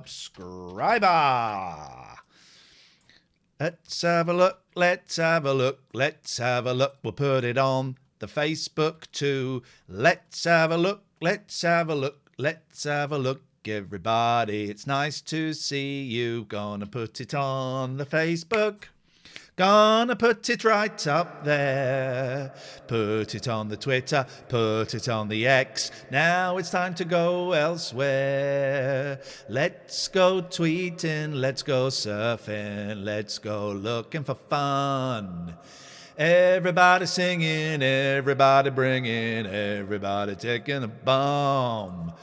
subscriber. Let's have a look, let's have a look, let's have a look. We'll put it on the Facebook too. Let's have a look, let's have a look, let's have a look, everybody. It's nice to see you. Gonna put it on the Facebook. Gonna put it right up there. Put it on the Twitter, put it on the X. Now it's time to go elsewhere. Let's go tweeting, let's go surfing, let's go looking for fun. Everybody singing, everybody bringing, everybody taking a bomb.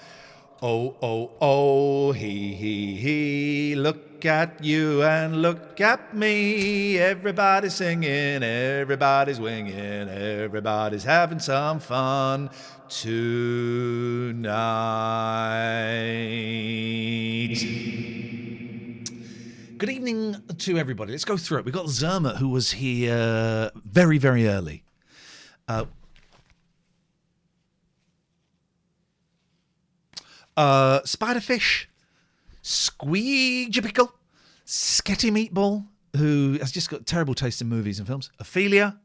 Oh, oh, oh, he, look at you and look at me. Everybody's singing, everybody's winging, everybody's having some fun tonight. Good evening to everybody. Let's go through it. We've got Zermatt, who was here very, very early. Spiderfish, Squeegepickle, Sketty Meatball, who has just got terrible taste in movies and films. Ophelia,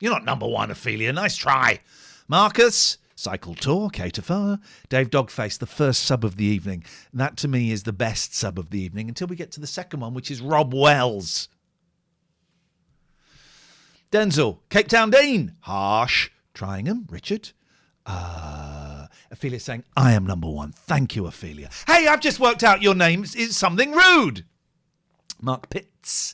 you're not number one, Ophelia. Nice try. Marcus, Cycle Tour, Caterfur, Dave Dogface, the first sub of the evening. That to me is the best sub of the evening until we get to the second one, which is Rob Wells. Denzel, Cape Town Dean, Harsh, Tryingham, Richard. Ophelia saying, I am number one. Thank you, Ophelia. Hey, I've just worked out your name is something rude. Mark Pitts,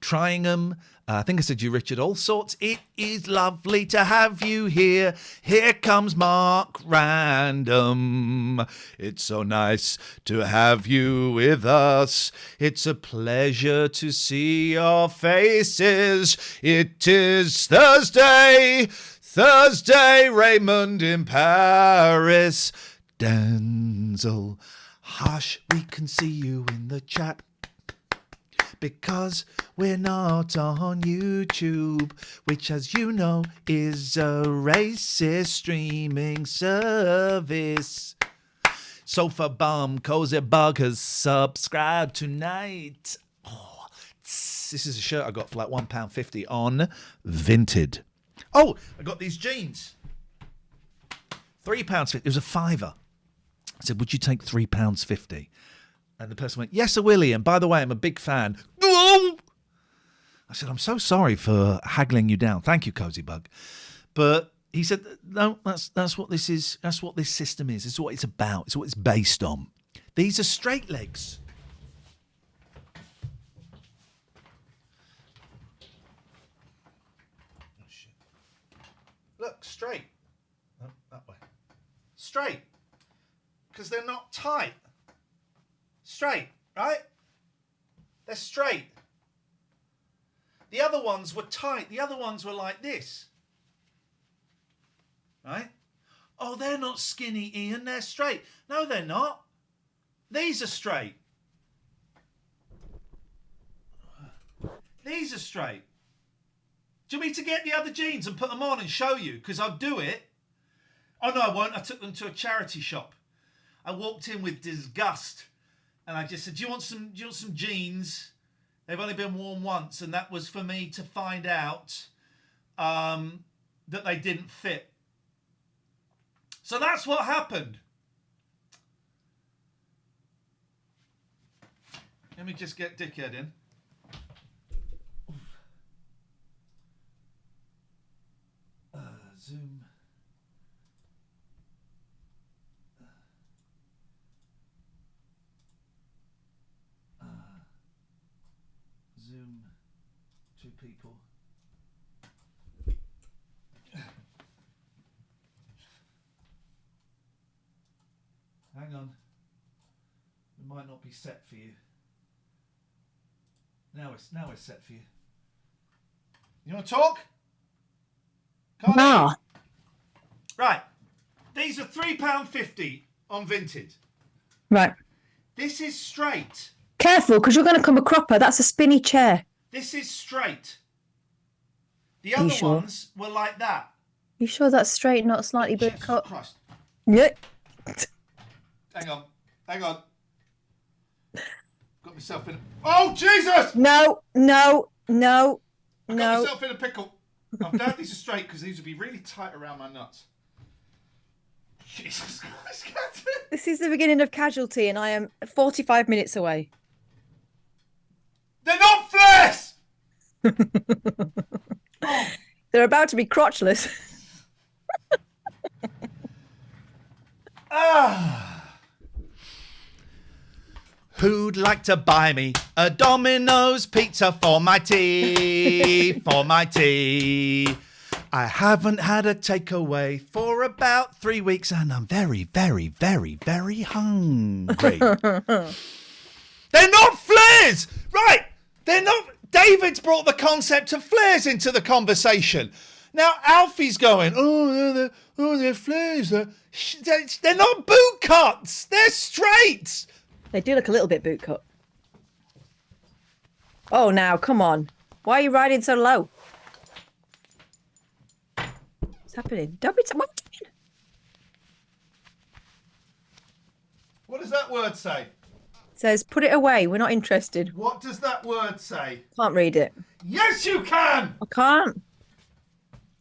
Tryingham. I think I said you, Richard. All sorts. It is lovely to have you here. Here comes Mark Random. It's so nice to have you with us. It's a pleasure to see your faces. It is Thursday, Raymond in Paris. Denzel, hush, we can see you in the chat. Because we're not on YouTube, which, as you know, is a racist streaming service. Sofa Bum, Cozy Bug has subscribed tonight. Oh, this is a shirt I got for like £1.50 on Vinted. Oh, I got these jeans. £3.50. It was a fiver. I said, would you take £3.50? And the person went, yes, I will, Ian. By the way, I'm a big fan. I said, I'm so sorry for haggling you down. Thank you, Cozy Bug. But he said, no, that's what this is. That's what this system is. It's what it's about. It's what it's based on. These are straight legs. Oh, shit. Look, straight. Oh, that way. Straight. Because they're not tight. Straight, right? They're straight. The other ones were tight. The other ones were like this. Right? Oh, they're not skinny, Ian. They're straight. No, they're not. These are straight. These are straight. Do you want me to get the other jeans and put them on and show you? Because I'll do it. Oh, no, I won't. I took them to a charity shop. I walked in with disgust. And I just said, do you want some jeans? They've only been worn once. And that was for me to find out that they didn't fit. So that's what happened. Let me just get Dickhead in. Zoom. Zoom, two people. Hang on. It might not be set for you. Now it's set for you. You want to talk? Can't No. Right. These are £3.50 on Vinted. Right. This is straight. Careful, because you're going to come a cropper. That's a spinny chair. This is straight. The other ones were like that. You sure that's straight, not slightly boot cut? Christ. Yeah. Hang on. myself in. Oh Jesus! No. I got myself in a pickle. I'm glad these are straight because these would be really tight around my nuts. Jesus Christ, Catherine. This is the beginning of Casualty, and I am 45 minutes away. They're not flares! They're about to be crotchless. Who'd like to buy me a Domino's pizza for my tea? For my tea. I haven't had a takeaway for about 3 weeks and I'm very, very, very, very hungry. They're not flares! Right! They're not. David's brought the concept of flares into the conversation. Now Alfie's going, they're flares. They're not boot cuts. They're straight. They do look a little bit boot cut. Oh, now, come on. Why are you riding so low? What's happening? Don't be... What are you doing? What does that word say? It says, put it away. We're not interested. What does that word say? Can't read it. Yes, you can! I can't.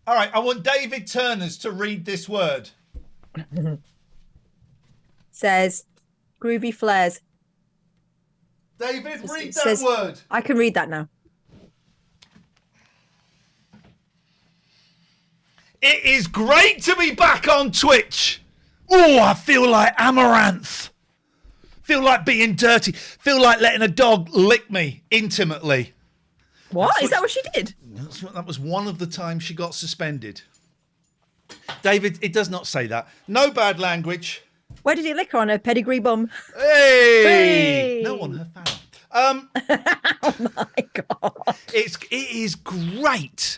All right, I want David Turners to read this word. Says, groovy flares. David, read It that says- word. I can read that now. It is great to be back on Twitch. Oh, I feel like Amaranth. Feel like being dirty. Feel like letting a dog lick me intimately. What? Is that what she did? That was one of the times she got suspended. David, it does not say that. No bad language. Where did it lick her on her pedigree bum? Hey! Hey! No one her found. Oh my God. It is great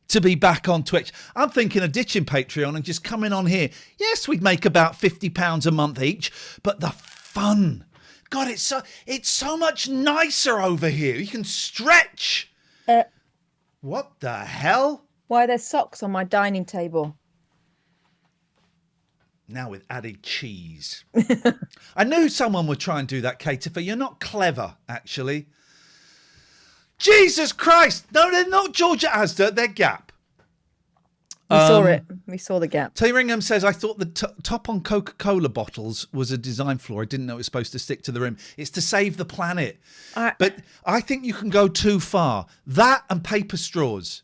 to be back on Twitch. I'm thinking of ditching Patreon and just coming on here. Yes, we'd make about £50 a month each, but the fun. God, it's so much nicer over here. You can stretch. What the hell? Why are there socks on my dining table? Now with added cheese. I knew someone would try and do that, Katie. You're not clever, actually. Jesus Christ. No, they're not Georgia Asda. They're Gap. We saw it. We saw the Gap. Ringham says, I thought the top on Coca-Cola bottles was a design flaw. I didn't know it was supposed to stick to the rim. It's to save the planet. But I think you can go too far. That and paper straws.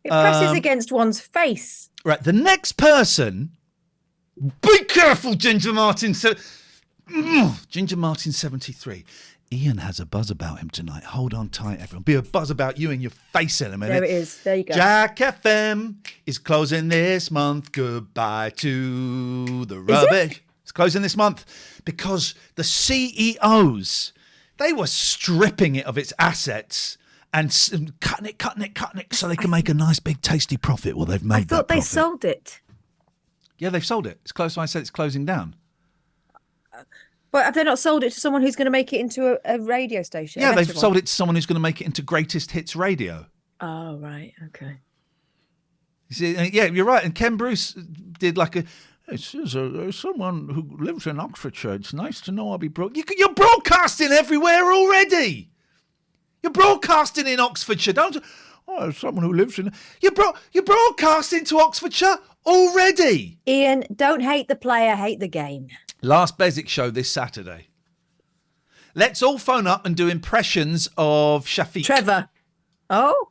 It presses against one's face. Right, the next person... Be careful, Ginger Martin. Ginger Martin 73. Ian has a buzz about him tonight. Hold on tight, everyone. Be a buzz about you in your face in a minute. There it is. There you go. Jack FM is closing this month. Goodbye to the rubbish. It's closing this month because the CEOs, they were stripping it of its assets and cutting it so they can make a nice big tasty profit. Well, they've made I thought they sold it. Yeah, they've sold it. It's close. So I said it's closing down. But have they not sold it to someone who's going to make it into a radio station? Yeah, they've sold it to someone who's going to make it into Greatest Hits Radio. Oh, right. Okay. You see, yeah, you're right. And Ken Bruce did like this is someone who lives in Oxfordshire. It's nice to know I'll be you're broadcasting everywhere already. You're broadcasting in Oxfordshire, don't you? Oh, someone who lives in... You're broadcasting to Oxfordshire already. Ian, don't hate the player, hate the game. Last Bezic show this Saturday. Let's all phone up and do impressions of Shafiq. Trevor. Oh?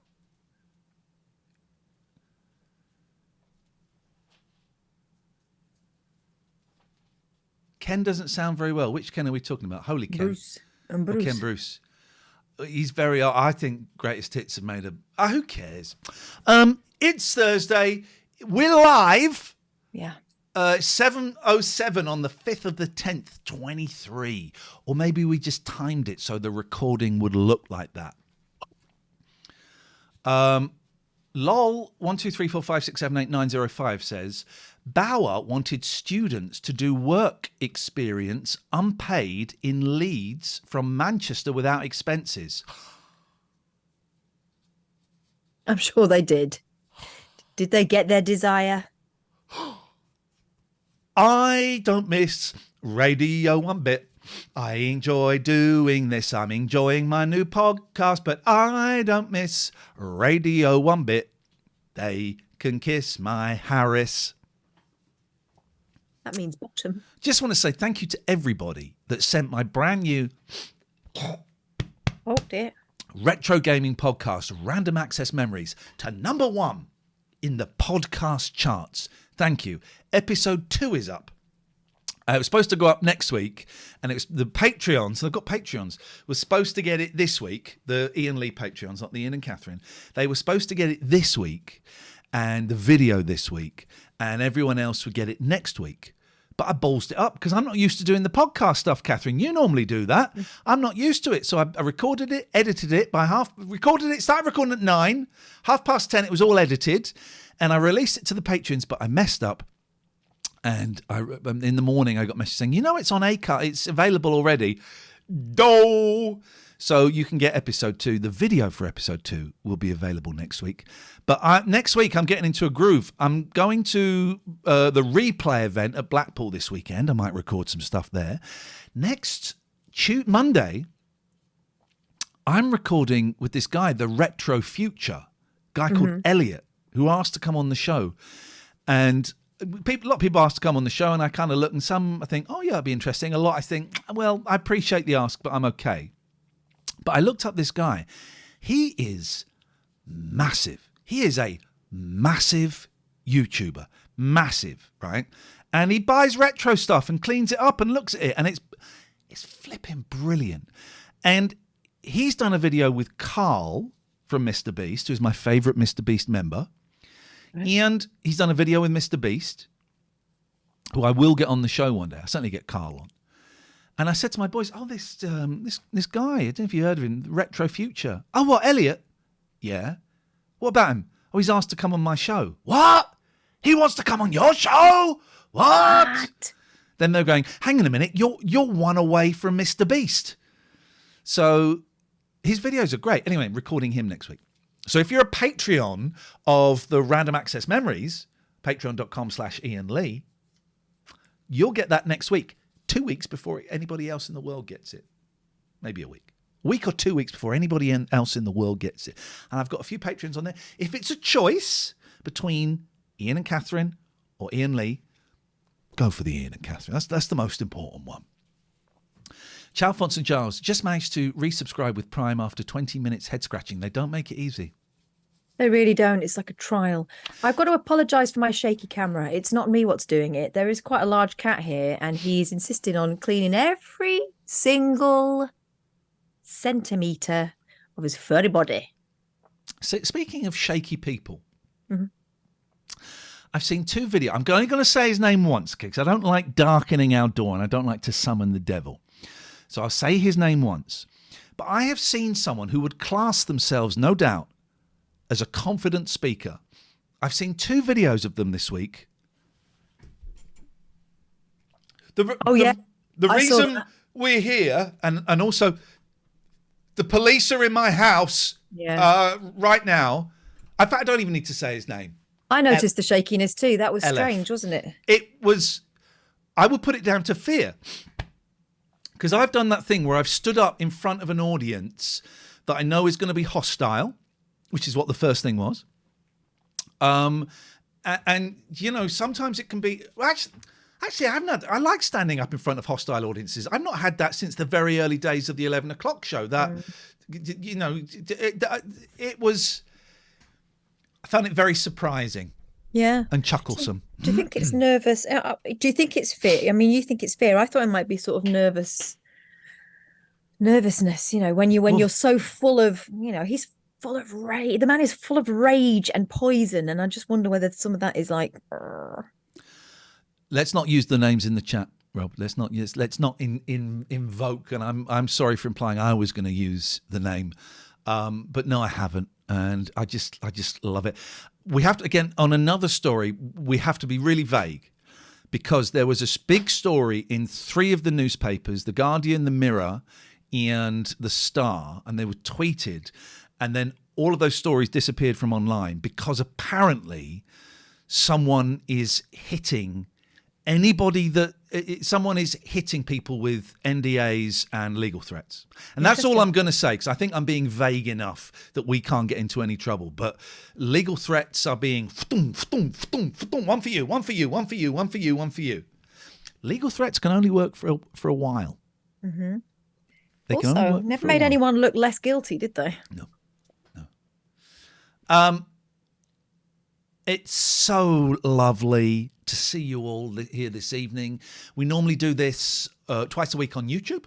Ken doesn't sound very well. Which Ken are we talking about? Holy Ken. Bruce. And Bruce. Or Ken Bruce. He's very... I think Greatest Hits have made a... who cares? It's Thursday. We're live. Yeah. 7:07 on the 5th of the 10th, 23. Or maybe we just timed it so the recording would look like that. Lol 12345678905 says Bauer wanted students to do work experience unpaid in Leeds from Manchester without expenses. I'm sure they did. Did they get their desire? I don't miss radio one bit. I enjoy doing this. I'm enjoying my new podcast, but I don't miss radio one bit. They can kiss my Harris. That means bottom. Just want to say thank you to everybody that sent my brand new Oh dear. retro gaming podcast, Random Access Memories, to number 1 in the podcast charts. Thank you. Episode 2 is up. It was supposed to go up next week, and it was the Patreons. I've got Patreons. Was supposed to get it this week. The Ian Lee Patreons, not the Ian and Catherine. They were supposed to get it this week, and the video this week, and everyone else would get it next week. But I ballsed it up because I'm not used to doing the podcast stuff, Catherine. You normally do that. I'm not used to it. So I recorded it, edited it started recording at 9, 10:30. It was all edited, and I released it to the patrons, but I messed up. And in the morning, I got a message saying, it's on Acast. It's available already. So you can get episode 2. The video for episode 2 will be available next week. But next week, I'm getting into a groove. I'm going to the replay event at Blackpool this weekend. I might record some stuff there. Next Monday, I'm recording with this guy, the Retro Future, guy called Elliot, who asked to come on the show. And a lot of people ask to come on the show, and I kind of look, and some I think, oh yeah, it'd be interesting. A lot I think, well, I appreciate the ask, but I'm okay. But I looked up this guy. He is massive. He is a massive YouTuber. Massive, right? And he buys retro stuff and cleans it up and looks at it, and it's flipping brilliant. And he's done a video with Carl from Mr. Beast, who's my favourite Mr. Beast member. And he's done a video with Mr. Beast, who I will get on the show one day. I'll certainly get Carl on. And I said to my boys, this guy, I don't know if you heard of him, Retro Future. Oh, what, Elliot? Yeah. What about him? Oh, he's asked to come on my show. What? He wants to come on your show? What? Then they're going, hang on a minute, you're one away from Mr. Beast. So his videos are great. Anyway, recording him next week. So if you're a Patreon of the Random Access Memories, patreon.com/Ian Lee, you'll get that next week, 2 weeks before anybody else in the world gets it. Maybe a week or 2 weeks before anybody else in the world gets it. And I've got a few Patreons on there. If it's a choice between Ian and Catherine or Ian Lee, go for the Ian and Catherine. That's the most important one. Chow Fonts and Giles just managed to resubscribe with Prime after 20 minutes head scratching. They don't make it easy. They really don't. It's like a trial. I've got to apologise for my shaky camera. It's not me what's doing it. There is quite a large cat here, and he's insisting on cleaning every single centimetre of his furry body. So speaking of shaky people, I've seen 2 videos. I'm only going to say his name once because I don't like darkening our door and I don't like to summon the devil. So I'll say his name once. But I have seen someone who would class themselves, no doubt, as a confident speaker. I've seen 2 videos of them this week. The reason we're here, and also the police are in my house right now. In fact, I don't even need to say his name. I noticed the shakiness too. That was LF. strange, wasn't it? It was, I would put it down to fear. Because I've done that thing where I've stood up in front of an audience that I know is going to be hostile, which is what the first thing was. And sometimes it can be... Actually, I like standing up in front of hostile audiences. I've not had that since the very early days of the 11 o'clock show. It was... I found it very surprising. Yeah. And chucklesome. Do you think it's nervous? Do you think it's fear? I mean, you think it's fear. I thought it might be sort of nervousness, when you're so full of, he's full of rage. The man is full of rage and poison. And I just wonder whether some of that is like... Let's not use the names in the chat, Rob. Let's not invoke. And I'm sorry for implying I was going to use the name. But no, I haven't. And I just love it. We have to, again, on another story, we have to be really vague because there was a big story in 3 of the newspapers, The Guardian, The Mirror, and The Star, and they were tweeted. And then all of those stories disappeared from online because apparently someone is hitting anybody that someone is hitting people with NDAs and legal threats. And that's all I'm going to say, because I think I'm being vague enough that we can't get into any trouble. But legal threats are being one for you, one for you, one for you, one for you, one for you. Legal threats can only work for a while. Mm-hmm. They also, can only work never for a made while. anyone look less guilty, did they? No. It's so lovely to see you all here this evening. We normally do this twice a week on YouTube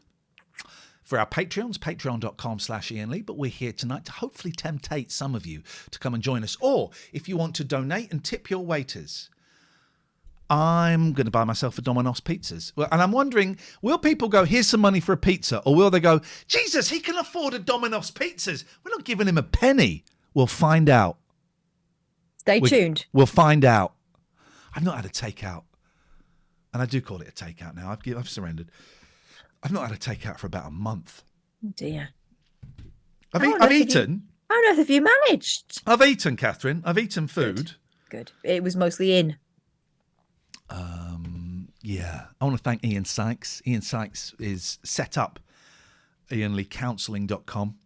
for our Patreons, patreon.com/Ian Lee. But we're here tonight to hopefully temptate some of you to come and join us. Or if you want to donate and tip your waiters, I'm going to buy myself a Domino's pizzas. Well, and I'm wondering, will people go, here's some money for a pizza? Or will they go, Jesus, he can afford a Domino's pizzas. We're not giving him a penny. We'll find out. Stay tuned. We'll find out. I've not had a takeout. And I do call it a takeout now. I've surrendered. I've not had a takeout for about a month. Oh dear. I've eaten. How on earth have you managed? I've eaten, Catherine. I've eaten food. Good. It was mostly in. Yeah. I want to thank Ian Sykes. Ian Sykes is set up IanLeeCounselling.com.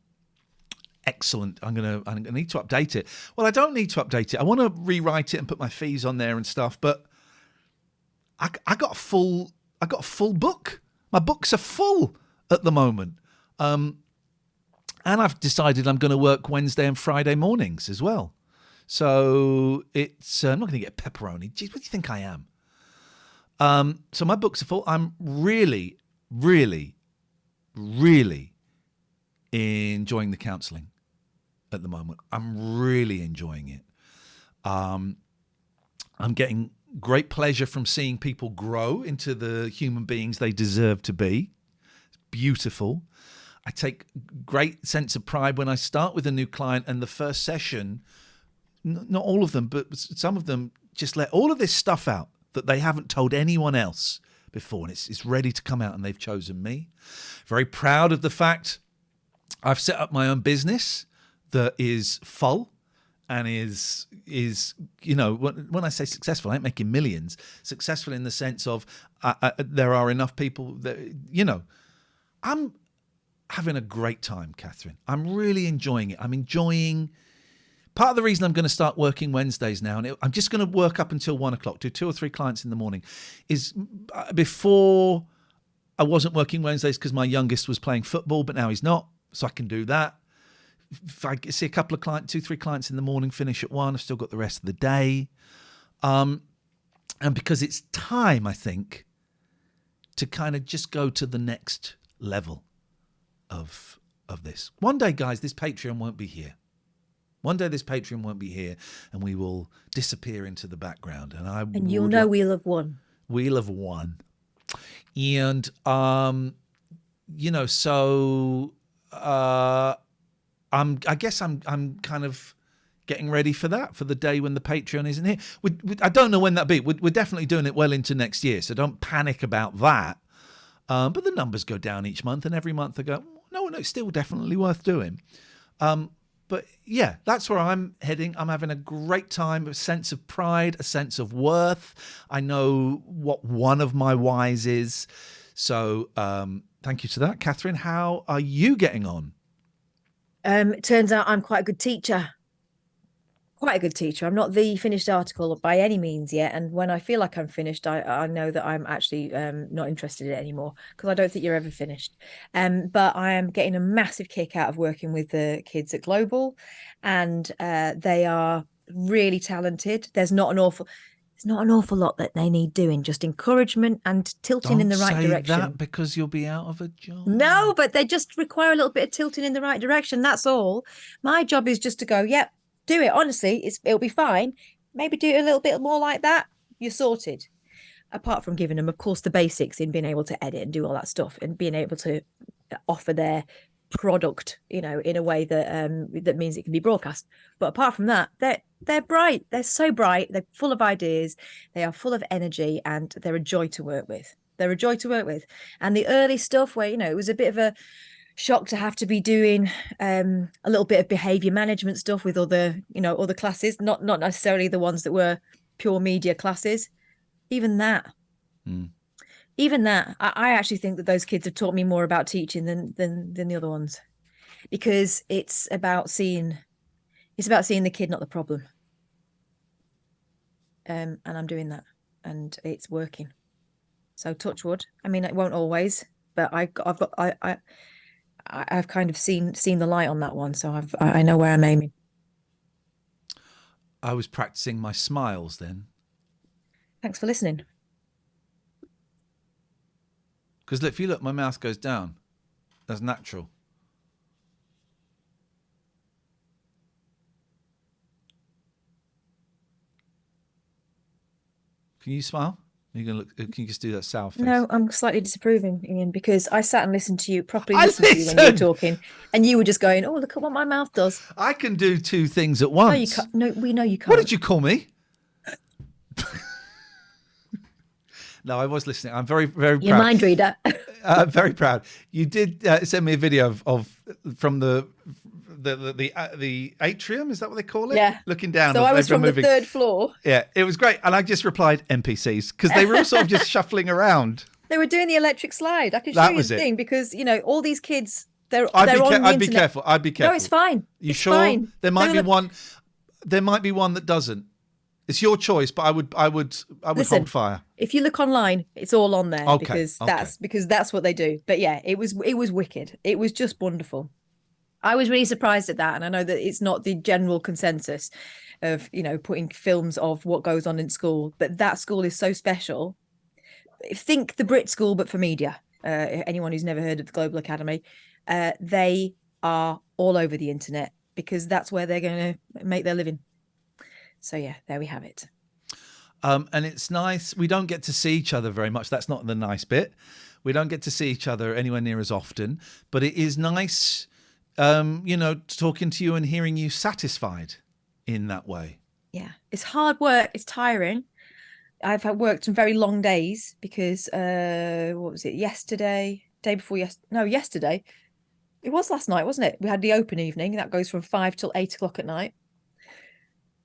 Excellent. I'm gonna need to update it. Well, I don't need to update it. I want to rewrite it and put my fees on there and stuff. But I got a full book. My books are full at the moment. And I've decided I'm going to work Wednesday and Friday mornings as well. So it's I'm not going to get pepperoni. Geez, what do you think I am? So my books are full. I'm really, really, really enjoying the counselling at the moment. I'm really enjoying it. I'm getting great pleasure from seeing people grow into the human beings they deserve to be. It's beautiful. I take great sense of pride when I start with a new client and the first session, not all of them, but some of them just let all of this stuff out that they haven't told anyone else before. And it's ready to come out and they've chosen me. Very proud of the fact I've set up my own business that is full and is when I say successful, I ain't making millions. Successful in the sense of there are enough people that, I'm having a great time, Catherine. I'm really enjoying it. I'm enjoying... Part of the reason I'm going to start working Wednesdays now, and I'm just going to work up until 1 o'clock, do 2 or 3 clients in the morning, is before I wasn't working Wednesdays because my youngest was playing football, but now he's not, so I can do that. If I see a couple of clients, 2, 3 clients in the morning, finish at 1, I've still got the rest of the day. And because it's time, I think, to kind of just go to the next level of this. One day, guys, this Patreon won't be here. One day this Patreon won't be here and we will disappear into the background. And you'll know we'll have won. We'll have won. And, so I guess I'm kind of getting ready for that, for the day when the Patreon isn't here. I don't know when that'll be. We're definitely doing it well into next year, so don't panic about that. But the numbers go down each month, and every month I go, no, it's still definitely worth doing. But yeah, that's where I'm heading. I'm having a great time, a sense of pride, a sense of worth. I know what one of my whys is. So thank you to that. Catherine, how are you getting on? It turns out I'm quite a good teacher. Quite a good teacher. I'm not the finished article by any means yet. And when I feel like I'm finished, I know that I'm actually not interested in it anymore, because I don't think you're ever finished. But I am getting a massive kick out of working with the kids at Global, and they are really talented. There's not an awful lot that they need doing, just encouragement and tilting in the right direction. Don't say that because you'll be out of a job. No, but they just require a little bit of tilting in the right direction. That's all. My job is just to go, yep, do it. Honestly, it'll be fine. Maybe do it a little bit more like that. You're sorted. Apart from giving them, of course, the basics in being able to edit and do all that stuff and being able to offer their product, in a way that that means it can be broadcast. But apart from that, they're bright. They're so bright. They're full of ideas. They are full of energy, and they're a joy to work with. They're a joy to work with. And the early stuff where, it was a bit of a shock to have to be doing a little bit of behavior management stuff with other classes, not necessarily the ones that were pure media classes. Even that, Even that, I actually think that those kids have taught me more about teaching than the other ones, because it's about seeing the kid, not the problem. And I'm doing that, and it's working. So touch wood. I mean, it won't always, but I've kind of seen the light on that one, so I know where I'm aiming. I was practicing my smiles then. Thanks for listening. Because if you look, my mouth goes down. That's natural. Can you smile? You can look. Can you just do that sour face? No, I'm slightly disapproving, Ian, because I sat and listened to you properly. Listened to you when you were talking, and you were just going, "Oh, look at what my mouth does." I can do two things at once. No, you can't. No, we know you can't. What did you call me? No, I was listening. I'm very, very proud. Your mind reader. Very proud. You did send me a video of from the atrium. Is that what they call it? Yeah. Looking down. So I was from the third floor. Yeah, it was great, and I just replied NPCs because they were all sort of just shuffling around. They were doing the electric slide. I can show you the thing because all these kids. I'd be careful. I'd be careful. No, it's fine. You sure? Fine. There might be one. There might be one that doesn't. It's your choice, but I would Listen, hold fire. If you look online, it's all on there because that's what they do. But yeah, it was wicked. It was just wonderful. I was really surprised at that, and I know that it's not the general consensus of putting films of what goes on in school, but that school is so special. Think the Brit School, but for media. Anyone who's never heard of the Global Academy, they are all over the internet because that's where they're going to make their living. So yeah, there we have it. And it's nice. We don't get to see each other very much. That's not the nice bit. We don't get to see each other anywhere near as often. But it is nice, talking to you and hearing you satisfied in that way. Yeah, it's hard work. It's tiring. I've worked some very long days because what was it? Yesterday. Yesterday. It was last night, wasn't it? We had the open evening. That goes from 5 till 8 o'clock at night.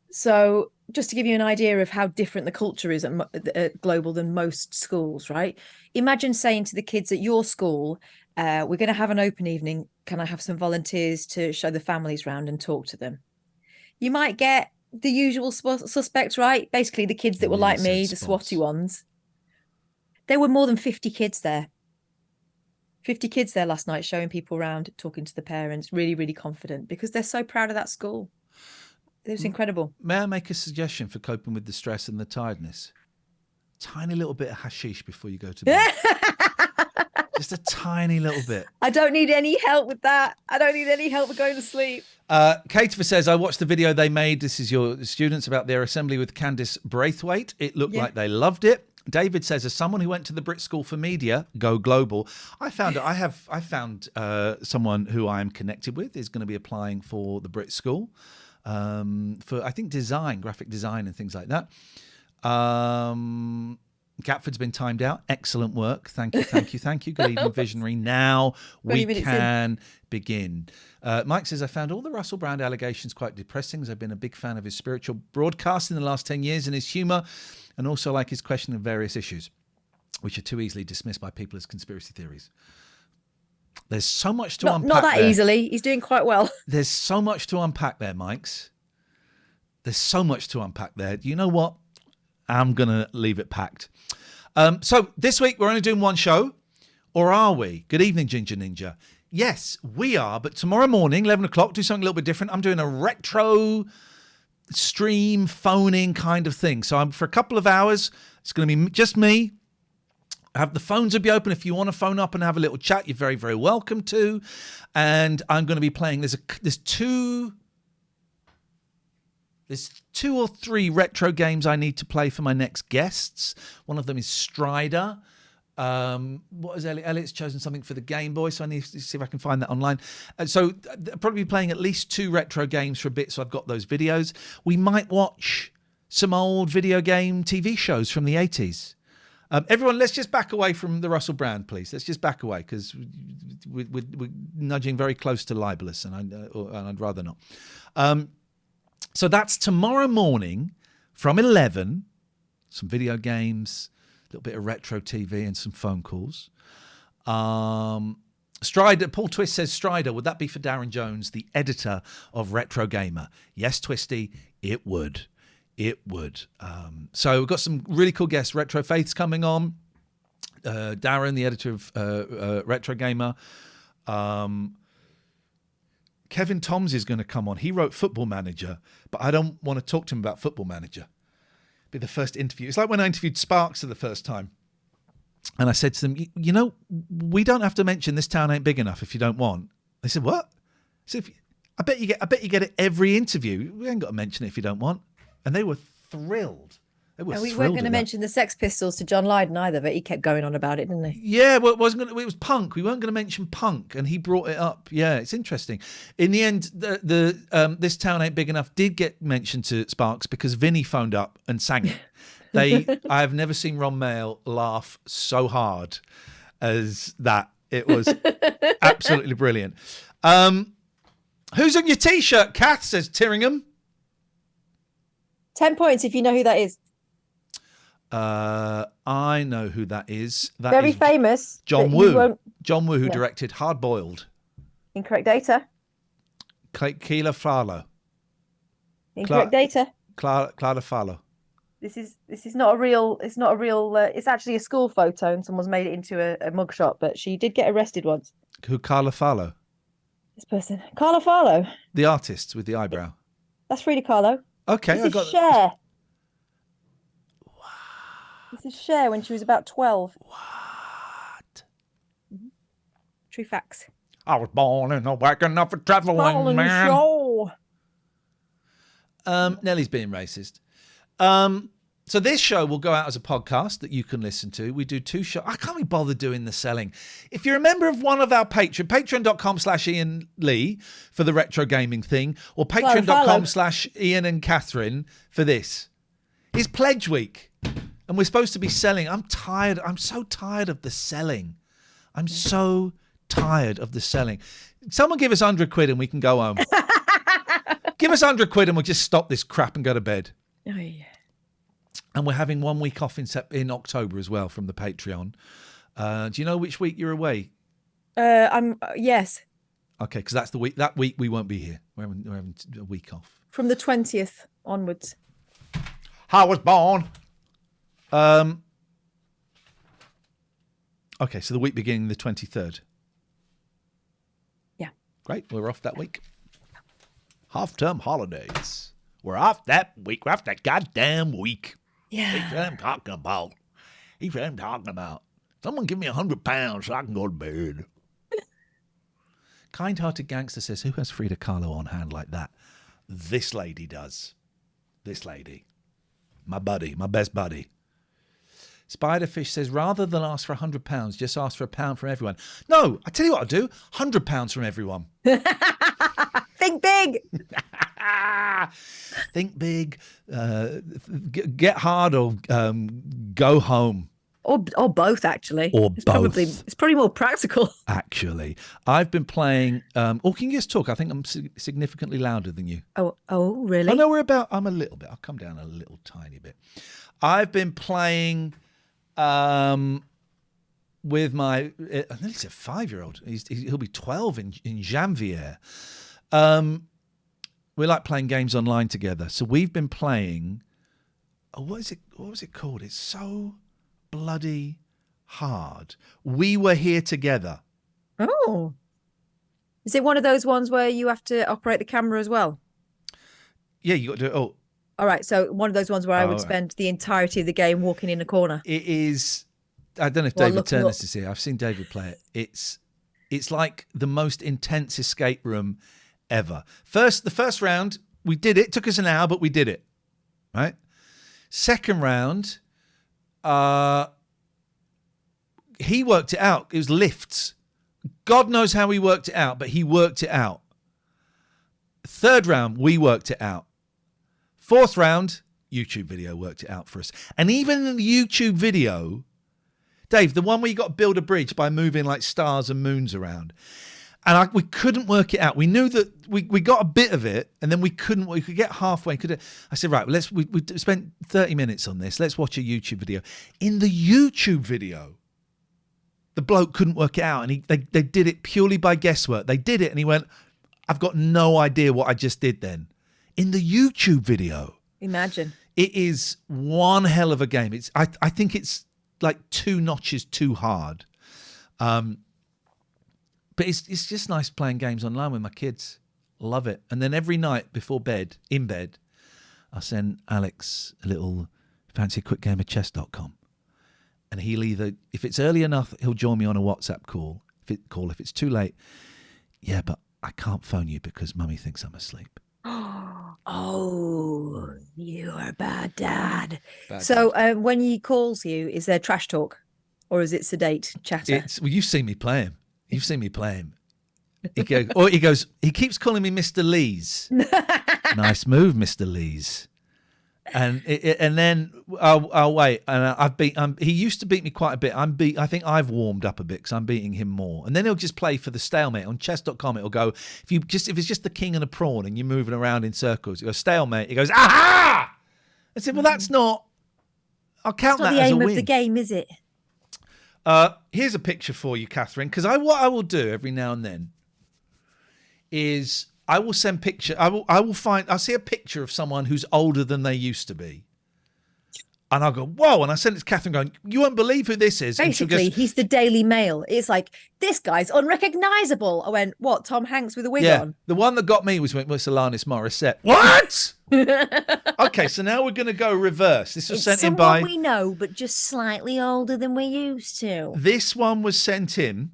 So just to give you an idea of how different the culture is at Global than most schools, right? Imagine saying to the kids at your school, we're going to have an open evening. Can I have some volunteers to show the families around and talk to them? You might get the usual suspects, right? Basically the kids that were like me, the swotty ones. There were more than 50 kids there. 50 kids there last night showing people around, talking to the parents, really, really confident because they're so proud of that school. It was incredible. May I make a suggestion for coping with the stress and the tiredness? Tiny little bit of hashish before you go to bed. Just a tiny little bit. I don't need any help with that. I don't need any help with going to sleep. Katefer says, I watched the video they made. This is your students about their assembly with Candice Braithwaite. It looked like they loved it. David says, as someone who went to the Brit School for Media, go global, I found someone who I am connected with is going to be applying for the Brit School. For I think graphic design and things like that. Catford's been timed out. Excellent work. Thank you. Good evening, Visionary. Now we can begin. Mike says, I found all the Russell Brand allegations quite depressing as I've been a big fan of his spiritual broadcast in the last 10 years and his humour, and also like his question of various issues, which are too easily dismissed by people as conspiracy theories. There's so much to unpack. Not that there. easily. He's doing quite well. There's so much to unpack there, Mikes. There's so much to unpack there. You know what? I'm going to leave it packed. So this week we're only doing one show. Or are we? Good evening, Ginger Ninja. Yes, we are. But tomorrow morning, 11 o'clock, do something a little bit different. I'm doing a retro stream phoning kind of thing. So for a couple of hours, it's going to be just me. The phones will be open. If you want to phone up and have a little chat, you're very, very welcome to. And I'm going to be playing. There's two or three retro games I need to play for my next guests. One of them is Strider. What is Elliot? Elliot's chosen something for the Game Boy, so I need to see if I can find that online. So I'll probably be playing at least 2 retro games for a bit, so I've got those videos. We might watch some old video game TV shows from the 80s. Everyone, let's just back away from the Russell Brand, please. Let's just back away because we're nudging very close to libelous, and I'd rather not. So that's tomorrow morning from 11. Some video games, little bit of retro TV and some phone calls. Strider, Paul Twist says, Strider, would that be for Darren Jones, the editor of Retro Gamer? Yes, Twisty, it would. It would. So we've got some really cool guests. Retro Faith's coming on. Darren, the editor of Retro Gamer. Kevin Toms is going to come on. He wrote Football Manager, but I don't want to talk to him about Football Manager. Be the first interview. It's like when I interviewed Sparks for the first time. And I said to them, you know, we don't have to mention This Town Ain't Big Enough if you don't want. They said, what? I said, I bet you get it every interview. We ain't got to mention it if you don't want. And they were thrilled. They were And we thrilled weren't going to with that. mention the Sex Pistols to John Lydon either, but he kept going on about it, didn't he? Yeah, well, it was punk. We weren't going to mention punk, and he brought it up. Yeah, it's interesting. In the end, the This Town Ain't Big Enough did get mentioned to Sparks because Vinny phoned up and sang it. I have never seen Ron Mail laugh so hard as that. It was absolutely brilliant. Who's on your T-shirt? Kath says Tyringham. 10 points if you know who that is. I know who that is. That Very is famous. John but you Woo. won't- John Woo, who No. directed Hard Boiled. Incorrect data. Keela Farlow. Incorrect data. Clara Farlow. This is not a real. It's not a real. It's actually a school photo, and someone's made it into a mugshot. But she did get arrested once. Who? Carla Farlow. This person, Carla Farlow. The artist with the eyebrow. That's Frida Kahlo. Okay, This I is got Cher. This is Cher when she was about 12. What? True facts. I was born in a wagon of a traveling Fallen man. show. Nellie's being racist. So this show will go out as a podcast that you can listen to. We do 2 shows. I can't be bothered doing the selling. If you're a member of one of our patreon.com/Ian Lee for the retro gaming thing, or patreon.com/Ian and Catherine for this. It's pledge week. And we're supposed to be selling. I'm tired. I'm so tired of the selling. I'm so tired of the selling. Someone give us 100 quid and we can go home. Give us 100 quid and we'll just stop this crap and go to bed. Oh, yeah. And we're having 1 week off in October as well from the Patreon. Do you know which week you're away? Yes. Okay, because that's the week. That week we won't be here. We're having a week off. From the 20th onwards. I was born. Okay, so the week beginning the 23rd. Yeah. Great, we're off that week. Half-term holidays. We're off that week. We're off that goddamn week. Yeah. That's what I'm talking about. That's what I'm talking about. Someone give me £100 so I can go to bed. Kind-hearted gangster says, who has Frida Kahlo on hand like that? This lady does. This lady. My buddy, my best buddy. Spiderfish says, rather than ask for £100, just ask for £1 from everyone. No, I tell you what I'll do. £100 from everyone. Think big. Think big. Get hard or go home. Or both, actually. Or it's both. It's probably more practical. Actually, I've been playing. Or can you just talk? I think I'm significantly louder than you. Oh, really? I know I'm a little bit. I'll come down a little tiny bit. I've been playing with my. I think he's a 5-year-old. He'll be 12 in Janvier. We like playing games online together. So we've been playing. What was it called? It's so bloody hard. We Were Here Together. Oh. Is it one of those ones where you have to operate the camera as well? Yeah, you got to do it. Oh, All right. So one of those ones where I would right. spend the entirety of the game walking in a corner. it is. I don't know if Well, David looking Turnus up. is here. I've seen David play it. It's like the most intense escape room ever. The first round, we did it. Took us an hour, but we did it. Right? Second round, he worked it out. It was lifts. God knows how he worked it out, but he worked it out. Third round, we worked it out. Fourth round, YouTube video worked it out for us. And even in the YouTube video, Dave, the one where you got to build a bridge by moving like stars and moons around, And we couldn't work it out. We knew that we got a bit of it, and then we could get halfway. I said, right, we spent 30 minutes on this. Let's watch a YouTube video. In the YouTube video, the bloke couldn't work it out, and they did it purely by guesswork. They did it, and he went, I've got no idea what I just did then. In the YouTube video. Imagine. It is one hell of a game. I think it's like 2 notches too hard. But it's just nice playing games online with my kids. Love it. And then every night before bed, in bed, I'll send Alex a little fancy a quick game of chess.com. And he'll either, if it's early enough, he'll join me on a WhatsApp call. If it's too late, yeah, but I can't phone you because mummy thinks I'm asleep. Oh, you're a bad dad. Bad so dad. When he calls you, is there trash talk or is it sedate chatter? Well, you've seen me play him. You've seen me play him. He goes, he keeps calling me Mr. Lees. Nice move, Mr. Lees. And then I'll wait. And he used to beat me quite a bit. I think I've warmed up a bit because I'm beating him more. And then he'll just play for the stalemate. On chess.com, it'll go, if it's just the king and a pawn and you're moving around in circles, it goes stalemate. He goes, aha! I said, well, that's not, I'll count that as a win. It's not the aim of the game, is it? Here's a picture for you, Catherine, because what I will do every now and then is I will send picture. I'll see a picture of someone who's older than they used to be, and I'll go, whoa, and I send it to Catherine going, you won't believe who this is. Basically, he's the Daily Mail. It's like, this guy's unrecognisable. I went, what, Tom Hanks with a wig on? The one that got me was Alanis Morissette. What? Okay, so now we're going to go reverse. This was sent in by... we know, but just slightly older than we're used to. This one was sent in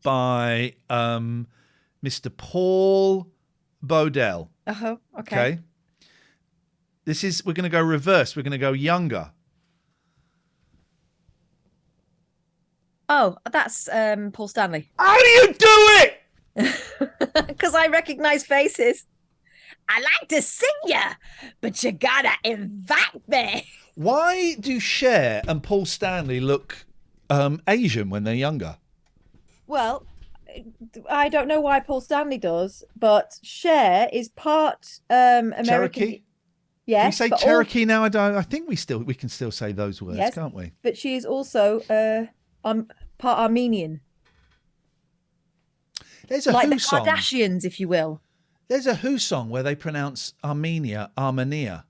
by Mr. Paul Bodell. Uh-huh, okay. We're going to go reverse. We're going to go younger. Oh, that's Paul Stanley. How do you do it? Because I recognise faces. I like to sing ya, but you gotta invite me. Why do Cher and Paul Stanley look Asian when they're younger? Well, I don't know why Paul Stanley does, but Cher is part American. Cherokee? Yes. Can we say Cherokee now? I think we can still say those words, yes, can't we? But she's also part Armenian. There's a like Who the song. Kardashians, if you will. There's a Who song where they pronounce Armenia, Armenia.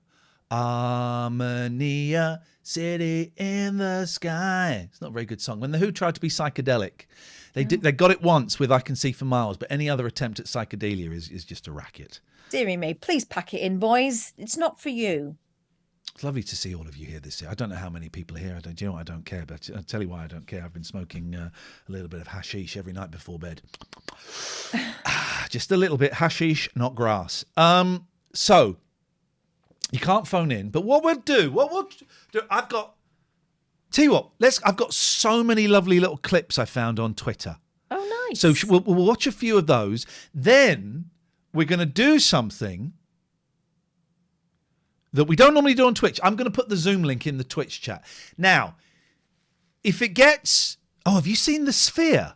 Armenia, city in the sky. It's not a very good song. When the Who tried to be psychedelic, they got it once with I Can See for Miles, but any other attempt at psychedelia is just a racket. Dearie me, please pack it in, boys. It's not for you. It's lovely to see all of you here this year. I don't know how many people are here. Do you know what? I don't care, but I'll tell you why I don't care. I've been smoking a little bit of hashish every night before bed. Just a little bit hashish, not grass. So you can't phone in, but what we'll do, tell you what, I've got so many lovely little clips I found on Twitter. Oh, nice. So we'll watch a few of those. Then we're going to do something that we don't normally do on Twitch. I'm going to put the Zoom link in the Twitch chat. Now, if it gets... Oh, have you seen The Sphere?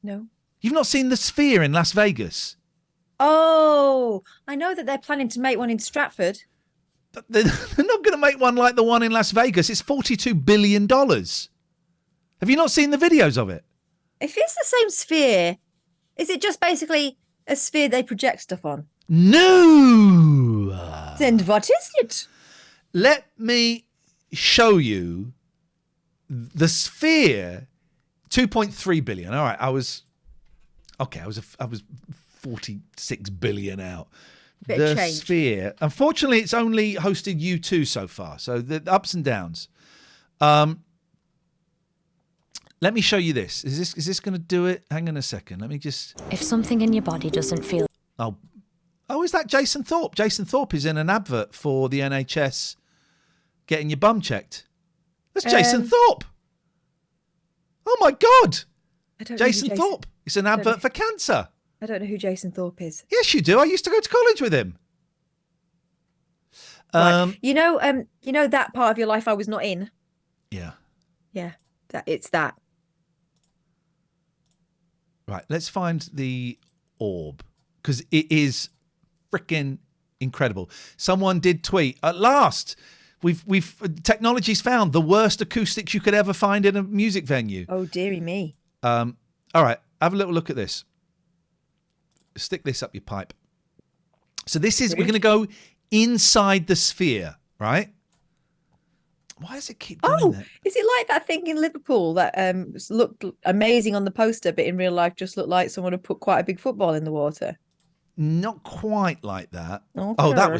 No. You've not seen The Sphere in Las Vegas? Oh, I know that they're planning to make one in Stratford. But they're not going to make one like the one in Las Vegas. It's $42 billion. Have you not seen the videos of it? If it's the same sphere, is it just basically a sphere they project stuff on? No. Then what is it? Let me show you The Sphere. 2.3 billion. All right, I was 46 billion out. Bit of The change. Sphere. Unfortunately, it's only hosted U2 so far, so the ups and downs. Let me show you this. Is this going to do it? Hang on a second. Let me just. If something in your body doesn't feel... Oh, is that Jason Thorpe? Jason Thorpe is in an advert for the NHS getting your bum checked. That's Jason Thorpe. Oh, my God. I don't know Jason Thorpe. It's an advert for cancer. I don't know who Jason Thorpe is. Yes, you do. I used to go to college with him. Right. You know that part of your life I was not in? Yeah. Yeah, it's that. Right, let's find the orb because it is freaking incredible. Someone did tweet, at last, we've technology's found the worst acoustics you could ever find in a music venue. Oh, dearie me. All right, have a little look at this. Stick this up your pipe. So this is, we're going to go inside the sphere, right? Why does it keep doing that? Is it like that thing in Liverpool that looked amazing on the poster, but in real life just looked like someone had put quite a big football in the water? Not quite like that. Okay. Oh, that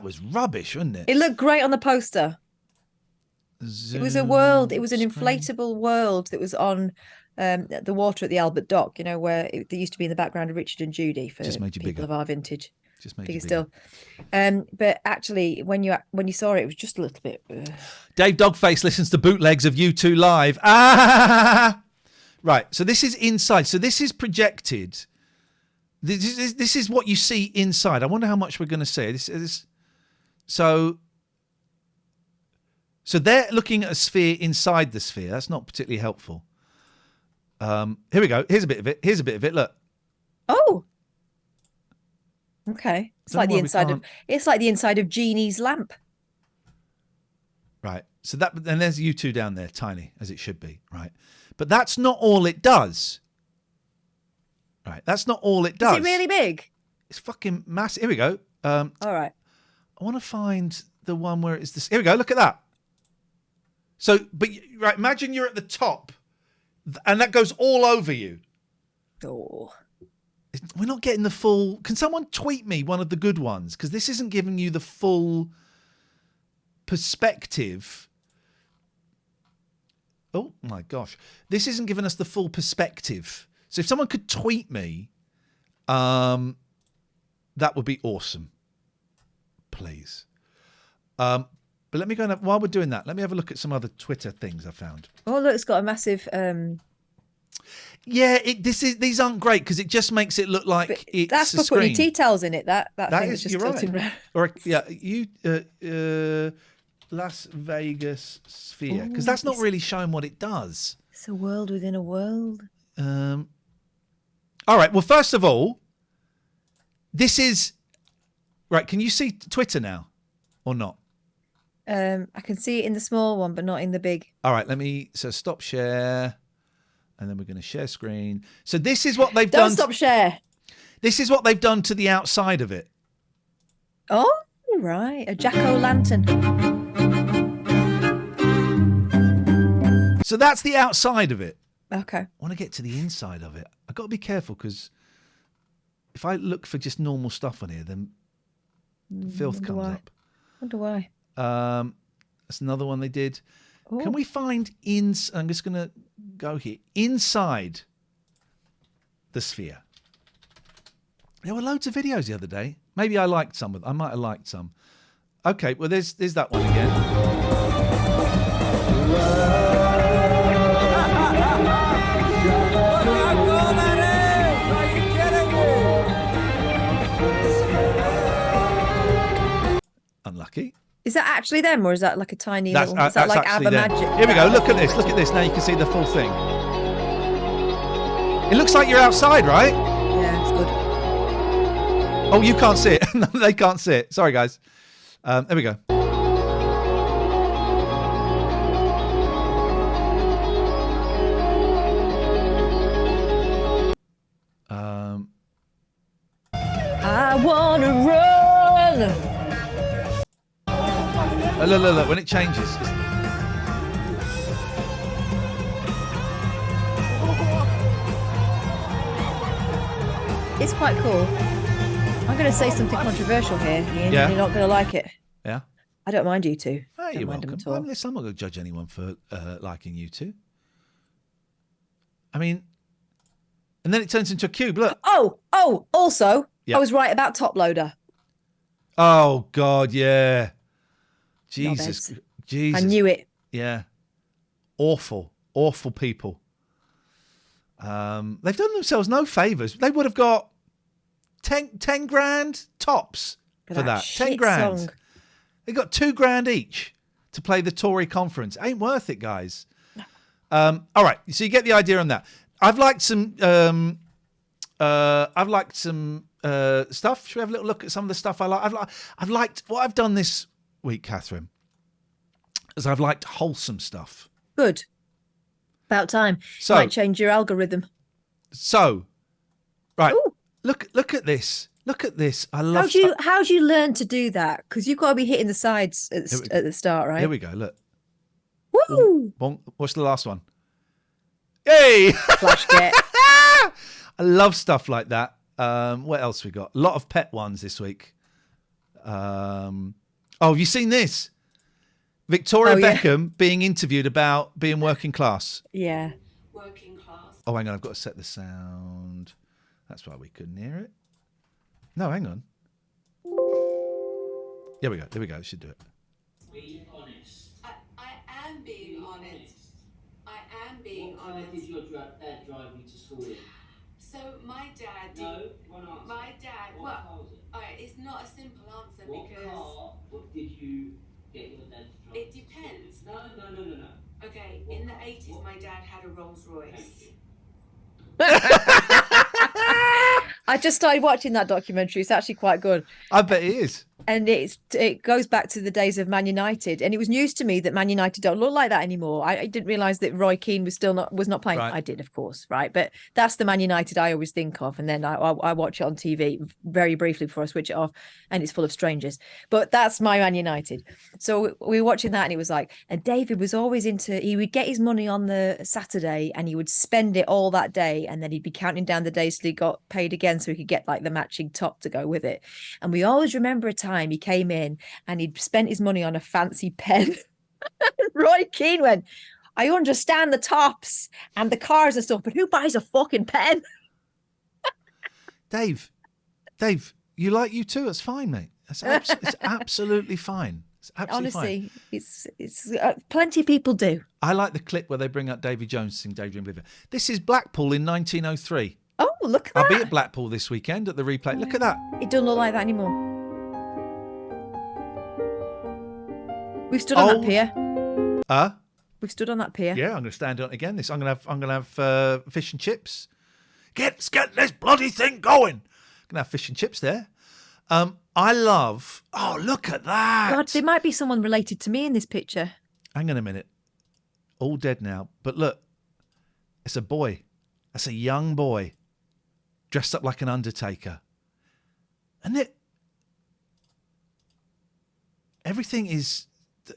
was rubbish, wasn't it? It looked great on the poster. It was a world. It was an Screen. inflatable world that was on the water at the Albert Dock. You know where they used to be in the background of Richard and Judy for Just made you people bigger. of our vintage. Just made Bigger you still. But actually, when you saw it, it was just a little bit. Dave Dogface listens to bootlegs of U2 live. Ah! Right. So this is inside. So this is projected. This is what you see inside. I wonder how much we're going to see. So they're looking at a sphere inside the sphere. That's not particularly helpful. Here we go. Here's a bit of it. Here's a bit of it. Look. Oh. Okay. It's Don't like know the why we inside of. can't- It's like the inside of Jeannie's lamp. Right. So and there's U2 down there, tiny as it should be. Right. But that's not all it does. Right. That's not all it does. Is it really big? It's fucking massive. Here we go. All right. I want to find the one where it's this. Here we go. Look at that. So, right. Imagine you're at the top, and that goes all over you. Oh. We're not getting the full. Can someone tweet me one of the good ones? Because this isn't giving you the full perspective. Oh my gosh, this isn't giving us the full perspective. So if someone could tweet me, that would be awesome. Please. But let me go and while we're doing that, let me have a look at some other Twitter things I found. Oh, look, it's got a massive. Yeah, these aren't great because it just makes it look like it's That's a for putting screen. tea towels in it. That That thing is, that's just you're tilting right. round. Or Las Vegas sphere, because that's not really showing what it does. It's a world within a world. All right. Well, first of all, this is right. Can you see Twitter now, or not? I can see it in the small one, but not in the big. All right. So stop share, and then we're going to share screen. So this is what they've Don't done. stop share. This is what they've done to the outside of it. Oh, right. A jack-o'-lantern. So that's the outside of it. Okay. I want to get to the inside of it. I've got to be careful because if I look for just normal stuff on here, then filth comes why. up. Wonder why. That's another one they did. Oh. Can we find I'm just going to go here. Inside the sphere. There were loads of videos the other day. Maybe I liked some of them. I might have liked some. Okay, well, there's that one again. Unlucky. Is that actually them, or is that like a tiny That's, little? Is that that's like actually Abba there. Magic? Here we go. Look at this. Look at this. Now you can see the full thing. It looks like you're outside, right? Yeah, it's good. Oh, you can't see it. No, they can't see it. Sorry, guys. There we go. I wanna run. Look. When it changes. It's quite cool. I'm going to say something controversial here, Ian. Yeah. You're not going to like it. Yeah. I don't mind you two. Hey, Don't you're mind them welcome. at all. I'm not going to judge anyone for liking U2. I mean, and then it turns into a cube. Look. Oh, also, Yeah. I was right about Top Loader. Oh God, yeah. Jesus. Knobheads. Jesus. I knew it. Yeah. Awful people. They've done themselves no favours. They would have got 10 grand tops for that. 10 shit grand. song. They got $2,000 each to play the Tory conference. Ain't worth it, guys. All right. So you get the idea on that. I've liked some I've liked some stuff. Should we have a little look at some of the stuff I like? I've liked what I've done this week, Catherine, is I've liked wholesome stuff. Good. About time. So- Might change your algorithm. So, right, Ooh. look at this. Look at this. I love. How do you learn to do that? Because you've got to be hitting the sides at the start, right? Here we go. Look. Woo! Bonk. What's the last one? Yay! Flash get. I love stuff like that. What else we got? A lot of pet ones this week. Oh, have you seen this? Victoria Beckham being interviewed about being working class. Yeah. Working class. Oh, hang on. I've got to set the sound. That's why we couldn't hear it. No, hang on. Here we go. Here we go. Should do it. Be honest. I am being honest. I am being What car honest. did your dad drive you to school in? So my dad did. No, one answer. My dad. What Well, car was it? alright, it's not a simple answer What because car did you get your dad to drive? it you to school in? depends. No. Okay, What in the car? 80s, What? my dad had a Rolls Royce. I just started watching that documentary. It's actually quite good. I bet it is. And it goes back to the days of Man United, and it was news to me that Man United don't look like that anymore. I didn't realise that Roy Keane was not playing. Right. I did, of course, right? But that's the Man United I always think of, and then I watch it on TV very briefly before I switch it off, and it's full of strangers. But that's my Man United. So we were watching that, and it was like, and David was always he would get his money on the Saturday, and he would spend it all that day, and then he'd be counting down the days till he got paid again, so he could get like the matching top to go with it. And we always remember a time he came in and he'd spent his money on a fancy pen. Roy Keane went, I understand the tops and the cars and stuff, but who buys a fucking pen? Dave, you like you too. It's fine, mate. It's absolutely fine. It's absolutely fine. Honestly, it's plenty of people do. I like the clip where they bring up Davy Jones sing Daydream Believer. This is Blackpool in 1903. Oh, look at I'll that. be at Blackpool this weekend at the replay. Look at that. It doesn't look like that anymore. We've stood on that pier. We've stood on that pier. Yeah, I'm going to stand on it again. I'm going to have fish and chips. Let's get this bloody thing going. I'm going to have fish and chips there. I love. Oh, look at that. God, there might be someone related to me in this picture. Hang on a minute. All dead now. But look, it's a boy. That's a young boy dressed up like an undertaker. And everything is.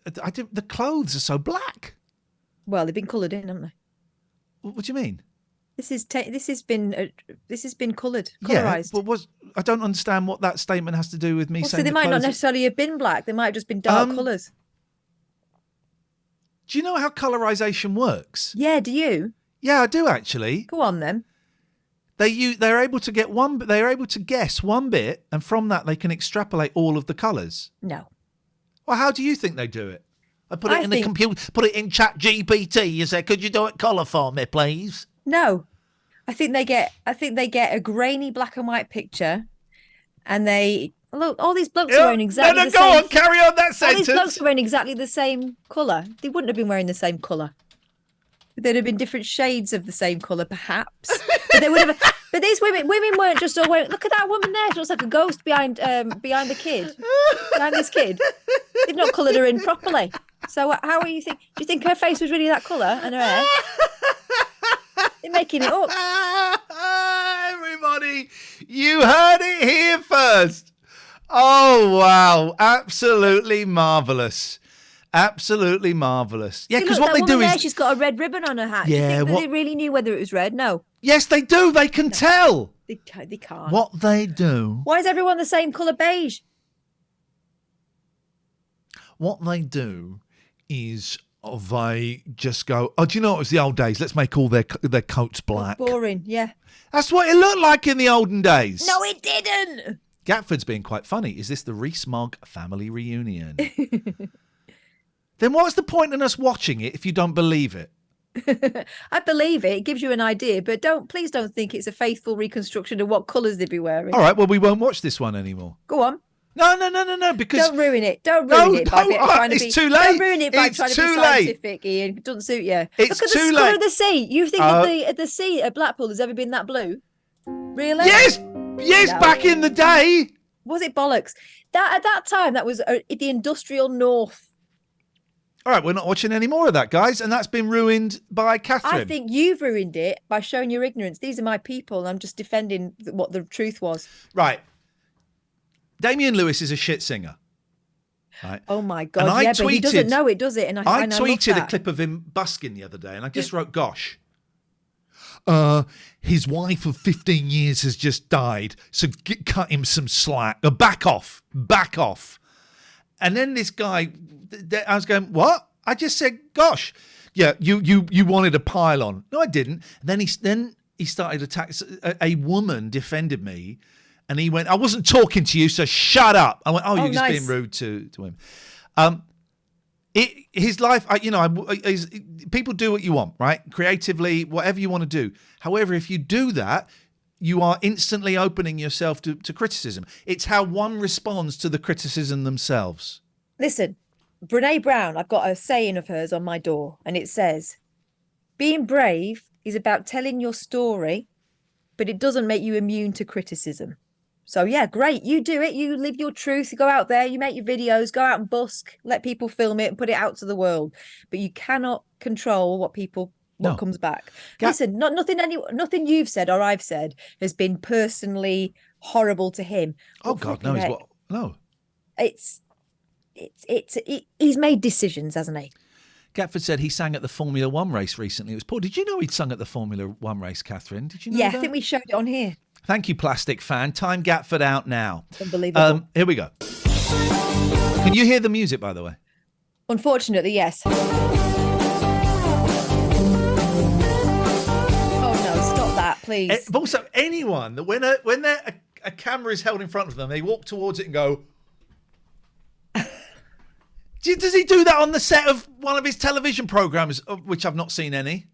The clothes are so black. Well, they've been coloured in, haven't they? What do you mean? This has been coloured, Yeah, colourised. but I don't understand what that statement has to do with me Well, so saying they the might not clothes- necessarily have been black. They might have just been dark colours. Do you know how colorization works? Yeah, do you? Yeah, I do actually. Go on then. They're able to get they're able to guess one bit, and from that they can extrapolate all of the colours. No. Well, how do you think they do it? I put it I in think- the computer, put it in Chat GPT. You say, could you do it colour for me, please? No. I think they get a grainy black and white picture, and they look, all these blokes are wearing exactly the go same. on, carry on that All these blokes sentence. are wearing exactly the same colour. They wouldn't have been wearing the same colour. There'd have been different shades of the same colour, perhaps. But they would have. But these women weren't just all wearing. Look at that woman there. She looks like a ghost behind the kid. Behind this kid. They've not coloured her in properly. So how are you think? Do you think her face was really that colour and her hair? They're making it up. Everybody, you heard it here first. Oh, wow. Absolutely marvellous. Absolutely marvellous. Yeah, See, because look, what that they do woman there, is... she's got a red ribbon on her hat. Do you Yeah, think that what- they really knew whether it was red? No, Yes, they do. They can tell. they can't. What they do... Why is everyone the same colour beige? What they do is they just go, oh, do you know it was the old days? Let's make all their coats black. Boring. Yeah. That's what it looked like in the olden days. No, it didn't. Gatford's being quite funny. Is this the Rees-Mogg family reunion? Then what's the point in us watching it if you don't believe it? I believe it. It gives you an idea, but please don't think it's a faithful reconstruction of what colours they'd be wearing. All right, well, we won't watch this one anymore. Go on. No, because... Don't ruin it. Don't ruin it by trying to it's be. too late. Don't ruin it by It's trying to be too late. scientific, Ian. It doesn't suit you. It's Look at the too colour late. of the sea. You think that the sea at Blackpool has ever been that blue? Really? Yes, No. back in the day. Was it bollocks? That at that time, that was the industrial north. All right, we're not watching any more of that, guys, and that's been ruined by Catherine. I think you've ruined it by showing your ignorance. These are my people, and I'm just defending what the truth was. Right. Damian Lewis is a shit singer. Right. Oh my God! And I Yeah, but he doesn't tweeted- know it, does it? And I love tweeted a that. clip of him busking the other day, and I just wrote, "Gosh, his wife of 15 years has just died, so cut him some slack. Back off. And then this guy, I was going, "What?" I just said, "Gosh, yeah, you wanted a pile on." No, I didn't. And then he started attacking. A woman defended me, and he went, "I wasn't talking to you, so shut up." I went, "Oh, you're just nice. being rude to him." His life, people do what you want, right? Creatively, whatever you want to do. However, if you do that, you are instantly opening yourself to criticism. It's how one responds to the criticism themselves. Listen, Brene Brown, I've got a saying of hers on my door, and it says, "Being brave is about telling your story, but it doesn't make you immune to criticism." So yeah, great. You do it. You live your truth. You go out there, you make your videos, go out and busk, let people film it and put it out to the world. But you cannot control what No. comes back. Ga- Listen, nothing you've said or I've said has been personally horrible to him. Oh But God, flipping no, heck, no. He's made decisions, hasn't he? Gatford said he sang at the Formula One race recently. It was Paul. Did you know he'd sung at the Formula One race, Catherine? Did you know Yeah, that? I think we showed it on here. Thank you, Plastic Fan. Time Gatford out now. Unbelievable. Here we go. Can you hear the music, by the way? Unfortunately, yes. Oh no, stop that, please. Also, anyone that when a camera is held in front of them, they walk towards it and go. Does he do that on the set of one of his television programs, of which I've not seen any?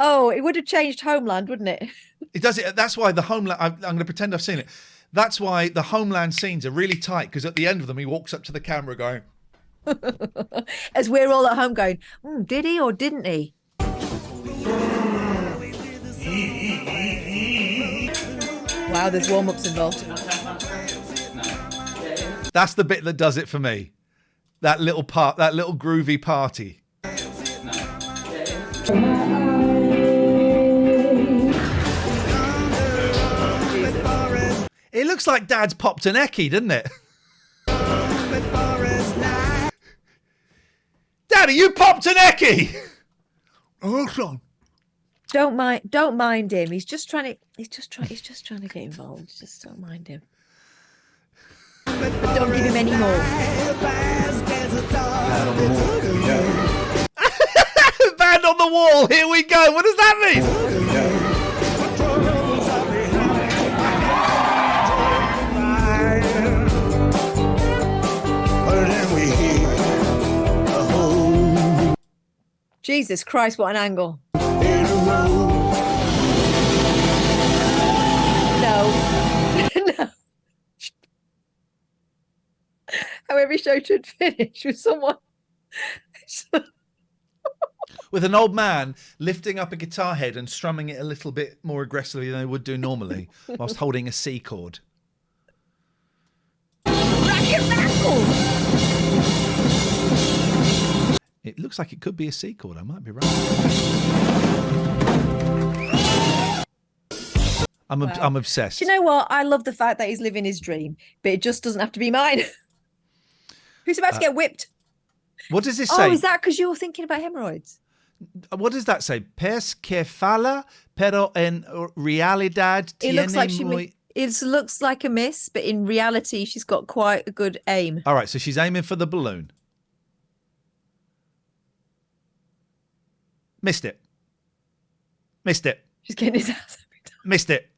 Oh, it would have changed Homeland, wouldn't it? It does it. That's why the Homeland. I'm going to pretend I've seen it. That's why the Homeland scenes are really tight, because at the end of them, he walks up to the camera going. As we're all at home going, did he or didn't he? Wow, there's warm-ups involved. That's the bit that does it for me. That little groovy party. It looks like Dad's popped an Eckie, doesn't it? Daddy, you popped an Eckie! Oh, Don't mind him. He's just trying to get involved. Just don't mind him. But don't give him any more. Band on the wall, here we go. What does that mean? Jesus Christ, what an angle. No. No. How every show should finish with someone. With an old man lifting up a guitar head and strumming it a little bit more aggressively than they would do normally, whilst holding a C chord. It looks like it could be a C chord. I might be right. I'm obsessed. Do you know what? I love the fact that he's living his dream, but it just doesn't have to be mine. Who's about to get whipped? What does this say? Oh, is that because you're thinking about hemorrhoids? What does that say? Pes que fala, pero en realidad It looks like muy... it looks like a miss, but in reality, she's got quite a good aim. All right, so she's aiming for the balloon. Missed it. Missed it. She's getting his ass every time. Missed it.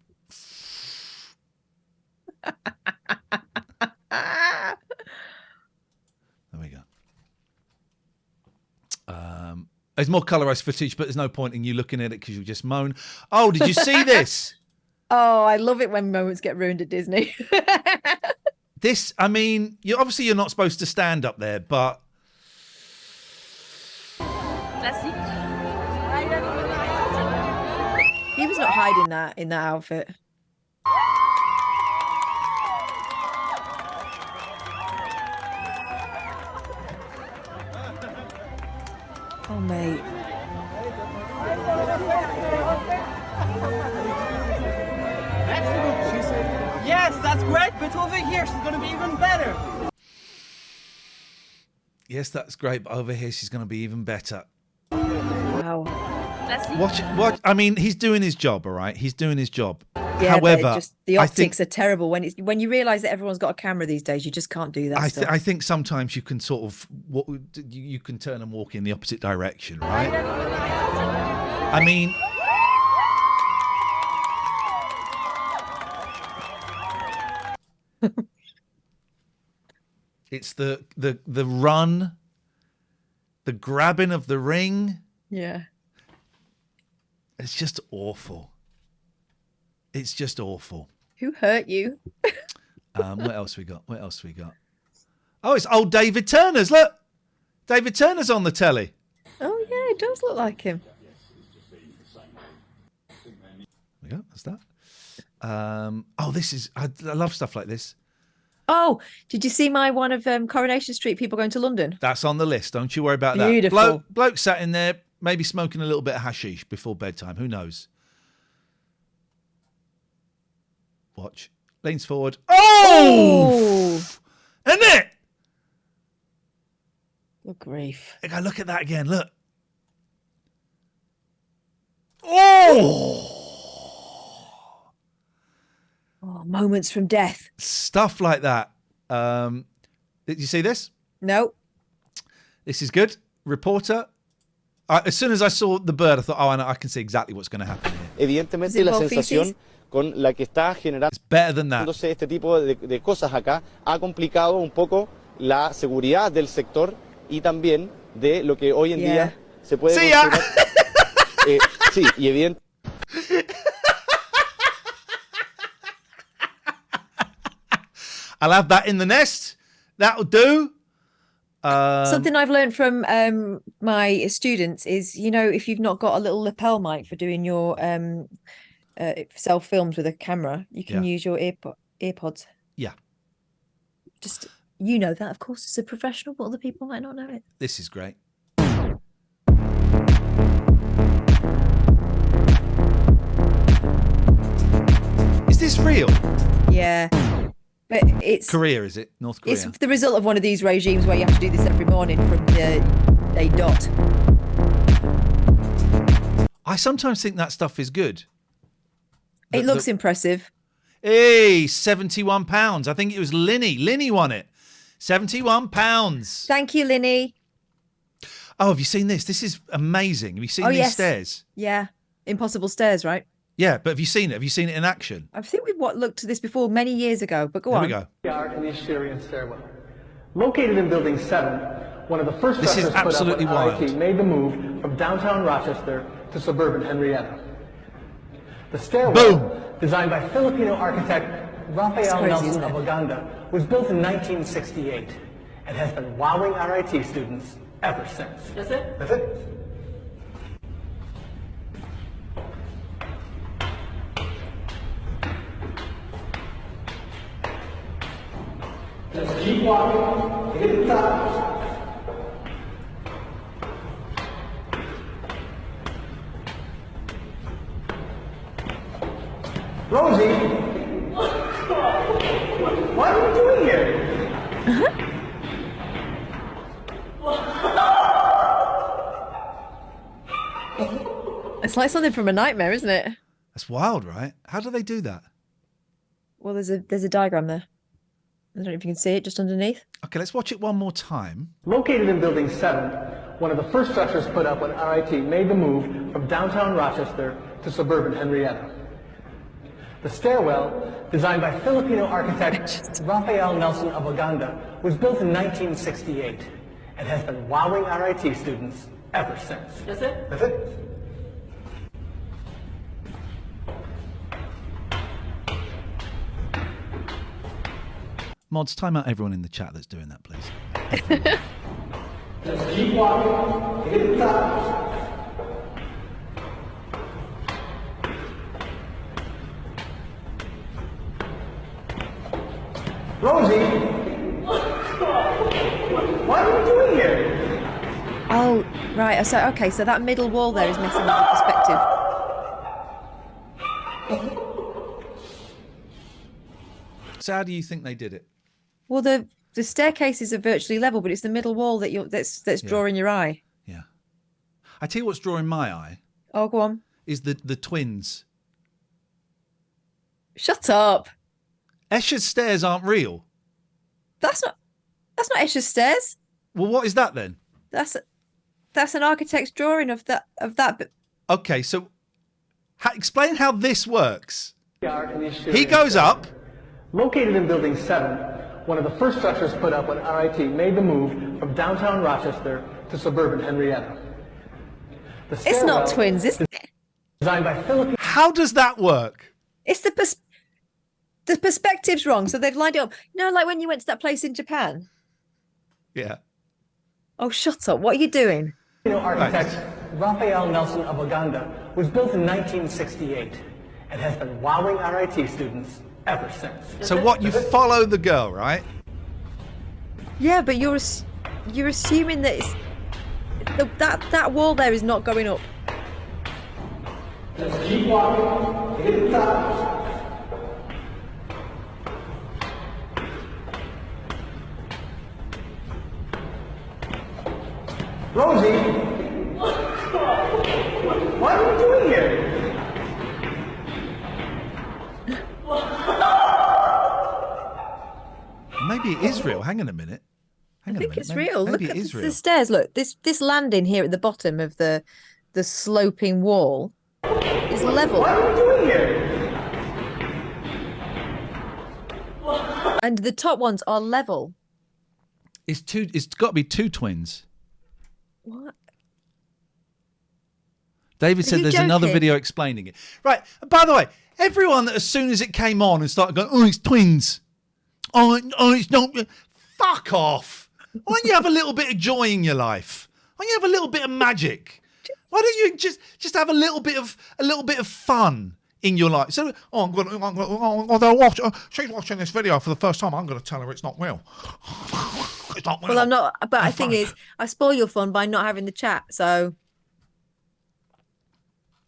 There we go. There's more colorized footage, but there's no point in you looking at it because you'll just moan. Oh, did you see this? Oh, I love it when moments get ruined at Disney. This, I mean, you're not supposed to stand up there, but He was not hiding that in that outfit. Oh, mate. Yes, that's great, but over here she's going to be even better. Yes, that's great, but over here she's going to be even better. Wow. Watch. I mean, he's doing his job, all right? He's doing his job. Yeah, However, but just the I optics think, are terrible when you realise that everyone's got a camera these days. You just can't do that stuff. I think sometimes you can sort of you can turn and walk in the opposite direction, right? I mean, it's the run, the grabbing of the ring. Yeah. It's just awful. It's just awful. Who hurt you? What else we got? Oh, it's old David Turner's. Look, David Turner's on the telly. Oh yeah, it does look like him. There we go. That's that. Oh, this is. I love stuff like this. Oh, did you see my one of Coronation Street people going to London? That's on the list. Don't you worry about Beautiful. that. Bloke sat in there, maybe smoking a little bit of hashish before bedtime. Who knows? Watch. Leans forward. Oh! Isn't it? Good grief. Look at that again. Look. Oh! Oh, moments from death. Stuff like that. Did you see this? No. This is good. Reporter. As soon as I saw the bird, I thought, oh, I can see exactly what's going to happen here. Evidentemente la sensación con la que está It's better than that. generándose este tipo de cosas acá ha complicado un poco la seguridad del sector y también de lo que hoy en día se puede considerar. Sí, y evidentemente. I'll have that in the nest. That'll do. Something I've learned from my students is, if you've not got a little lapel mic for doing your self films with a camera, you can use your earpods. Yeah. Just that, of course, as a professional, but other people might not know it. This is great. Is this real? Yeah. But it's Korea, is it? North Korea. It's the result of one of these regimes where you have to do this every morning from a dot. I sometimes think that stuff is good. It looks impressive. Hey, £71. I think it was Linny. Linny won it. £71. Thank you, Linny. Oh, have you seen this? This is amazing. Have you seen these stairs? Yeah. Impossible Stairs, right? Yeah, but have you seen it? Have you seen it in action? I think we've looked at this before many years ago, but go on. Here we go. We are in the Assyrian stairwell. Located in Building 7, one of the first This is structures put up absolutely when wild. RIT made the move from downtown Rochester to suburban Henrietta. The stairwell, Boom. designed by Filipino architect Rafael crazy, Nelson isn't of it? Uganda, was built in 1968 and has been wowing RIT students ever since. That's it? That's it. Just keep walking, get to the top. Rosie, what are you doing here? It's like something from a nightmare, isn't it? That's wild, right? How do they do that? Well, there's a diagram there. I don't know if you can see it just underneath. Okay, let's watch it one more time. Located in Building 7, one of the first structures put up when RIT made the move from downtown Rochester to suburban Henrietta. The stairwell, designed by Filipino architect Rafael Nelson of Uganda, was built in 1968 and has been wowing RIT students ever since. That's it? That's it. Mods, time out everyone in the chat that's doing that, please. Just keep walking, get to the top. Rosie! What are you doing here? Oh, right. So okay, so that middle wall there is messing with the perspective. So how do you think they did it? Well, the staircases are virtually level, but it's the middle wall that's drawing your eye. Yeah. I tell you what's drawing my eye Oh, go on. is the twins. Shut up. Escher's stairs aren't real. That's not Escher's stairs. Well, what is that then? That's an architect's drawing of that. Okay, so explain how this works. He He goes up. Located in Building 7, one of the first structures put up when RIT made the move from downtown Rochester to suburban Henrietta. The It's not stairwell twins, is it? designed by Philippine How does that work? It's the perspective's wrong, so they've lined it up. You know, like when you went to that place in Japan. Yeah. Oh, shut up! What are you doing? architect Raphael Nelson of Uganda was built in 1968 and has been wowing RIT students ever since. So what? You follow the girl, right? Yeah, but you're assuming that that wall there is not going up. Just keep walking, hit the top. Rosie! What are you doing here? Maybe it is real. Hang on a minute. I think it's real. Maybe Look it at is real. the stairs. Look, this landing here at the bottom of the sloping wall is level. What are you doing here? And the top ones are level. It's got to be two twins. What? David said you there's another joking? video explaining it. Right. And by the way, everyone that as soon as it came on and started going, oh, it's twins. Oh, it's not. Fuck off. Why don't you have a little bit of joy in your life? Why don't you have a little bit of magic? Why don't you just have a little bit of fun in your life? So, I'm gonna watch. She's watching this video for the first time. I'm gonna tell her it's not real. It's not real. Well, I'm not. But the thing fine. is, I spoil your fun by not having the chat. So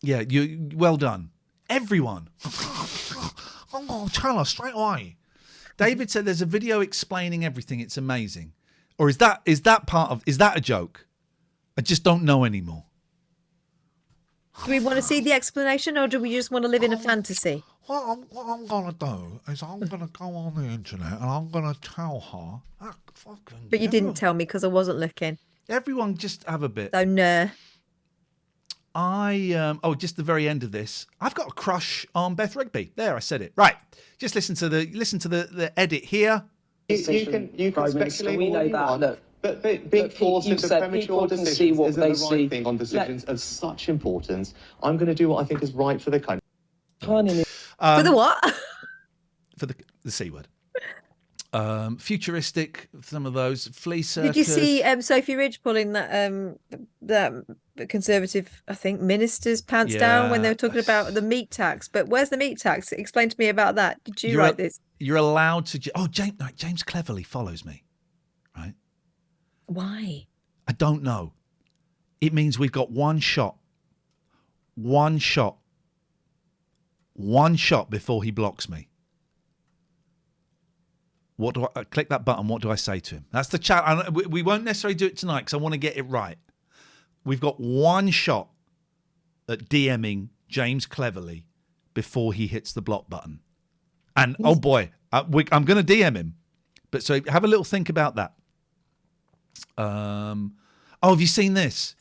Yeah, you well done, everyone. I'm gonna tell her straight away. David said there's a video explaining everything. It's amazing. Or is that a joke? I just don't know anymore. do we want to see the explanation, or do we just want to live in a fantasy? What I'm gonna do is I'm gonna go on the internet and I'm gonna tell her. But you didn't tell me because I wasn't looking. Everyone, just have a bit. So no. Just the very end of this. I've got a crush on Beth Rigby. There, I said it. Right. Just listen to the edit here. You can speculate. We know that. Look, but big forces of premature decisions see what they see. Thing on decisions of such importance. I'm going to do what I think is right for the country. For the what? For the C word. Futuristic, some of those. Flea Did you circus. see Sophie Ridge pulling that Conservative, I think, minister's pants down when they were talking about the meat tax? But where's the meat tax? Explain to me about that. Did you write this? You're allowed to. James Cleverly follows me, right? Why? I don't know. It means we've got one shot before he blocks me. What do I click that button? What do I say to him? That's the chat. We won't necessarily do it tonight because I want to get it right. We've got one shot at DMing James Cleverly before he hits the block button. And oh boy, I'm going to DM him. But so have a little think about that. Have you seen this?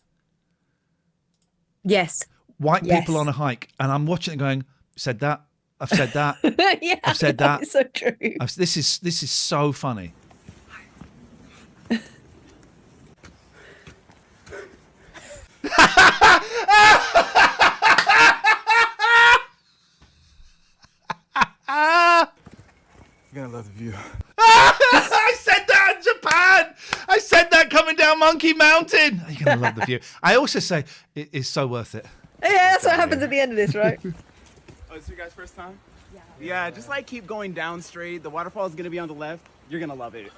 Yes. White Yes. people on a hike, and I'm watching it going, said that. I've said that. Yeah, I've said that. It's so true. This is so funny. You're gonna love the view. I said that in Japan. I said that coming down Monkey Mountain. You're gonna love the view. I also say it is so worth it. Yeah, that's what happens at the end of this, right? Oh, it's your guys' first time? Yeah, just like keep going down straight. The waterfall is gonna be on the left. You're gonna love it.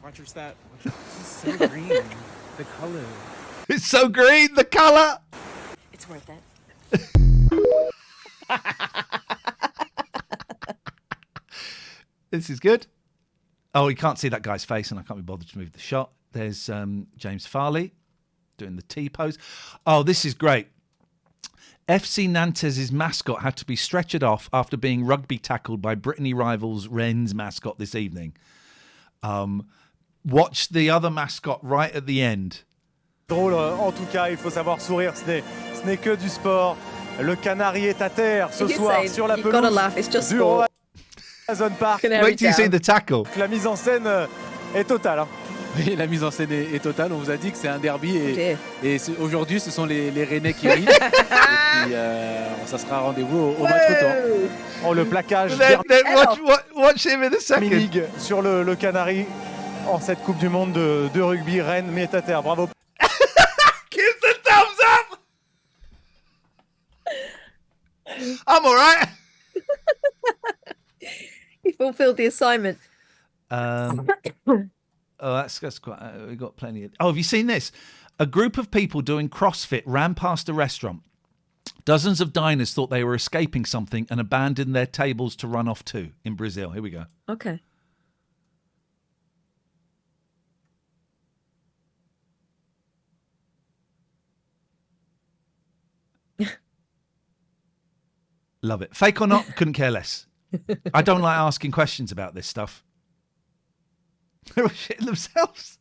Watch your stat. It's so green. The color. It's so green, the colour. It's worth it. This is good. Oh, you can't see that guy's face, and I can't be bothered to move the shot. There's James Farley doing the T pose. Oh, this is great. FC Nantes' mascot had to be stretchered off after being rugby tackled by Brittany rivals Rennes mascot this evening. Watch the other mascot right at the end. Drôle, en tout cas, il faut savoir sourire, ce n'est que du sport. Le Canari est à terre ce soir sur la pelouse du Horizon Park. Wait till you see the tackle. La mise en scène est totale. Hein. Oui, la mise en scène est totale. On vous a dit que c'est un derby et aujourd'hui, ce sont les Rennais qui rient. Et puis, ça sera rendez-vous au match retour. Oh, le plaquage. Watch him in a second. Mini-Ligue sur le Canari en cette Coupe du Monde de rugby. Rennes met à terre. Bravo. Give the thumbs up. I'm all right. He fulfilled the assignment. Oh, that's quite. We got plenty of. Oh, have you seen this? A group of people doing CrossFit ran past a restaurant. Dozens of diners thought they were escaping something and abandoned their tables to run off too in Brazil. Here we go. Okay. Love it. Fake or not, couldn't care less. I don't like asking questions about this stuff. They're all shitting themselves.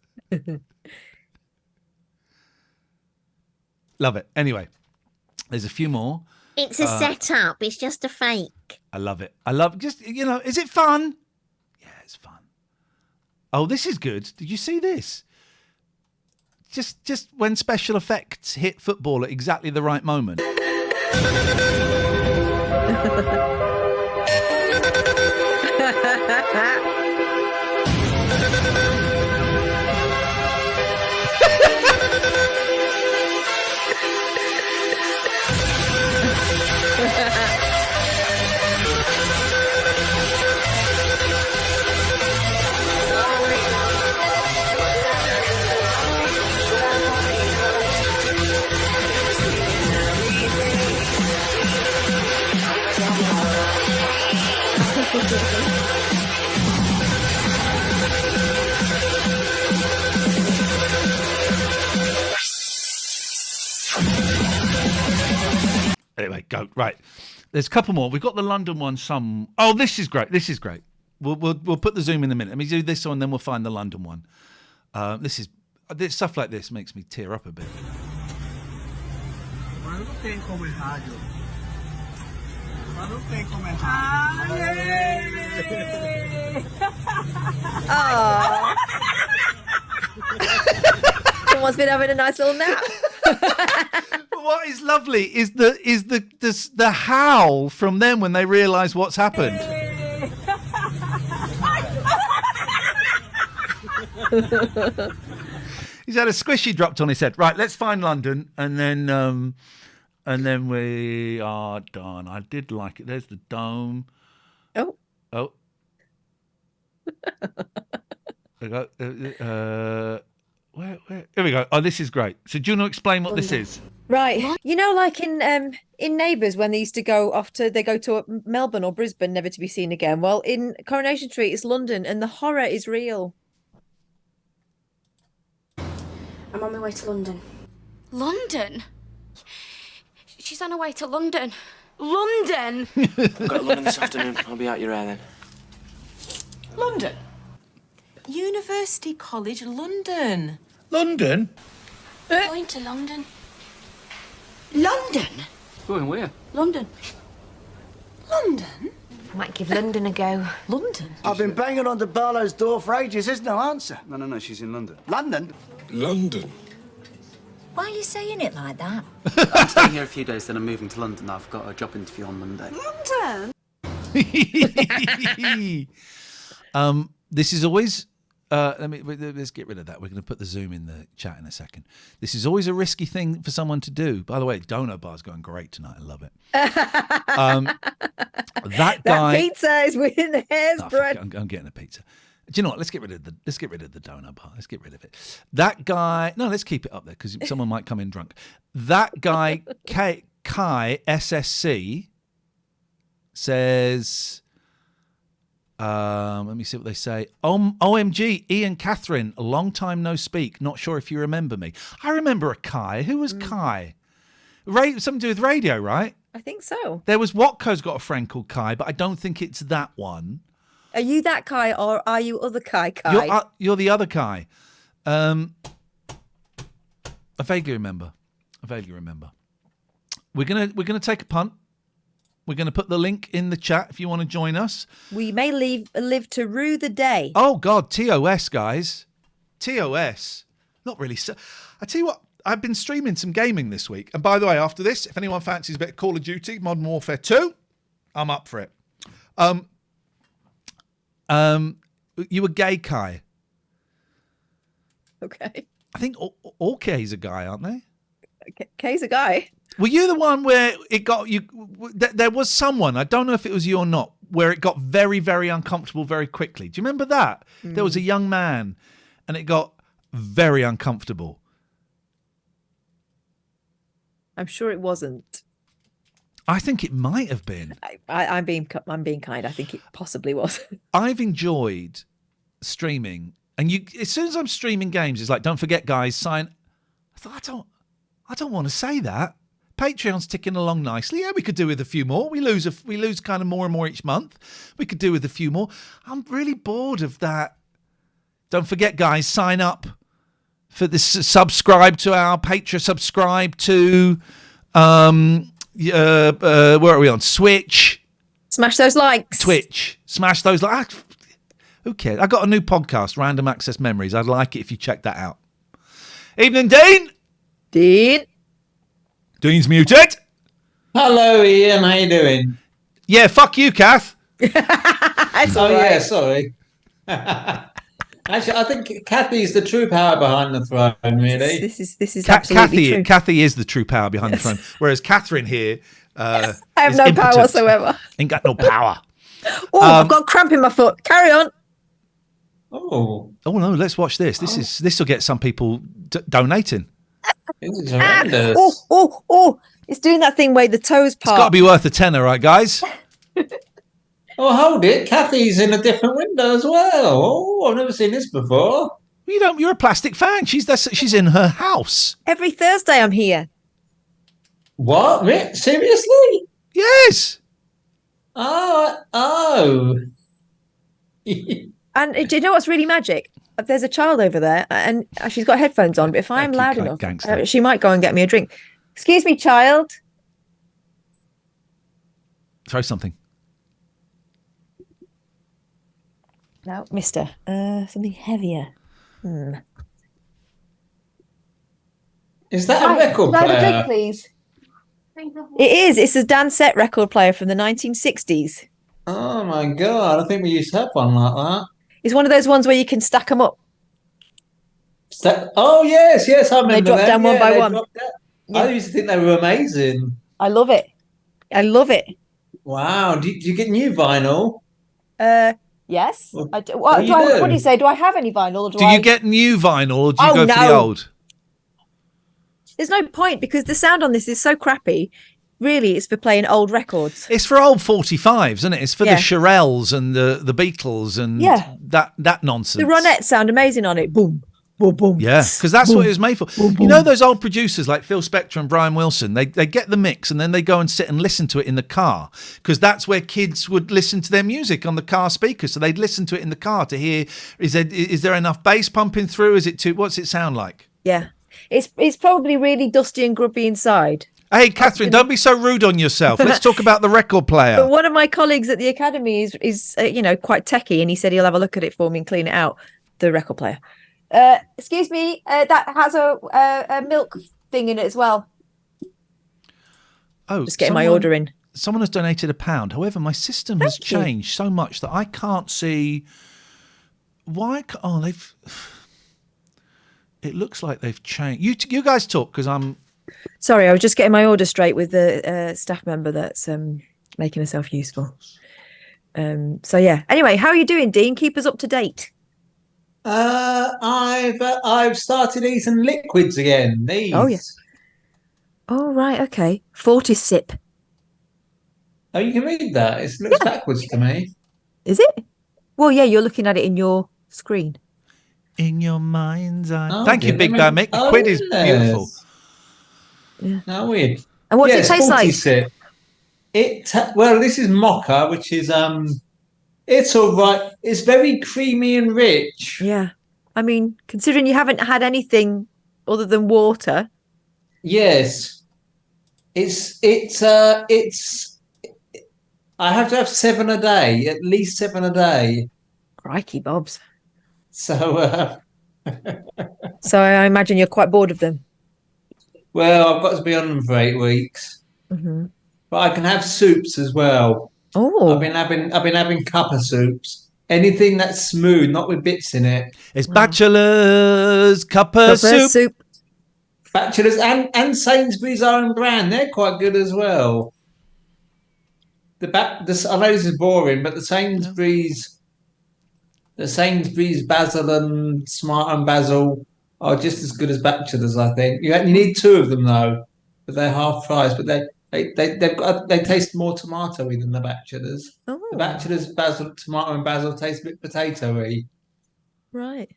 Love it. Anyway, there's a few more. It's a setup. It's just a fake. I love it. I love just, is it fun? Yeah, it's fun. Oh, this is good. Did you see this? Just when special effects hit football at exactly the right moment. Anyway, go right. There's a couple more. We've got the London one. Oh, this is great. This is great. We'll put the zoom in a minute. Let me do this one, and then we'll find the London one. This stuff like this makes me tear up a bit. Oh. Someone's been having a nice little nap. What is lovely is the howl from them when they realise what's happened. He's had a squishy dropped on his head. Right, let's find London, and then we are done. I did like it. There's the dome. Oh. There we go. Where? Here we go. Oh, this is great. So do you want to explain what this is? Right. Like in Neighbours, when they used to go to Melbourne or Brisbane, never to be seen again. Well, in Coronation Street, it's London, and the horror is real. I'm on my way to London. London? She's on her way to London. London? I've got to London this afternoon. I'll be out your hair then. London? University College London. London? Going to London. London? Going where? London. London? Might give London a go. London? I've been banging on the Barlow's door for ages. There's no answer. No, she's in London. London? London? Why are you saying it like that? I'm staying here a few days, then I'm moving to London. I've got a job interview on Monday. London? This is always let's get rid of that. We're going to put the Zoom in the chat in a second. This is always a risky thing for someone to do. By the way, Dono Bar's going great tonight. I love it. That guy. That pizza is within the hair's breadth. I'm getting a pizza. Do you know what? Let's get rid of the Dono Bar. Let's get rid of it. That guy. No, let's keep it up there because someone might come in drunk. That guy, Kai SSC, says. Let me see what they say. OMG, Ian Catherine, a long time no speak. Not sure if you remember me. I remember a Kai. Who was Kai? Something to do with radio, right? I think so. There was Watco's got a friend called Kai, but I don't think it's that one. Are you that Kai or are you other Kai? You're the other Kai. I vaguely remember. We're gonna take a punt. We're going to put the link in the chat if you want to join us. We may live to rue the day. Oh, God, TOS, guys. TOS. Not really. I tell you what, I've been streaming some gaming this week. And by the way, after this, if anyone fancies a bit of Call of Duty, Modern Warfare 2, I'm up for it. You were gay, Kai. Okay. I think all K's a guy, aren't they? K's a guy. Were you the one where it got you? There was someone, I don't know if it was you or not, where it got very, very uncomfortable very quickly. Do you remember that? There was a young man and it got very uncomfortable. I'm sure it wasn't. I think it might have been. I'm being kind. I think it possibly was. I've enjoyed streaming, and as soon as I'm streaming games, it's like, don't forget, guys, sign. I thought, I don't want to say that. Patreon's ticking along nicely. Yeah, we could do with a few more. We lose kind of more and more each month. We could do with a few more. I'm really bored of that. Don't forget, guys, sign up for this. Subscribe to our Patreon. Subscribe to where are we on? Switch. Smash those likes. Twitch. Smash those likes. Who cares? I got a new podcast, Random Access Memories. I'd like it if you check that out. Evening, Dean. Dean's muted. Hello, Ian. How you doing? Yeah, fuck you, Kath. Yeah, sorry. Actually, I think Kathy's the true power behind the throne, really. This is absolutely true. Kathy is the true power behind the throne, whereas Catherine here I have no power whatsoever. Ain't got no power. I've got a cramp in my foot. Carry on. Oh no, let's watch this. This will get some people donating. It's horrendous. It's doing that thing where the toes part. It's got to be worth a tenner, right, guys? Oh, hold it. Kathy's in a different window as well. Oh, I've never seen this before. You're a plastic fan. She's in her house. Every Thursday I'm here. What? Seriously? Yes. Oh. And do you know what's really magic? There's a child over there and she's got headphones on, but if I'm loud enough, she might go and get me a drink. Excuse me, child. Throw something. No, mister. Something heavier. Is that a record player? Have a drink, please. It is. It's a Dan Set record player from the 1960s. Oh, my God. I think we used to have one like that. It's one of those ones where you can stack them up. Oh, yes, I remember. They drop down one by one. Yeah. I used to think they were amazing. I love it. Wow. Do you get new vinyl? Yes. What do you say? Do I have any vinyl? Or do you get new vinyl or do you go for the old? There's no point because the sound on this is so crappy. Really, it's for playing old records. It's for old 45s, isn't it? It's for the Shirelles and the Beatles and that nonsense. The Ronettes sound amazing on it. Boom, boom, boom. Yeah, because that's what it was made for. Boom, you know those old producers like Phil Spector and Brian Wilson, they get the mix and then they go and sit and listen to it in the car because that's where kids would listen to their music on the car speakers. So they'd listen to it in the car to hear, is there enough bass pumping through? What's it sound like? Yeah, it's probably really dusty and grubby inside. Hey, Catherine, don't be so rude on yourself. Let's talk about the record player. But one of my colleagues at the academy is quite techie, and he said he'll have a look at it for me and clean it out. The record player. Excuse me, that has a milk thing in it as well. Oh, just getting my order in. Someone has donated £1. However, my system has changed so much that I can't see they've. It looks like they've changed. You guys talk because I'm. Sorry, I was just getting my order straight with the staff member that's making herself useful. So yeah. Anyway, how are you doing, Dean? Keep us up to date. I've started eating liquids again. These. Oh yeah. Oh right, okay. Fortisip. Oh, you can read that. It looks backwards to me. Is it? Well, yeah, you're looking at it in your screen. In your mind's eye. Oh, Thank you, Big Mick. The quid is beautiful. Yeah. How weird. And what does it taste like? Sip. Well, this is mocha, which is it's all right. It's very creamy and rich. Yeah. I mean, considering you haven't had anything other than water. Yes. It's I have to have 7 a day, at least 7 a day. Crikey, Bobs. So So I imagine you're quite bored of them. Well, I've got to be on them for 8 weeks. Mm-hmm. But I can have soups as well. Oh. I've been having cuppa soups. Anything that's smooth, not with bits in it. It's Bachelor's cuppa soup. Bachelor's and Sainsbury's own brand. They're quite good as well. I know this is boring, but the Sainsbury's Basil and Smart and Basil are just as good as Bachelor's, I think. You need 2 of them though, but they're half price. But they taste more tomatoey than the Bachelor's. Oh. The Bachelor's tomato and basil taste a bit potatoey. Right.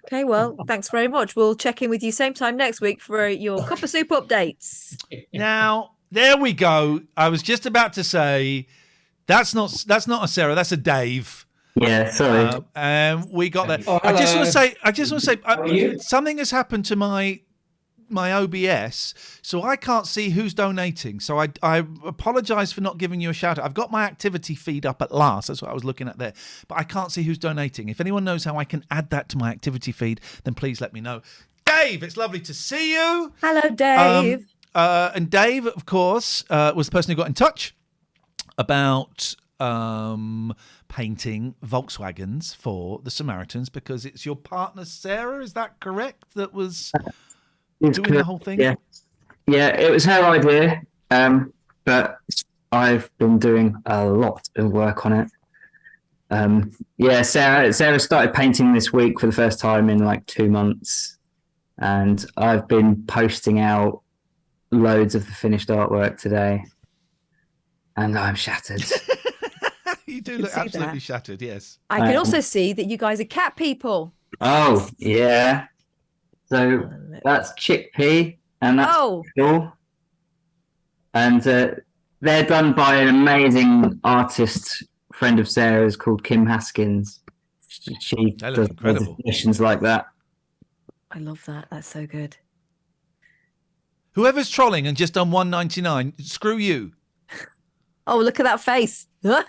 Okay, well, thanks very much. We'll check in with you same time next week for your cuppa soup updates. Now, there we go. I was just about to say that's not a Sarah, that's a Dave. Yeah, sorry. We got that. Oh, I just hello. want to say something has happened to my OBS, so I can't see who's donating. So I apologise for not giving you a shout out. I've got my activity feed up at last. That's what I was looking at there. But I can't see who's donating. If anyone knows how I can add that to my activity feed, then please let me know. Dave, it's lovely to see you. Hello, Dave. And Dave, of course, was the person who got in touch about painting Volkswagens for the Samaritans because it's your partner, Sarah. Is that correct? That was doing the whole thing? Yeah, it was her idea, but I've been doing a lot of work on it. Sarah started painting this week for the first time in like 2 months, and I've been posting out loads of the finished artwork today, and I'm shattered. You do look absolutely shattered, yes. I can also see that you guys are cat people. Oh, yeah. So that's Chickpea, and that's cool. And they're done by an amazing artist friend of Sarah's called Kim Haskins. She does missions like that. I love that. That's so good. Whoever's trolling and just done $1.99, screw you. Oh, look at that face. Oh,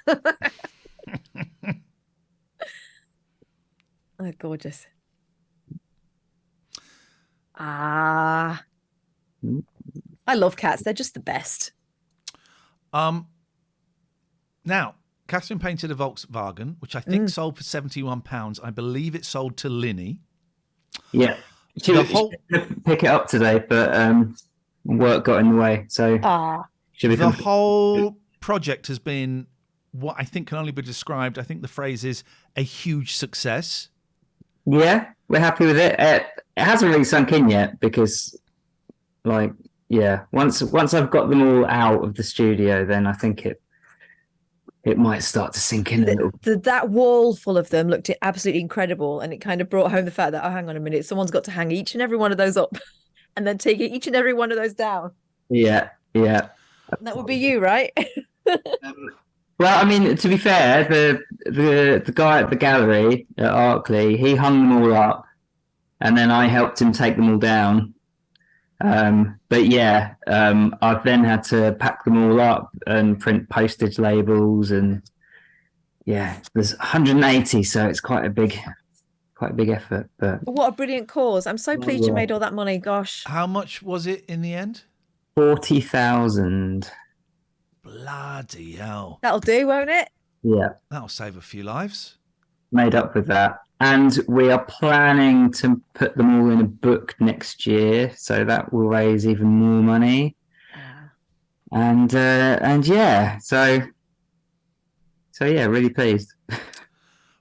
gorgeous. I love cats. They're just the best. Now, Catherine painted a Volkswagen, which I think sold for £71. I believe it sold to Linny. Yeah. She was pick it up today, but work got in the way. So the whole project has been what I think can only be described. I think the phrase is a huge success. Yeah, we're happy with it. It hasn't really sunk in yet because, once I've got them all out of the studio, then I think it might start to sink in a little. That wall full of them looked absolutely incredible, and it kind of brought home the fact that, hang on a minute, someone's got to hang each and every one of those up and then take each and every one of those down. Yeah. That would be you, right? Well, I mean, to be fair, the guy at the gallery at Arkley, he hung them all up, and then I helped him take them all down. I've then had to pack them all up and print postage labels, and there's 180, so it's quite a big effort. But what a brilliant cause! I'm so pleased you made all that money. Gosh, how much was it in the end? 40,000. Bloody hell! That'll do, won't it? Yeah, that'll save a few lives. made up with that. And we are planning to put them all in a book next year, so that will raise even more money. And yeah, so yeah, really pleased. Of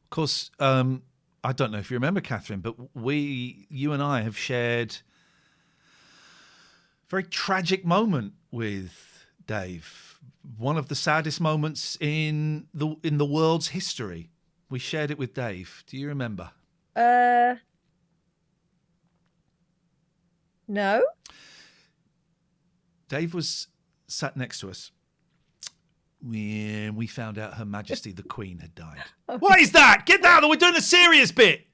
course, I don't know if you remember, Catherine, but you and I have shared a very tragic moment with Dave. One of the saddest moments in the world's history. We shared it with Dave. Do you remember? No. Dave was sat next to us when we found out Her Majesty the Queen had died. What is that? Get down! We're doing a serious bit.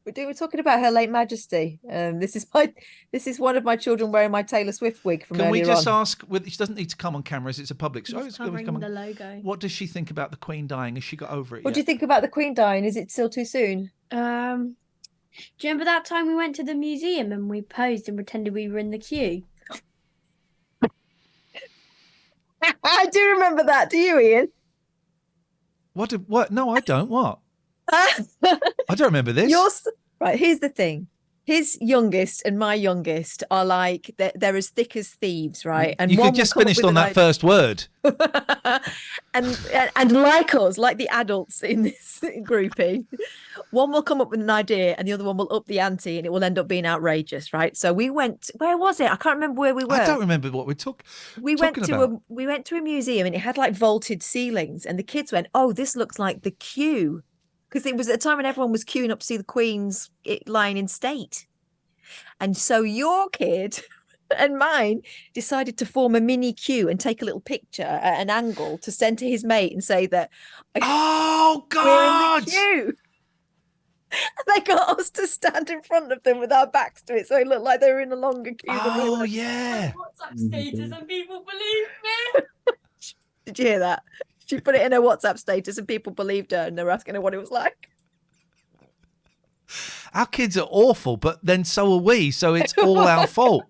We're talking about Her late Majesty. This is one of my children wearing my Taylor Swift wig from earlier on. Can we just ask? She doesn't need to come on camera, as it's a public show. It's covering the logo. What does she think about the Queen dying? Has she got over it What yet? do you think about the Queen dying? Is it still too soon? Do you remember that time we went to the museum and we posed and pretended we were in the queue? I do remember that. Do you, Ian? What? No, I don't. What? I don't remember this. Right, here's the thing. His youngest and my youngest are like, they're as thick as thieves, right? And you one could just will come up finished with on an that idea. first word. and like us, like the adults in this grouping, one will come up with an idea and the other one will up the ante and it will end up being outrageous, right? So we went, where was it? I can't remember where we were. I don't remember what we took. We went to a museum and it had like vaulted ceilings and the kids went, oh, this looks like the queue. Because it was at a time when everyone was queuing up to see the Queen's lying in state. And so your kid and mine decided to form a mini queue and take a little picture at an angle to send to his mate and say that, oh, God! We're in the queue. And they got us to stand in front of them with our backs to it so it looked like they were in a longer queue. Oh, yeah. WhatsApp status and people believe me. Did you hear that? She put it in her WhatsApp status and people believed her and they were asking her what it was like. Our kids are awful, but then so are we, so it's all our fault.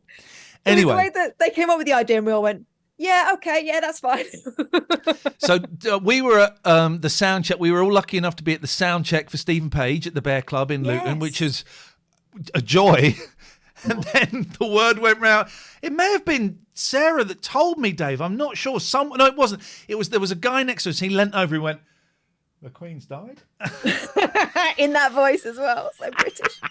Anyway. It was the way that they came up with the idea and we all went, yeah, okay, yeah, that's fine. So we were at the sound check. We were all lucky enough to be at the sound check for Stephen Page at the Bear Club in Luton, which is a joy. And then the word went round. It may have been Sarah that told me, Dave. I'm not sure. No, it wasn't. There was a guy next to us. He leant over. He went, "The Queen's died." In that voice as well, so British.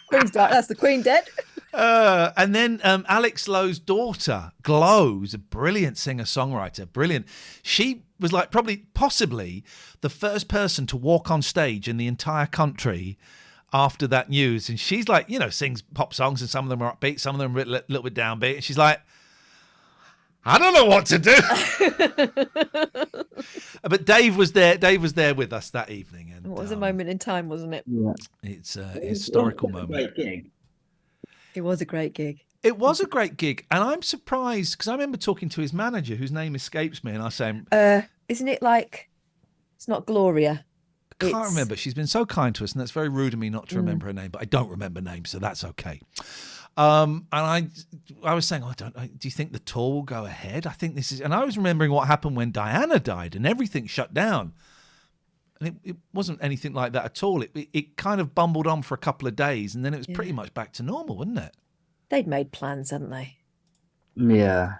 Queen's died. That's the Queen dead. And then Alex Lowe's daughter, Glow, who's a brilliant singer-songwriter, brilliant. She was like possibly the first person to walk on stage in the entire country after that news. And she's like, sings pop songs and some of them are upbeat, some of them are a little bit downbeat. And she's like, I don't know what to do. But Dave was there. Dave was there with us that evening. And it was a moment in time, wasn't it? Yeah. It's a historical moment. Great gig. It was a great gig. It was a great gig. And I'm surprised because I remember talking to his manager, whose name escapes me. And I was saying, isn't it like, it's not Gloria. I can't remember. She's been so kind to us, and that's very rude of me not to remember her name, but I don't remember names, so that's okay. And I was saying, do you think the tour will go ahead? I think this is, and I was remembering what happened when Diana died and everything shut down. And it wasn't anything like that at all. It kind of bumbled on for a couple of days, and then it was pretty much back to normal, wasn't it? They'd made plans, hadn't they? Yeah.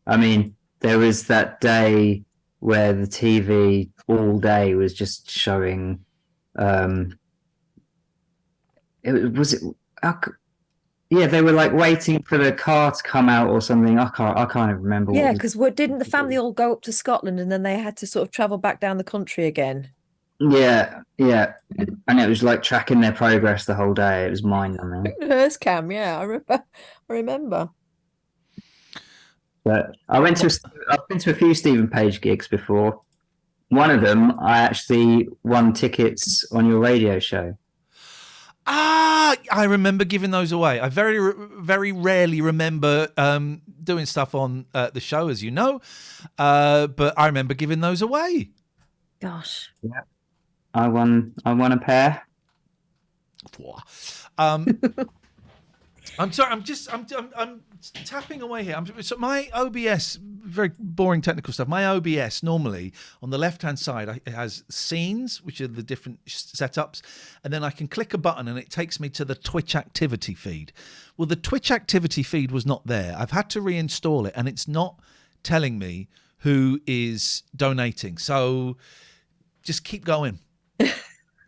I mean, there was that day where the TV all day was just showing. Yeah, they were like waiting for the car to come out or something. I can't even remember. Yeah, because didn't the family all go up to Scotland and then they had to sort of travel back down the country again? Yeah, and it was like tracking their progress the whole day. It was mind-numbing. Hearst cam, yeah, I remember. But I've been to a few Stephen Page gigs before. One of them, I actually won tickets on your radio show. I remember giving those away. I very, very rarely remember doing stuff on the show, as you know. But I remember giving those away. Gosh. Yeah. I won a pair. I'm sorry. I'm tapping away here. So my OBS, very boring technical stuff. My OBS normally on the left-hand side it has scenes, which are the different setups, and then I can click a button and it takes me to the Twitch activity feed. Well, the Twitch activity feed was not there. I've had to reinstall it, and it's not telling me who is donating. So just keep going.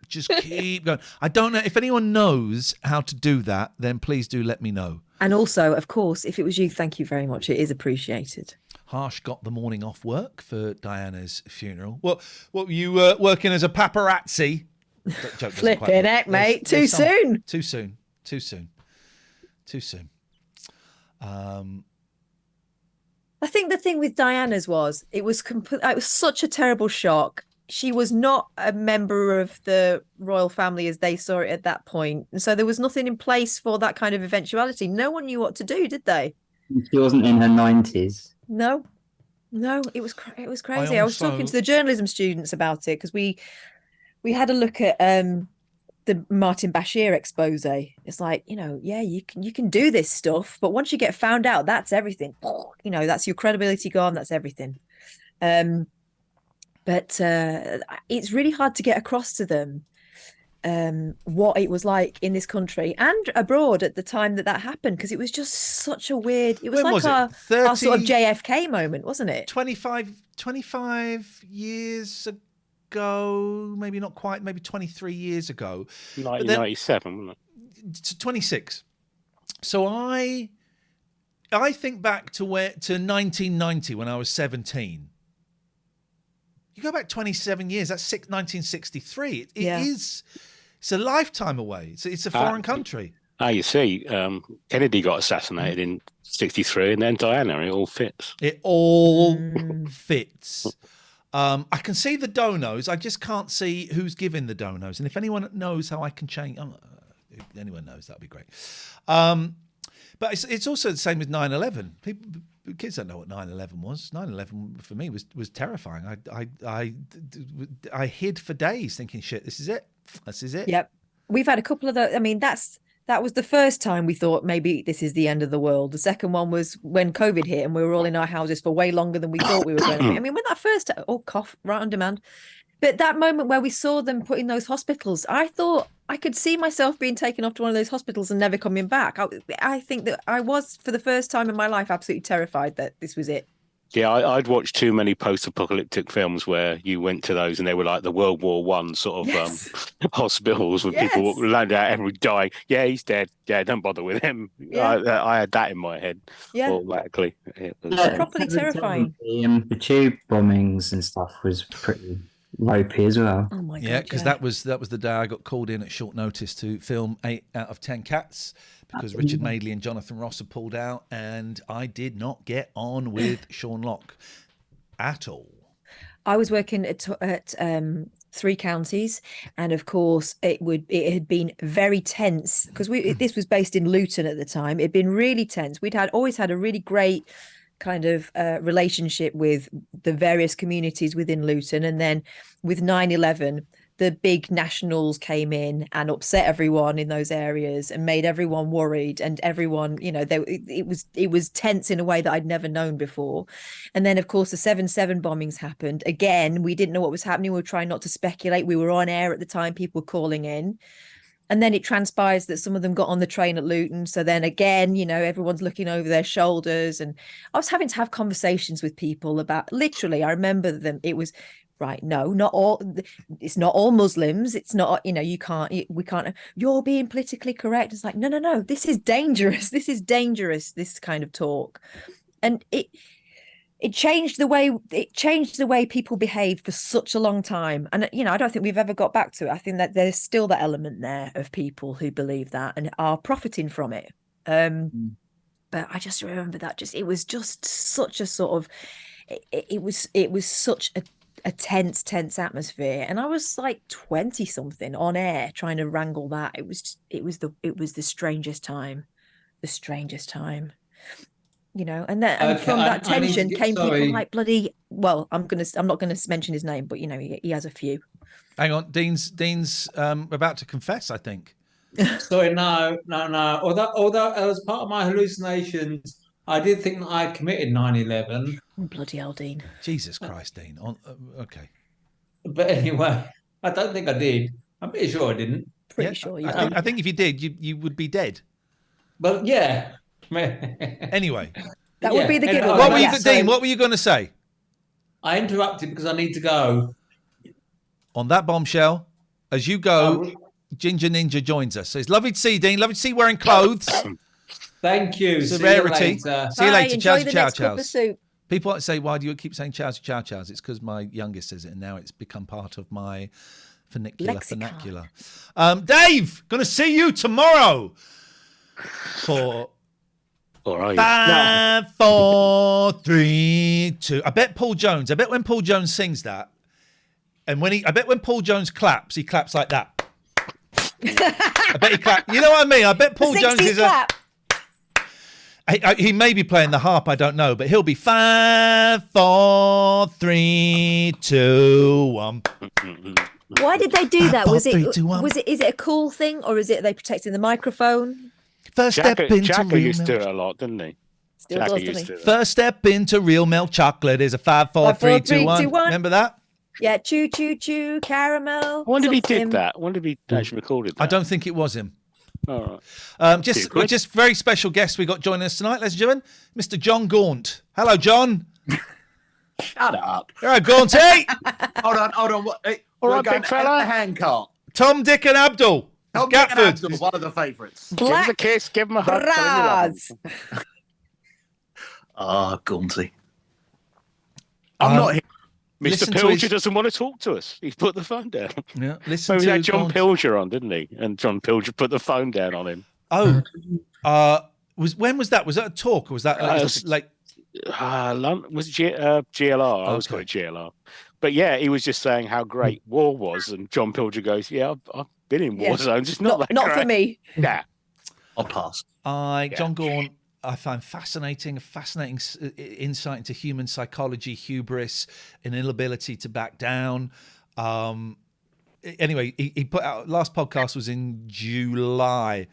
Just keep going. I don't know if anyone knows how to do that, then please do let me know. And also, of course, if it was you, thank you very much. It is appreciated. Harsh got the morning off work for Diana's funeral. What were you working as a paparazzi? Flipping heck, mate. Too soon. Too soon. Too soon. Too soon. I think the thing with Diana's was it was such a terrible shock. She was not a member of the royal family as they saw it at that point. And so there was nothing in place for that kind of eventuality. No one knew what to do, did they? She wasn't in her 90s. No, it was crazy. I was talking to the journalism students about it because we had a look at the Martin Bashir expose. It's like, you can do this stuff, but once you get found out, that's everything. That's your credibility gone. That's everything. But it's really hard to get across to them what it was like in this country and abroad at the time that happened, because it was just such a weird. It was when like our sort of JFK moment, wasn't it? 25 years ago, maybe not quite, maybe 23 years ago. 1997, wasn't it? 26. So I think back to 1990 when I was 17. You go back 27 years, that's 1963. It's a lifetime away. It's a foreign country. You see, Kennedy got assassinated in 63 and then Diana. It all fits. It all fits. I can see the donos. I just can't see who's giving the donos. And if anyone knows how I can change, if anyone knows, that'd be great. But it's also the same with 9/11. Kids don't know what 9/11 was. 9/11 for me was terrifying. I hid for days thinking, shit, this is it. This is it. Yep. We've had a couple of those. I mean, that was the first time we thought maybe this is the end of the world. The second one was when COVID hit and we were all in our houses for way longer than we thought we were going to be. I mean, when that first, cough, right on demand. But that moment where we saw them put in those hospitals, I thought I could see myself being taken off to one of those hospitals and never coming back. I think that I was, for the first time in my life, absolutely terrified that this was it. Yeah, I'd watched too many post-apocalyptic films where you went to those and they were like the World War I sort of hospitals with people land out and would die. Yeah, he's dead. Yeah, don't bother with him. Yeah. I had that in my head automatically. It was properly terrifying. The tube bombings and stuff was pretty ropey as well. Oh my God! Yeah, because that was the day I got called in at short notice to film 8 out of 10 Cats because Richard Madeley and Jonathan Ross had pulled out, and I did not get on with Sean Locke at all. I was working at 3 counties, and of course it had been very tense because this was based in Luton at the time. It'd been really tense. We'd always had a really great kind of relationship with the various communities within Luton, and then with 9/11 the big nationals came in and upset everyone in those areas and made everyone worried, and everyone, it was tense in a way that I'd never known before. And then of course the 7/7 bombings happened again. We didn't know what was happening. We were trying not to speculate. We were on air at the time, people were calling in. And then it transpires that some of them got on the train at Luton. So then again, everyone's looking over their shoulders. And I was having to have conversations with people about, literally, I remember them. It was, right, no, not all. It's not all Muslims. It's not, we can't, you're being politically correct. It's like, no, this is dangerous. This is dangerous, this kind of talk. And it changed the way people behaved for such a long time. And, I don't think we've ever got back to it. I think that there's still that element there of people who believe that and are profiting from it. But I just remember that it was just such a sort of, it was such a tense atmosphere. And I was like 20 something on air trying to wrangle that. It was the strangest time. And from that tension came people like bloody. Well, I'm not gonna mention his name, but he has a few. Hang on, Dean's about to confess, I think. Sorry, no. Although as part of my hallucinations, I did think that I had committed 9/11. Bloody hell, Dean. Jesus Christ, Dean. Okay. But anyway, I don't think I did. I'm pretty sure I didn't. Pretty sure you I think if you did, you would be dead. But yeah. Anyway. That would be the good one. What were you, Dean? What were you going to say? I interrupted because I need to go. On that bombshell, as you go, Ginger Ninja joins us. So it's lovely to see you, Dean. Lovely to see you wearing clothes. Thank you. It's a See rarity. you later. See you later. Enjoy Chows, the chow, next cup of chows. soup. People say, why do you keep saying chows, chow, chows? It's because my youngest says it, and now it's become part of my vernacular. Dave, going to see you tomorrow for 5, 4, 3, 2. I bet when Paul Jones sings that, and I bet when Paul Jones claps, he claps like that. I bet he claps. You know what I mean? I bet Paul Jones is clap. He may be playing the harp, I don't know, but he'll be 5, 4, 3, 2, 1. Why did they do that? 5, 4, Was 3, 2, 1. is it a cool thing, or is it they protecting the microphone? First step into Jacka real used to milk. do it a lot, didn't he? Still Jacka does, used doesn't to he? do it. First step into real milk chocolate is a 5, 4, 3, 2, 1. Remember that? Yeah, choo choo choo, caramel. I wonder if he something. did that. I wonder if he actually recorded that. I don't think it was him. All right. Just very special guest we got joining us tonight, ladies and gentlemen, Mr. John Gaunt. Hello, John. Shut up. All right, Gaunty. Hold on. What, hey, All we're right, going big fella. A handcart. Tom, Dick, and Abdul. Tom, Gatford. Dick and Abdul, one of the favourites. Give us a kiss. Give him a hug. tell him you love him. Ah, Gaunty. I'm not here. Mr. Listen to Pilger his- doesn't want to talk to us. He's put the phone down. Yeah, listen Maybe to had John Gaunt. Pilger on, didn't he? And John Pilger put the phone down on him. Oh, when was that? Was that a talk, or was that like? Was it GLR? I always call it GLR. But yeah, he was just saying how great war was, and John Pilger goes, "Yeah, I've been in war zones. It's not that Not great." for me. Nah, I'll pass. John Gaunt, I find fascinating insight into human psychology, hubris, an inability to back down. Anyway, he put out, last podcast was in July.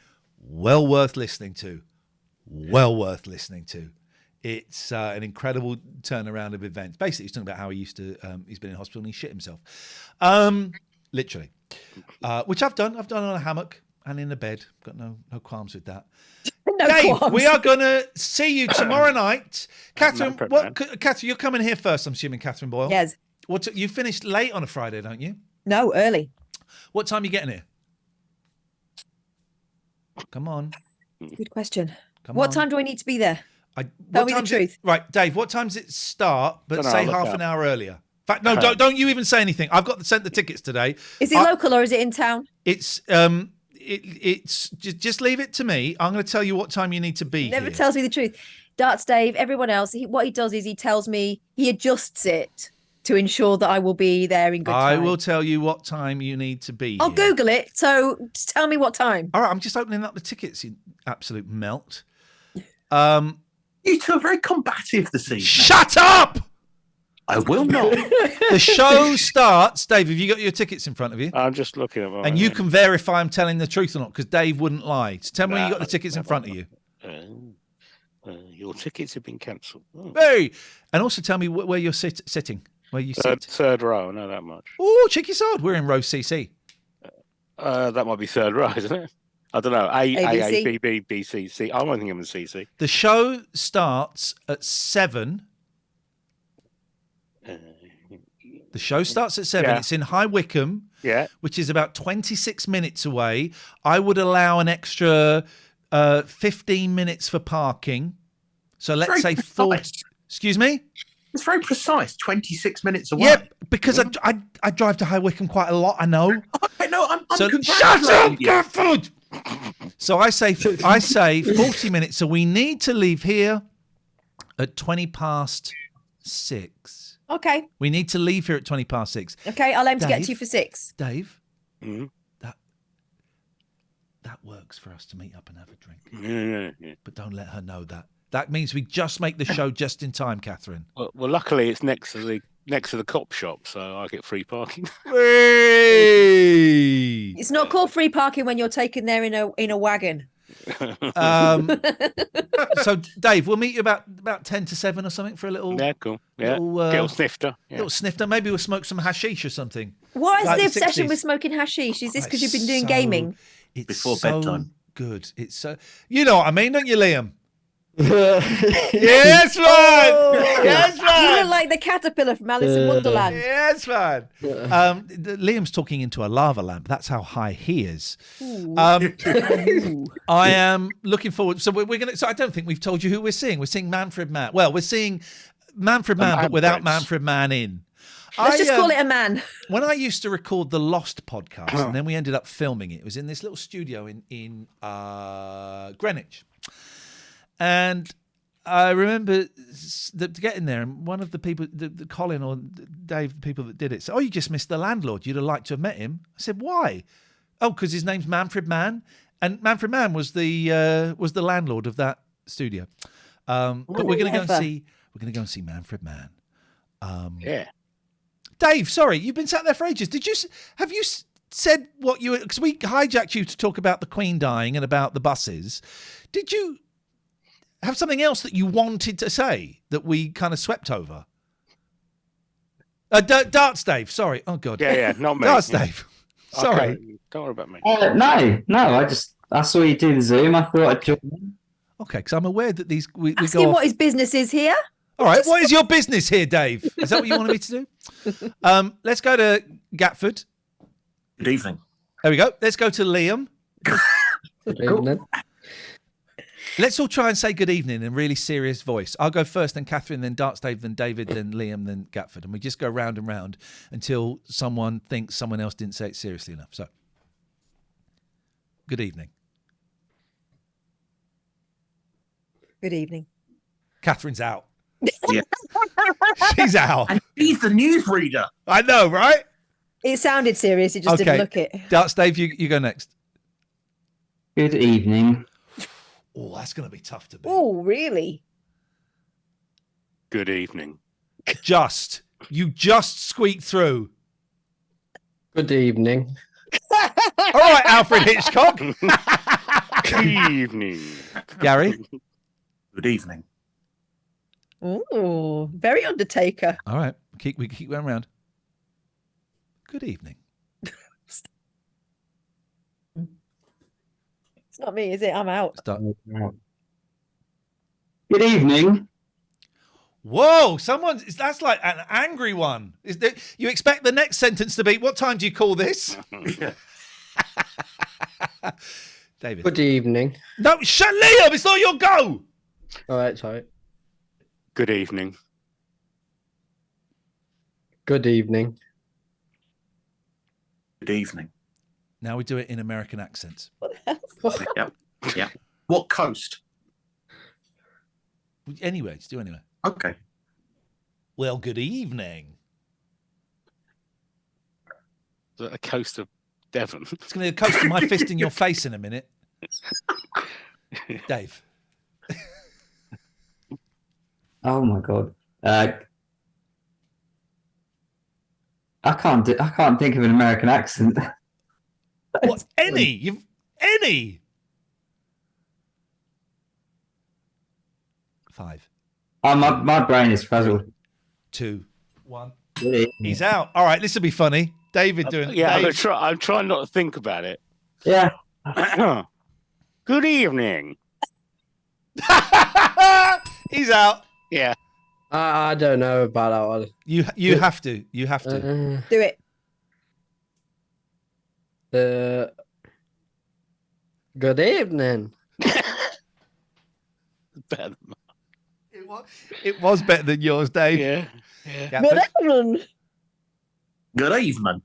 Well worth listening to. It's an incredible turnaround of events. Basically, he's talking about how he used to, he's been in hospital and he shit himself. Literally. Which I've done. I've done on a hammock and in a bed. Got no qualms with that. Dave, qualms. we are going to see you tomorrow night. Catherine, Catherine, you're coming here first, I'm assuming, Catherine Boyle. Yes. You finished late on a Friday, don't you? No, early. What time are you getting here? Come on. Good question. Come What on. time do I need to be there? Tell What me the time's it- truth. Right, Dave, what time does it start? But Dunno, say look half out. an hour earlier. In fact, no, don't you even say anything. I've got sent the tickets today. Is it local or is it in town? It's it's just leave it to me. I'm going to tell you what time you need to be Never here. tells me the truth. Darts Dave, everyone else, what he does is he tells me, he adjusts it to ensure that I will be there in good I time. will tell you what time you need to be I'll here. Google it. So just tell me what time. All right, I'm just opening up the tickets, you absolute melt. You two are very combative this evening. Shut up! I will not. The show starts. Dave, have you got your tickets in front of you? I'm just looking at mine. And you can verify I'm telling the truth or not, because Dave wouldn't lie. So tell me when you got the tickets in front of you. Your tickets have been cancelled. Oh. Hey! And also tell me where you're sitting. Where you sit. Third row, I know that much. Oh, cheeky sod. We're in row CC. That might be third row, isn't it? I don't know. A, B, B, B, C, C. I don't think I'm in CC. The show starts at 7. The show starts at 7. Yeah. It's in High Wycombe, which is about 26 minutes away. I would allow an extra 15 minutes for parking. So let's say 4. Excuse me? It's very precise. 26 minutes away. Yeah, because I drive to High Wycombe quite a lot. I know. I know. I'm So shut congratulating up, you. Gafford! So I say 40 minutes. So we need to leave here at 6:20. Okay. We need to leave here at 6:20. Okay, I'll aim to get Dave? to you for 6. Dave, that works for us to meet up and have a drink. But don't let her know that. That means we just make the show just in time, Catherine. Well, luckily it's next to the next to the cop shop, so I get free parking. Whee! It's not called free parking when you're taken there in a wagon. So, Dave, we'll meet you about 10 to 7 or something for a little. Yeah, cool. Yeah, little snifter. Yeah. Little snifter. Maybe we'll smoke some hashish or something. What is Like the the obsession 60s? with smoking hashish? Is this because you've been doing so- gaming? It's Before so bedtime. good. It's so. You know what I mean, don't you, Liam? Yes, man. Yes, You man. look like the caterpillar from Alice in Wonderland. Yes, man. Liam's talking into a lava lamp. That's how high he is. I am looking forward. So we're gonna. So I don't think we've told you who we're seeing. We're seeing Manfred Mann. Well, we're seeing Manfred Mann, but without Manfred Mann in. Let's just call it a man. When I used to record the Lost podcast, and then we ended up filming it. It was in this little studio in Greenwich. And I remember getting there, and one of the people, the Colin or Dave, the people that did it, said, "Oh, you just missed the landlord. You'd have liked to have met him." I said, "Why?" "Oh, because his name's Manfred Mann, and Manfred Mann was the landlord of that studio." But we're going to go and see. We're going to go and see Manfred Mann. Yeah. Dave, sorry, you've been sat there for ages. Have you said what you? Because we hijacked you to talk about the Queen dying and about the buses. Did you have something else that you wanted to say that we kind of swept over? Darts Dave, sorry. Oh, God. Yeah, not me. Darts Dave. Sorry. Okay, don't worry about me. No. I saw you do the Zoom. I thought I'd join in. Okay, because I'm aware that these we Ask go him off. what his business is here. All right, what is your business here, Dave? Is that what you wanted me to do? Let's go to Gatford. Good evening. There we go. Let's go to Liam. Good evening. Let's all try and say good evening in a really serious voice. I'll go first, then Catherine, then Darts Dave, then David, then Liam, then Gatford. And we just go round and round until someone thinks someone else didn't say it seriously enough. So, good evening. Good evening. Catherine's out. Yeah. She's out. And he's the newsreader. I know, right? It sounded serious. It just didn't look it. Darts Dave, you go next. Good evening. Oh, that's going to be tough to beat. Oh, really? Good evening. You just squeaked through. Good evening. All right, Alfred Hitchcock. Good evening. Gary. Good evening. Oh, very Undertaker. All right, we keep going round. Good evening. It's not me, is it? I'm out. Good evening. Whoa, that's like an angry one. You expect the next sentence to be, what time do you call this? David. Good evening. No, shut Liam, it's not your go. All right, sorry. Good evening. Good evening. Good evening. Now we do it in American accents. Yeah. What coast? Anyway, just do anyway. Okay. Well, good evening. A coast of Devon. It's going to be a coast of my fist in your face in a minute. Dave. Oh my God. I can't think of an American accent. What? Any? Any? 5. My brain is frazzled. 2, 1. Good evening. He's out. All right, this will be funny. David doing it. Yeah, Dave. I'm trying not to think about it. Yeah. Good evening. He's out. Yeah. I don't know about that one. You have to. You have to. Do it. Good evening. Better than It was better than yours, Dave. Yeah. Good evening. Good evening.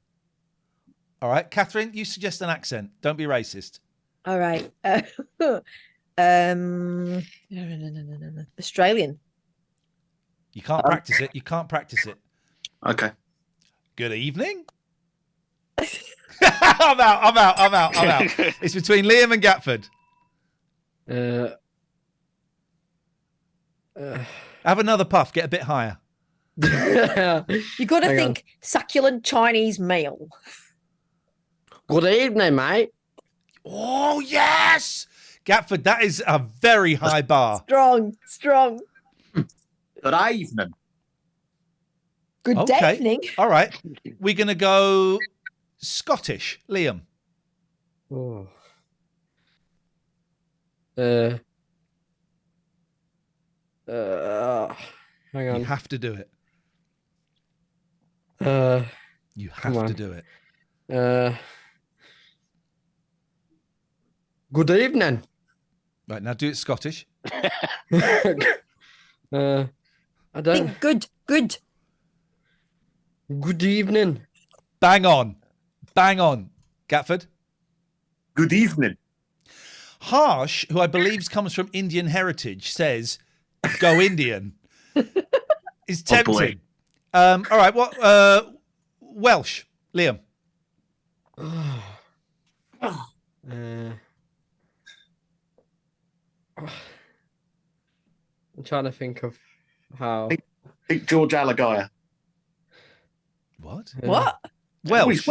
All right, Catherine, you suggest an accent. Don't be racist. All right. Australian. You can't practice it. You can't practice it. Okay. Good evening. I'm out. It's between Liam and Gatford. Have another puff. Get a bit higher. You got to think succulent Chinese meal. Good evening, mate. Oh, yes! Gatford, that is a very high bar. Strong. Good evening. Good evening. All right. We're going to go Scottish. Liam. Oh. Hang on. You have to do it. You have to do it. Good evening. Right, now do it Scottish. I don't. Think good. Good evening. Bang on. Gatford. Good evening. Harsh, who I believe comes from Indian heritage, says, "Go Indian." Is tempting. All right. What? Welsh. Liam. I'm trying to think of how. Think George Alagaya. What? What? Welsh.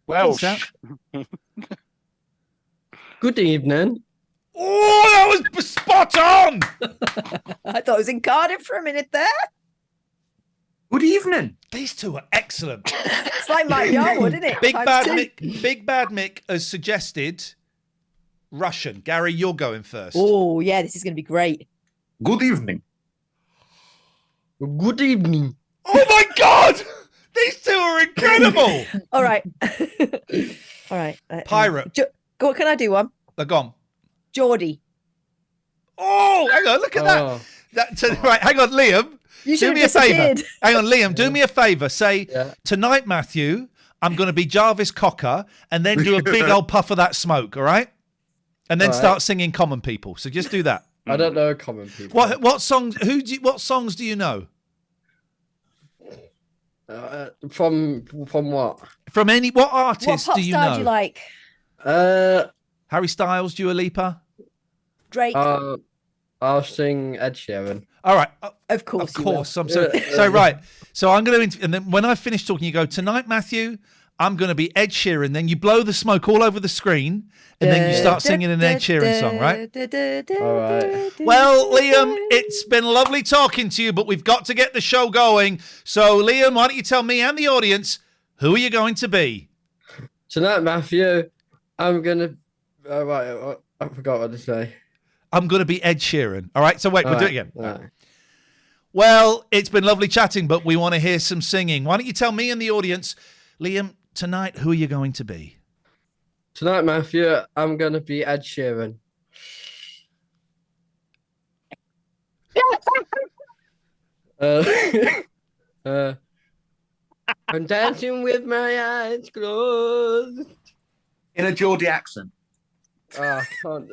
Welsh. Good evening. Oh, that was spot on. I thought it was in Cardiff for a minute there. Good evening. These two are excellent. It's like Mike Yarwood, isn't it? Big Times Bad two. Mick has suggested Russian. Gary, you're going first. Oh, yeah, this is going to be great. Good evening. Good evening. Oh my God! These two are incredible. All right. All right. Pirate. Go on, can I do one? They're gone. Geordie. Oh, hang on, look at that. Right, hang on, Liam. You should do have me a favour. disappeared. Hang on, Liam, do me a favour. Say, tonight, Matthew, I'm going to be Jarvis Cocker, and then do a big old puff of that smoke, all right? And then start singing Common People. So just do that. I don't know Common People. What songs? What songs do you know? From what? From any? What artists What pop do you star know? do you like? Harry Styles, Dua Lipa. Drake. I'll sing Ed Sheeran. All right. Of course. Of course. I'm so right. So I'm going to, and then when I finish talking, you go, tonight, Matthew, I'm going to be Ed Sheeran. Then you blow the smoke all over the screen, and then you start singing an Ed Sheeran song, right? All right. Well, Liam, it's been lovely talking to you, but we've got to get the show going. So, Liam, why don't you tell me and the audience, who are you going to be? Tonight, Matthew, I'm going to... right, I forgot what to say. I'm going to be Ed Sheeran. All right, so wait, we'll do it again. All right. Well, it's been lovely chatting, but we want to hear some singing. Why don't you tell me and the audience, Liam, tonight, who are you going to be? Tonight, Matthew, I'm going to be Ed Sheeran. I'm dancing with my eyes closed. In a Geordie accent. I can't.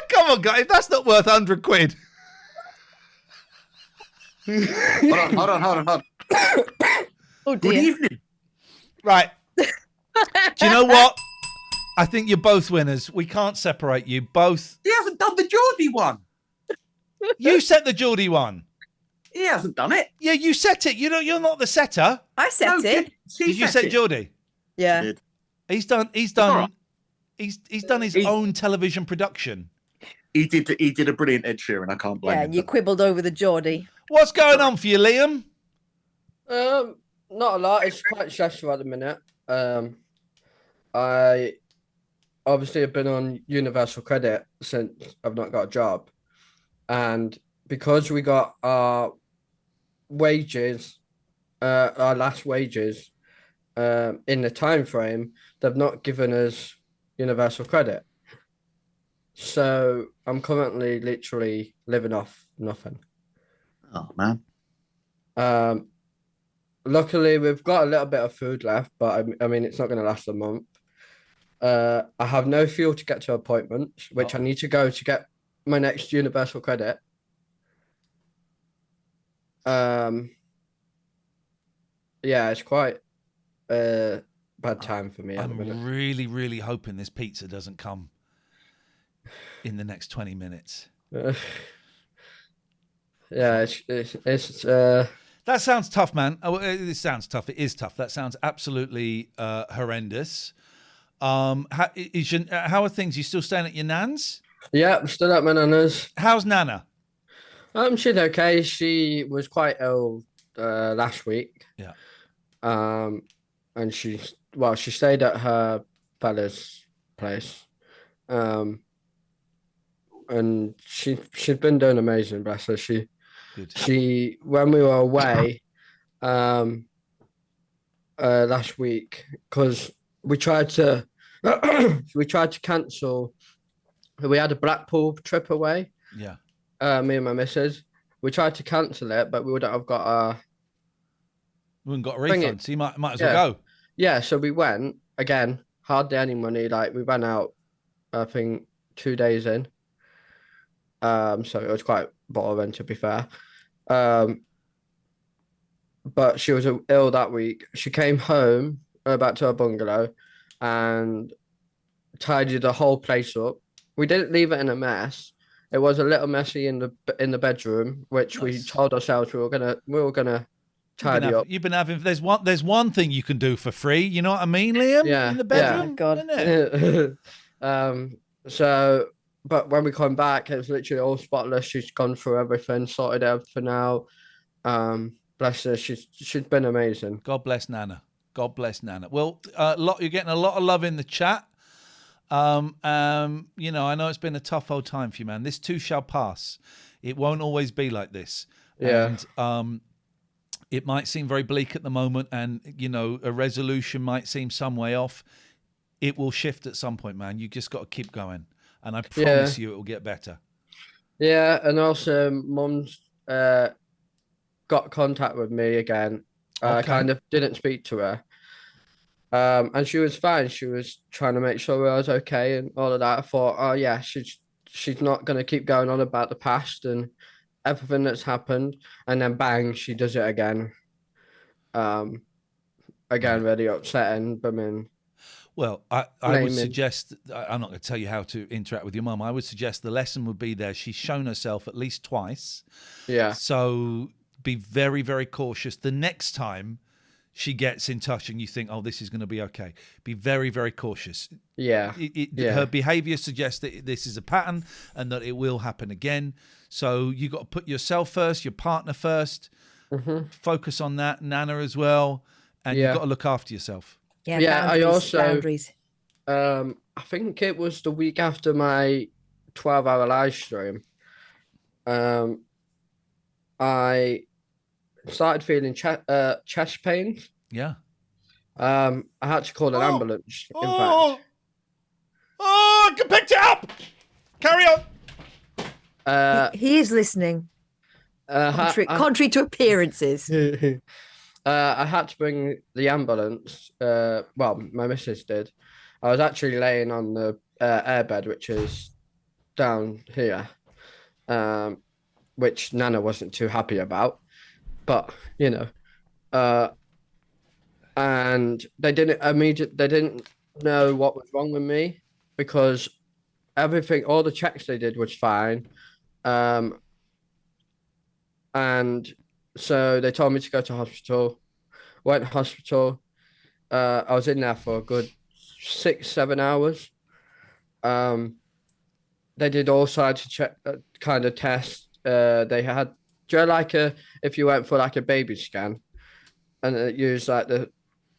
Come on, guys, that's not worth 100 quid. Hold on. Oh, dear. Good evening. Right. Do you know what? I think you're both winners. We can't separate you both. He hasn't done the Geordie one. You set the Geordie one. He hasn't done it. Yeah, you set it. You're not the setter. I set it. Did you set Geordie? Yeah. He's done his own television production. He did a brilliant Ed Sheeran. I can't blame Yeah, him. and you quibbled over the Geordie. What's going on for you, Liam? Not a lot. It's quite stressful at the minute. I obviously have been on Universal Credit since I've not got a job, and because we got our wages, our last wages, in the time frame, they've not given us Universal Credit. So I'm currently literally living off nothing. Oh man. Luckily, we've got a little bit of food left, but I mean, it's not going to last a month. I have no fuel to get to appointments, which I need to go to get my next Universal Credit. Yeah, it's quite a bad time for me. I'm really, really hoping this pizza doesn't come in the next 20 minutes. Yeah, it's That sounds tough, man. Oh, it sounds tough. It is tough. That sounds absolutely horrendous. How are things? You still staying at your nan's? Yeah, I'm still at my nana's. How's Nana? She's okay. She was quite ill last week. Yeah. And she stayed at her fella's place. And she's been doing amazing, bless her. She when we were away last week, because we tried to cancel. We had a Blackpool trip away. Yeah. Me and my missus. We tried to cancel it, but we wouldn't have got we haven't got a refund, so you might as well go. Yeah, so we went again, hardly any money. Like we went out, I think 2 days in. So it was quite boring, to be fair. But she was ill that week. She came home back to her bungalow and tidied the whole place up. We didn't leave it in a mess. It was a little messy in the bedroom, which we told ourselves we were gonna tidy up. You've been having. There's one thing you can do for free. You know what I mean, Liam? Yeah. In the bedroom. Yeah. God. So, but when we come back, it was literally all spotless. She's gone through everything, sorted everything out. Bless her. She's been amazing. God bless Nana. God bless Nana. Well, you're getting a lot of love in the chat. You know, I know it's been a tough old time for you, man. This too shall pass. It won't always be like this. Yeah. And it might seem very bleak at the moment, and you know, a resolution might seem some way off. It will shift at some point, man. You just got to keep going, and I promise you, it will get better. Yeah, and also, Mum's got contact with me again. I kind of didn't speak to her. And she was fine. She was trying to make sure I was okay and all of that. I thought, oh yeah, she's not going to keep going on about the past and everything that's happened. And then bang, she does it again. Again, really upsetting. I mean, well, I would suggest, I'm not going to tell you how to interact with your mum. I would suggest the lesson would be there. She's shown herself at least twice. Yeah. So be very, very cautious. The next time she gets in touch and you think, oh, this is going to be okay, be very, very cautious. Yeah. Her behavior suggests that this is a pattern and that it will happen again. So you got to put yourself first, your partner first, focus on that, Nana as well. And you've got to look after yourself. Yeah, I also, boundaries. I think it was the week after my 12-hour live stream. I started feeling chest pains. Yeah. I had to call an ambulance. In fact. Oh, I picked it up. Carry on. He is listening. Contrary to appearances. I had to bring the ambulance. Well, my missus did. I was actually laying on the airbed, which is down here, which Nana wasn't too happy about. But you know, and they didn't know what was wrong with me because all the checks they did was fine, and so they told me to go to hospital. Went to hospital. I was in there for a good 6-7 hours. They did all sides of kind of tests. They had, if you went for like a baby scan, and it used like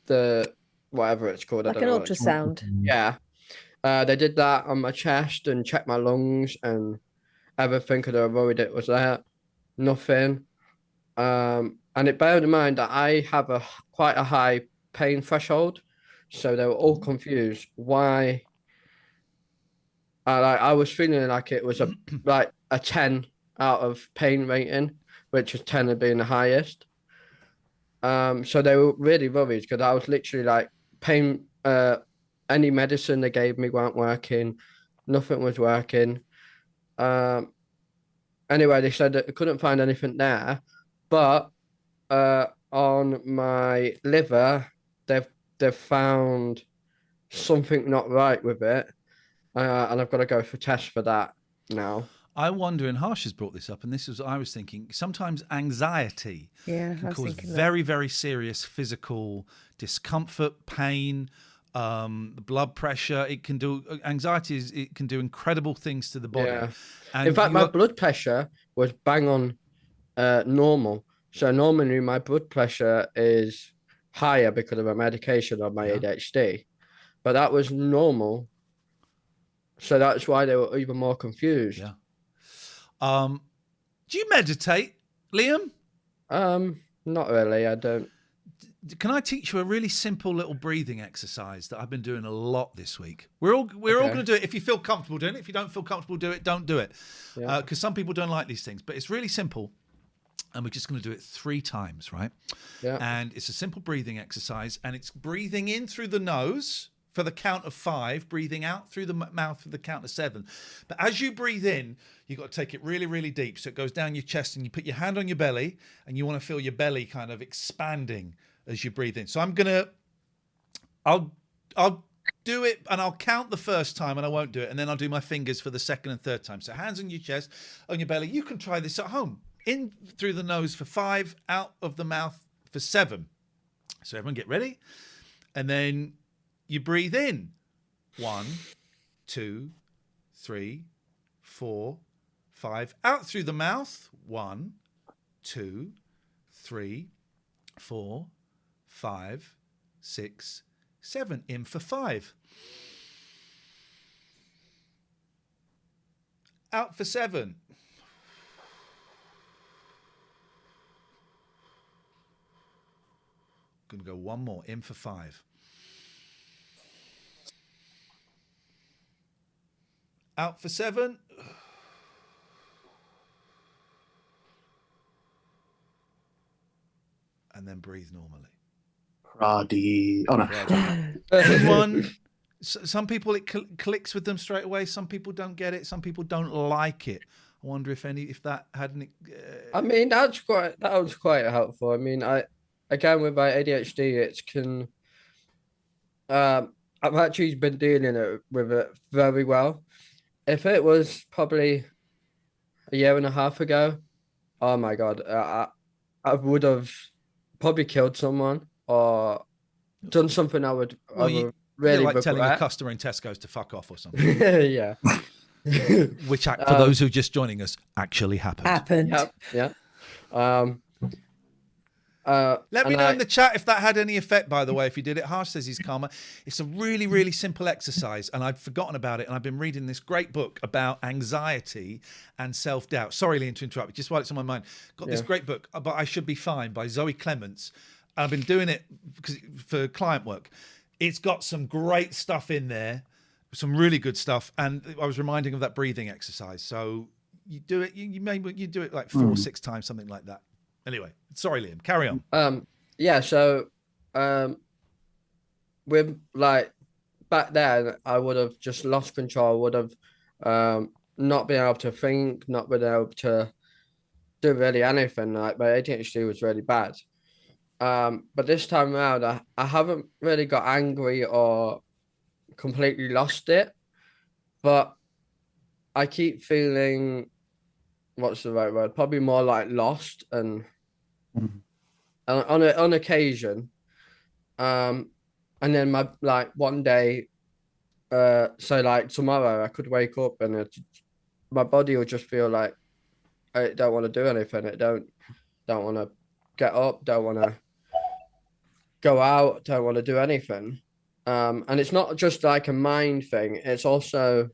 the whatever it's called, like an ultrasound. Yeah. They did that on my chest and checked my lungs and everything because they were worried it was there. Nothing. And it beared in mind that I have quite a high pain threshold, so they were all confused why. I was feeling like it was like a 10 out of pain rating, which is 10 of being the highest. So they were really worried because I was literally like pain. Any medicine they gave me weren't working, nothing was working. Anyway, they said that they couldn't find anything there, but on my liver, they've found something not right with it, and I've got to go for tests for that now. I wonder, and Harsh has brought this up, and this is what I was thinking, sometimes anxiety can cause very, very serious physical discomfort, pain, blood pressure. It can do, anxiety it can do incredible things to the body. Yeah. And in fact, my blood pressure was bang on normal. So normally my blood pressure is higher because of a medication of my ADHD, but that was normal. So that's why they were even more confused. Yeah. Do you meditate, Liam? Not really. I don't. Can I teach you a really simple little breathing exercise that I've been doing a lot this week? We're all going to do it. If you feel comfortable doing it, if you don't feel comfortable doing it, don't do it. Because some people don't like these things, but it's really simple. And we're just going to do it 3 times, right? Yeah. And it's a simple breathing exercise, and it's breathing in through the nose for the count of 5, breathing out through the mouth for the count of 7. But as you breathe in, you've got to take it really, really deep. So it goes down your chest, and you put your hand on your belly, and you want to feel your belly kind of expanding as you breathe in. So I'll do it, and I'll count the first time, and I won't do it, and then I'll do my fingers for the second and third time. So hands on your chest, on your belly. You can try this at home. In through the nose for 5, out of the mouth for 7. So everyone get ready. And then you breathe in. 1, 2, 3, 4, 5. Out through the mouth. 1, 2, 3, 4, 5, 6, 7. In for 5. Out for 7. Going to go one more. In for 5. Out for 7. And then breathe normally. Ruddy. Oh no. Anyone? Some people it clicks with them straight away. Some people don't get it. Some people don't like it. I wonder if that hadn't. I mean, that was quite helpful. I mean, again, with my ADHD, I've actually been dealing with it very well. If it was probably a year and a half ago, oh my God, I would have probably killed someone or done something I would really like regret. telling a customer in Tesco's to fuck off or something. Yeah. Which, for those who are just joining us, actually happened. Yeah. Let me know in the chat if that had any effect, by the way, if you did it. Harsh says he's calmer. It's a really, really simple exercise, and I'd forgotten about it, and I've been reading this great book about anxiety and self-doubt. Sorry, Liam, to interrupt, just while it's on my mind. Got this great book, But I Should Be Fine, by Zoe Clements. I've been doing it for client work. It's got some great stuff in there, some really good stuff, and I was reminding of that breathing exercise. So you do it, you do it like 4, 6 times, something like that. Anyway, sorry, Liam, carry on. Yeah, so with like back then, I would have just lost control, would have not been able to think, not been able to do really anything. Like my ADHD was really bad. But this time around, I haven't really got angry or completely lost it, but I keep feeling, what's the right word? Probably more like lost and on occasion. And then one day, so like tomorrow, I could wake up and my body will just feel like I don't want to do anything. I don't want to get up, don't want to go out, don't want to do anything. And it's not just like a mind thing. It's also,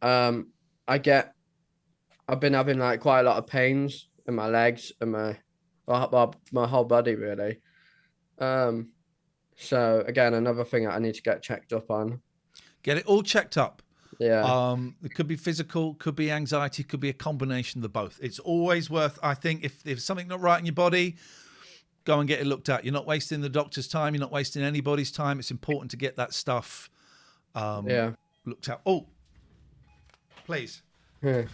I've been having like quite a lot of pains in my legs and my whole body really. So again, another thing that I need to get checked up on. Get it all checked up. Yeah. It could be physical, could be anxiety, could be a combination of the both. It's always worth, I think, if something not right in your body, go and get it looked at. You're not wasting the doctor's time. You're not wasting anybody's time. It's important to get that stuff looked at. Oh, please. Liam,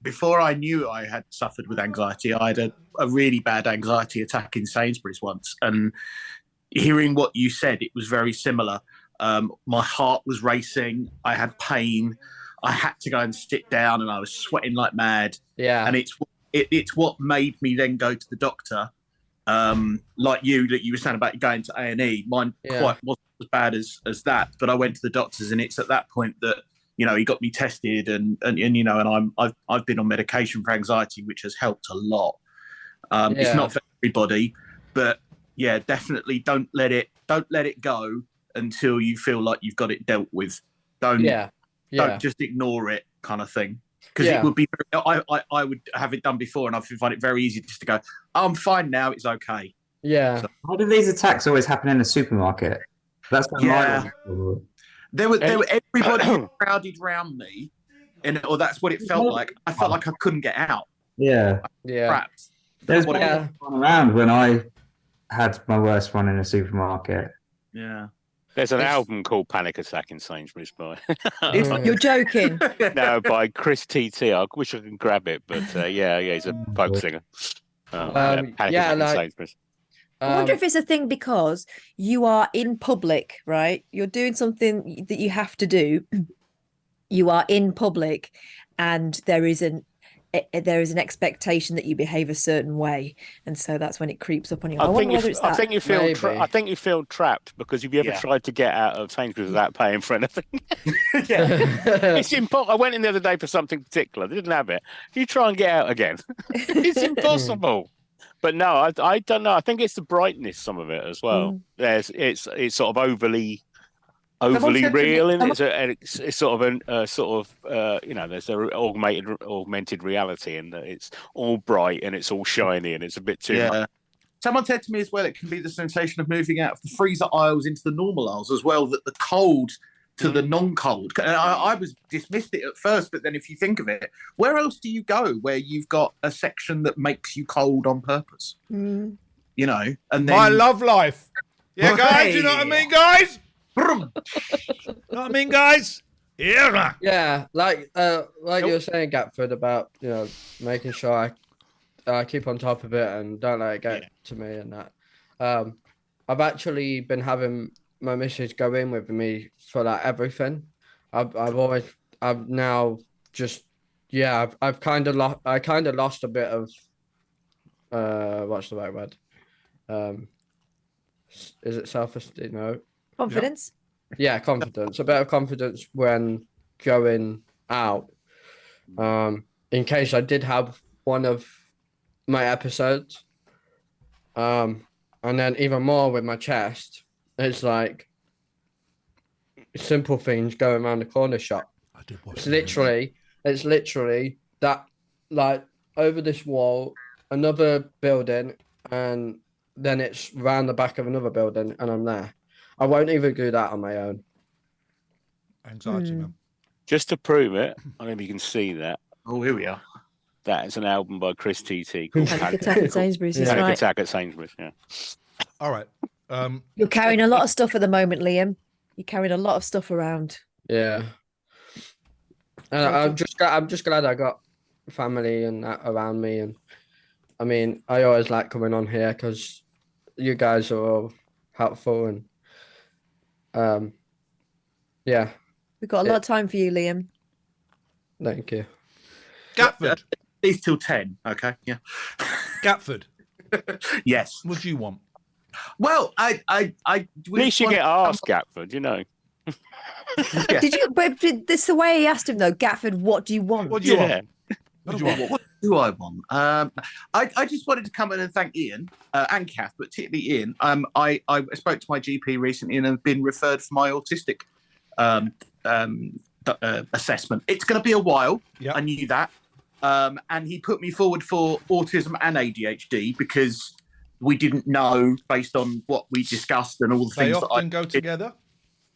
before I knew I had suffered with anxiety, I had a really bad anxiety attack in Sainsbury's once. And hearing what you said, it was very similar. My heart was racing. I had pain. I had to go and sit down, and I was sweating like mad. Yeah. And it's what made me then go to the doctor. Like that you were saying about going to A&E. Mine quite wasn't as bad as that, but I went to the doctors, and it's at that point that he got me tested, and I've been on medication for anxiety, which has helped a lot. It's not for everybody, but yeah, definitely don't let it go until you feel like you've got it dealt with. Don't just ignore it, kind of thing. Because it would be, I would have it done before, and I find it very easy just to go, I'm fine now, it's okay. Yeah. So, why do these attacks always happen in the supermarket? That's there were everybody crowded around me, or that's what it felt like. I felt like I couldn't get out. Yeah. Trapped. There's one around when I had my worst one in a supermarket. Yeah. There's an album called Panic Attack in Sainsbury's by. You're joking. No, by Chris TT. I wish I could grab it, but yeah, he's a folk singer. Panic Attack in Sainsbury's. I wonder if it's a thing because you are in public, right? You're doing something that you have to do. You are in public, and there is an expectation that you behave a certain way, and so that's when it creeps up on you. I think you feel trapped because have you ever tried to get out of Sainsbury's without paying for anything? It's impossible. I went in the other day for something particular. They didn't have it. You try and get out again. It's impossible. But no, I don't know. I think it's the brightness, some of it as well. It's sort of overly real, and it's sort of there's an augmented reality, and it's all bright and it's all shiny and it's a bit too much. Someone said to me as well, it can be the sensation of moving out of the freezer aisles into the normal aisles as well, that the cold to the non-cold. I was dismissed it at first, but then if you think of it, where else do you go where you've got a section that makes you cold on purpose? And then my love life. Yeah, guys, you know what I mean, guys? Know what I mean, guys? Yeah, like you were saying, Gatford, about making sure I keep on top of it and don't let it get to me and that. I've actually been having my missus go in with me for like everything. I've now just I've kind of lost a bit of what's the right word? Is it self-esteem? No. Confidence? Yeah, confidence. A bit of confidence when going out. In case I did have one of my episodes. And then even more with my chest, it's like simple things going around the corner shop. It's literally that, like, over this wall, another building, and then it's round the back of another building, and I'm there. I won't even do that on my own. Anxiety, man. Just to prove it, I don't know if you can see that. Oh, here we are. That is an album by Chris TT called Panic Attack at Sainsbury's. Panic Attack at Sainsbury's, yeah. All right. You're carrying a lot of stuff at the moment, Liam. You're carrying a lot of stuff around. Yeah. I'm just glad I got family and that around me, and I mean, I always like coming on here because you guys are all helpful, and yeah. We've got a lot of time for you, Liam. Thank you. Gatford. It's till 10, okay? Yeah. Gatford. Yes. What do you want? Well, at least you get asked, Gatford, you know. Yeah. Did you? But this the way he asked him though, Gatford. What do you want? What do you want? What do you want? What do I want? I just wanted to come in and thank Ian and Kath, but particularly Ian. I spoke to my GP recently and have been referred for my autistic assessment. It's going to be a while. Yep. I knew that. And he put me forward for autism and ADHD because we didn't know based on what we discussed and all the They things that I often go together.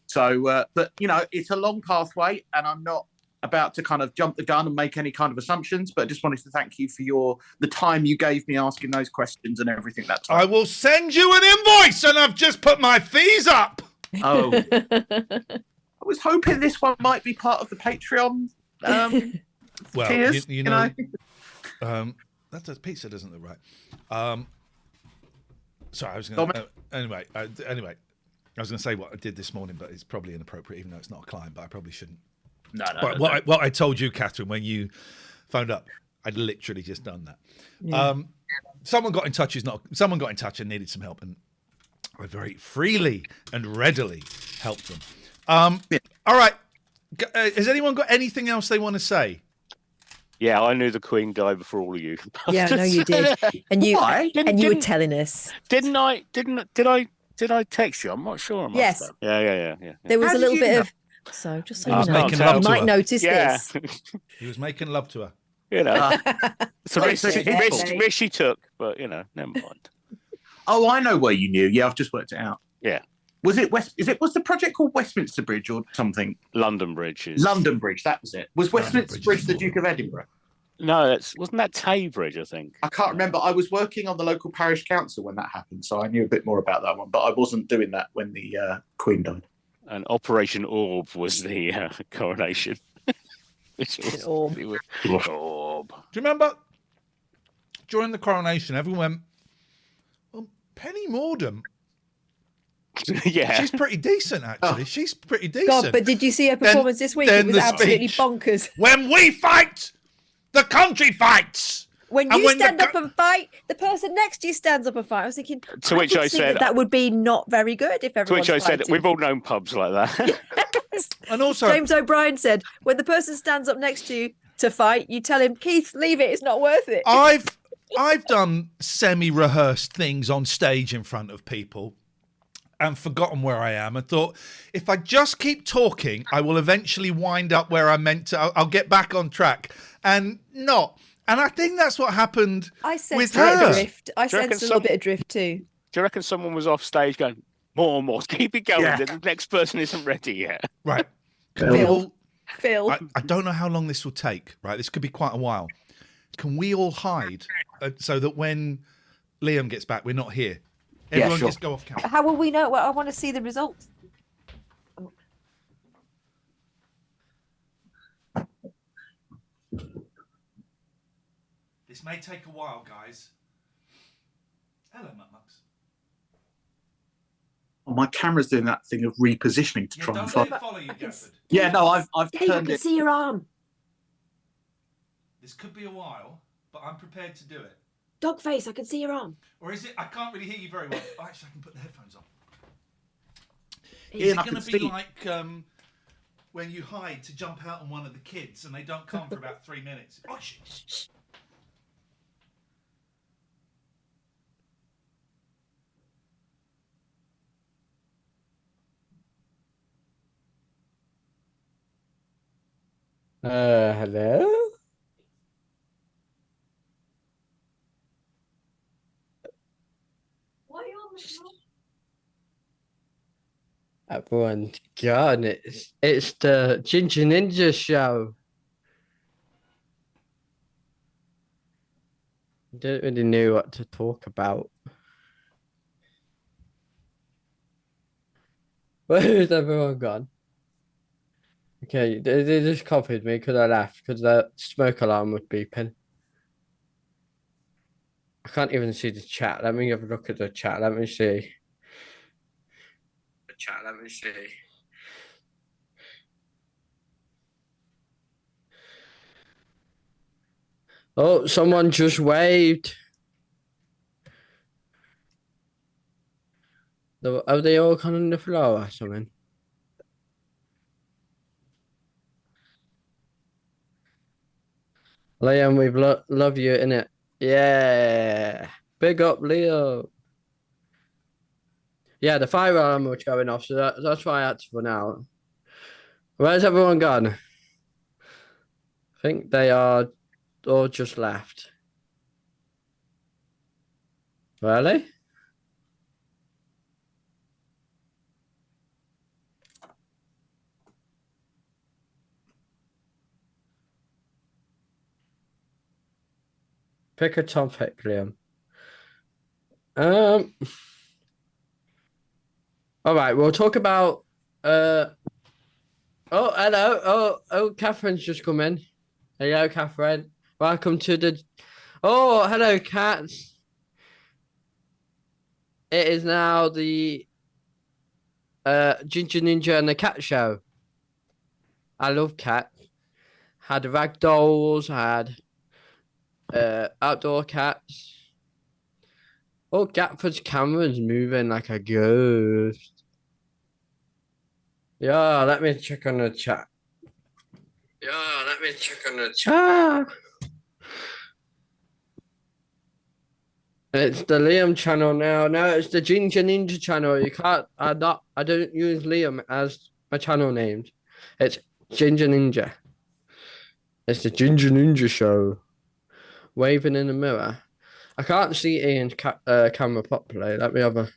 So, but it's a long pathway, and I'm not about to kind of jump the gun and make any kind of assumptions. But I just wanted to thank you for the time you gave me asking those questions and everything that time. I will send you an invoice, and I've just put my fees up. Oh, I was hoping this one might be part of the Patreon. Well, tiers, you know. That pizza doesn't look right. Sorry, I was going to. Anyway, I was going to say what I did this morning, but it's probably inappropriate, even though it's not a client. But I probably shouldn't. No. But what I told you, Catherine, when you phoned up, I'd literally just done that. Yeah. Someone got in touch and needed some help, and I very freely and readily helped them. All right. Has anyone got anything else they want to say? Yeah, I knew the Queen died before all of you. Yeah, no, you did, and you were telling us. Didn't I? Did I text you? I'm not sure. I must Yes. have. Yeah. There was a little bit of. So just so you know, you might notice this. He was making love to her. You know, it's a risk she took, but you know, never mind. Oh, I know where you knew. Yeah, I've just worked it out. Yeah. Was the project called Westminster Bridge or something? London Bridge. London Bridge, that was it. Was Westminster Bridge the Duke of Edinburgh? No, wasn't that Tay Bridge, I think. I can't remember. I was working on the local parish council when that happened, so I knew a bit more about that one, but I wasn't doing that when the Queen died. And Operation Orb was the coronation. Orb. Do you remember during the coronation, everyone went, well, Penny Mordaunt. Yeah. She's pretty decent, actually. She's pretty decent. God, but did you see her performance this week? It was absolutely bonkers. When we fight, the country fights. When you stand up and fight, the person next to you stands up and fight. I was thinking, to which I said that would be not very good if everyone. To which I said, we've all known pubs like that. Yes. And also, James O'Brien said, when the person stands up next to you to fight, you tell him, Keith, leave it. It's not worth it. I've done semi-rehearsed things on stage in front of people and forgotten where I am and thought, if I just keep talking, I will eventually wind up where I'm meant to. I'll get back on track and not. And I think that's what happened with her. I sensed a little bit of drift too. Do you reckon someone was off stage going, more, keep it going, the next person isn't ready yet? Right. Phil. I don't know how long this will take, right? This could be quite a while. Can we all hide so that when Liam gets back, we're not here? Everyone just go off camera. How will we know? Well, I want to see the results. This may take a while, guys. Hello, Muckmucks. Oh, my camera's doing that thing of repositioning to try and find. Follow you, Gafford. Yeah, no, I've Dave, turned I can it. see your arm. This could be a while, but I'm prepared to do it. Dog face, I can see your arm. Or is it? I can't really hear you very well. Oh, actually, I can put the headphones on. Is Ian, it I going can to be see. like when you hide to jump out on one of the kids and they don't come for about 3 minutes? Oh, shit. Hello? Everyone, God, it's the Ginger Ninja show. I don't really know what to talk about. Where's everyone gone? Okay, they just copied me because I left because the smoke alarm was beeping. I can't even see the chat. Let me have a look at the chat. Let me see. Let me see. Oh, someone just waved. Are they all on the floor or something? Liam, we love you, innit? Yeah. Big up, Leo. Yeah, the fire alarm was going off, so that's why I had to run out. Where's everyone gone? I think they are all just left. Really? Pick a topic, Liam. All right, we'll talk about. Oh, hello. Oh, Catherine's just come in. Hello, Catherine. Welcome to the. Oh, hello, cats. It is now the Ginger Ninja and the Cat Show. I love cats. Had rag dolls, had outdoor cats. Oh, Gatford's camera's moving like a ghost. Yeah, let me check on the chat. It's the Liam channel now. No, it's the Ginger Ninja channel. You can't. I don't use Liam as my channel name. It's Ginger Ninja. It's the Ginger Ninja show. Waving in the mirror. I can't see Ian's camera properly. Let me have a.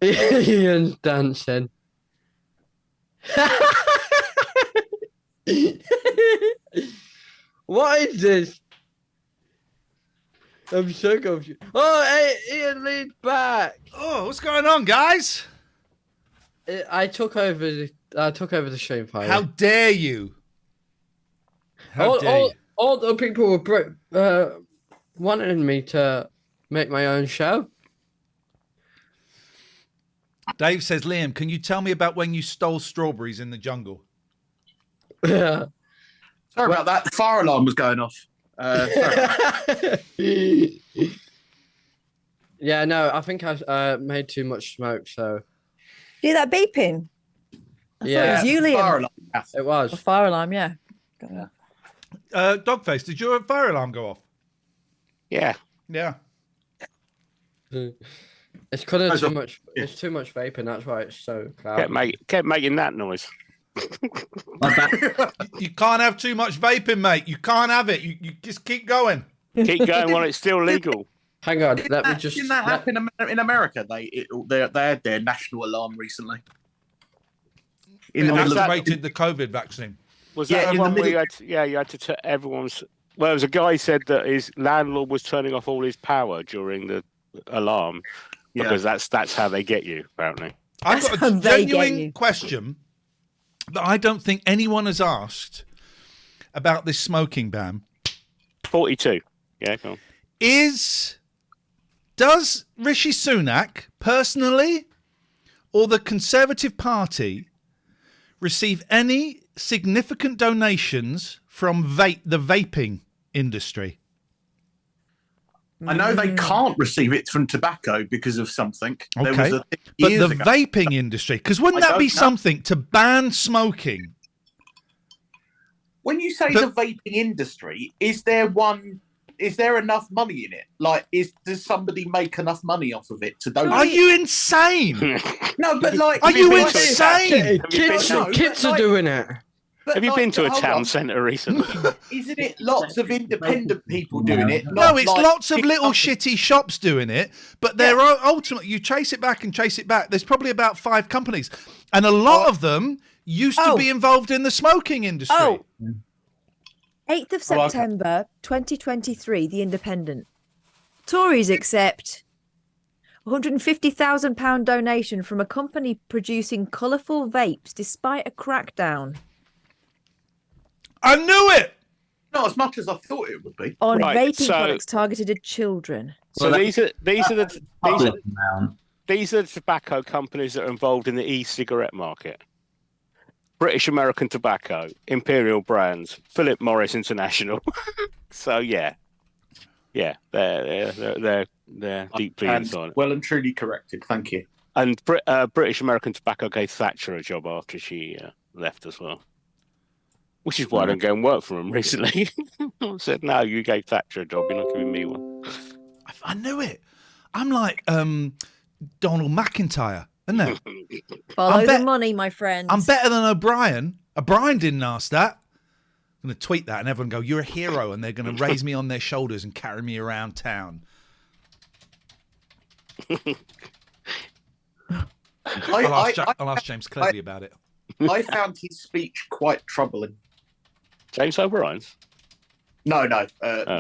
Ian's dancing. What is this? I'm so confused. Oh, hey, Ian leaned back. Oh, what's going on, guys? I took over the stream file. How dare you? How dare you? All the people were wanting me to make my own show. Dave says, Liam, can you tell me about when you stole strawberries in the jungle? Yeah. Sorry about that. The fire alarm was going off. Yeah, no, I think I made too much smoke, so. Do that beeping? Yeah, it was you, Liam. Fire alarm. It was. A fire alarm, yeah. Dogface, did your fire alarm go off? Yeah. Yeah. It's kind of too much. It's too much vaping. That's why it's so loud. Kept making that noise. You can't have too much vaping, mate. You can't have it. You just keep going. Keep going while it's still legal. Hang on, let me just. Didn't that happen in America? They had their national alarm recently. It activated the COVID vaccine. Was that the one where you had to turn everyone's? Well, there was a guy said that his landlord was turning off all his power during the alarm because that's how they get you, apparently. I've got a genuine question that I don't think anyone has asked about this smoking ban. 42. Yeah, go on. Does Rishi Sunak personally or the Conservative Party receive any significant donations from the vaping industry? I know they can't receive it from tobacco because of something. Okay, there was a thing but years the ago. vaping industry, because wouldn't that be something to ban smoking? When you say the vaping industry, is there enough money in it? Like, does somebody make enough money off of it to donate? Are you insane? No, but like, are you insane? Kids are doing it. Have you been to a town centre recently? Isn't it lots of independent people doing it? No, it's lots of little shitty shops doing it, but they're ultimately, you chase it back and chase it back. There's probably about 5 companies, and a lot of them used to be involved in the smoking industry. 8th of September 2023, The Independent. Tories accept £150,000 donation from a company producing colourful vapes despite a crackdown. I knew it! Not as much as I thought it would be. On vaping products targeted at children. So these are the tobacco companies that are involved in the e-cigarette market. British American Tobacco, Imperial Brands, Philip Morris International. So they're deeply inside. Well and truly corrected. Thank you. And British American Tobacco gave Thatcher a job after she left as well. Which is why I don't go and work for them recently. I said, no, you gave Thatcher a job, you're not giving me one. I knew it. I'm like Donald McIntyre, isn't it? Follow the money, my friends. I'm better than O'Brien. O'Brien didn't ask that. I'm going to tweet that and everyone go, you're a hero, and they're going to raise me on their shoulders and carry me around town. I'll ask James Cleverly about it. I found his speech quite troubling. James O'Brien's? No.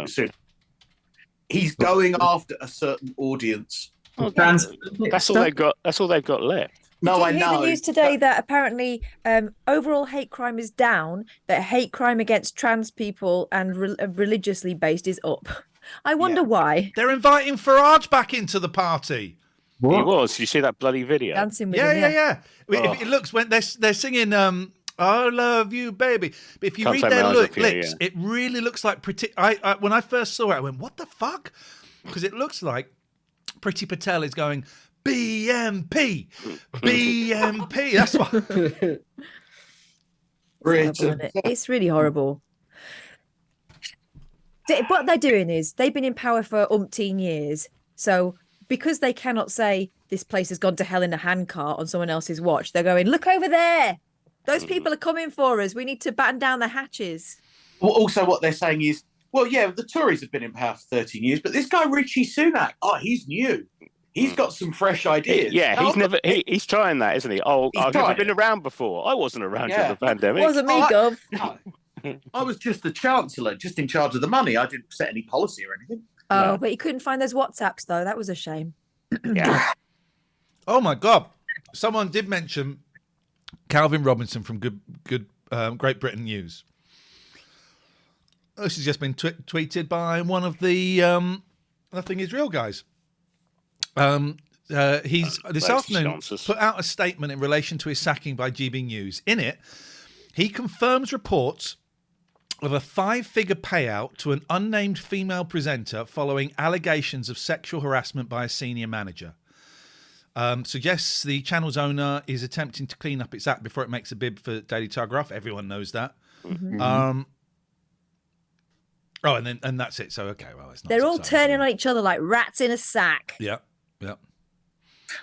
Soon. He's going after a certain audience. That's all they've got. That's all they've got left. No, Did you hear the news today that apparently overall hate crime is down, that hate crime against trans people and religiously based is up? I wonder why. They're inviting Farage back into the party. What? He was. You see that bloody video? Dancing with Yeah, him, yeah. It looks when they're singing "I love you, baby." But if you Can't read take their my eyes off you, lyrics, yeah. it really looks like pretty. I when I first saw it, I went, "What the fuck?" Because it looks like Priti Patel is going BMP, BMP. That's what. It's really horrible. What they're doing is they've been in power for umpteen years. So because they cannot say this place has gone to hell in a handcart on someone else's watch, they're going, look over there. Those people are coming for us. We need to batten down the hatches. Well, also, what they're saying is, well, yeah, the Tories have been in power for 13 years, but this guy, Rishi Sunak, he's new. He's got some fresh ideas. Yeah, he's trying that, isn't he? Oh, I've never been around before. I wasn't around during the pandemic. Wasn't me, Gov. I was just the Chancellor, just in charge of the money. I didn't set any policy or anything. Oh, but you couldn't find those WhatsApps, though. That was a shame. Yeah. Oh my God! Someone did mention Calvin Robinson from Great Britain News. This has just been tweeted by one of the Nothing Is Real guys. He's this afternoon put out a statement in relation to his sacking by GB News. In it, he confirms reports of a 5-figure payout to an unnamed female presenter following allegations of sexual harassment by a senior manager. Suggests the channel's owner is attempting to clean up its act before it makes a bid for Daily Telegraph. Everyone knows that. Mm-hmm. And that's it. So, okay, well, it's not. They're all turning on each other like rats in a sack. Yeah.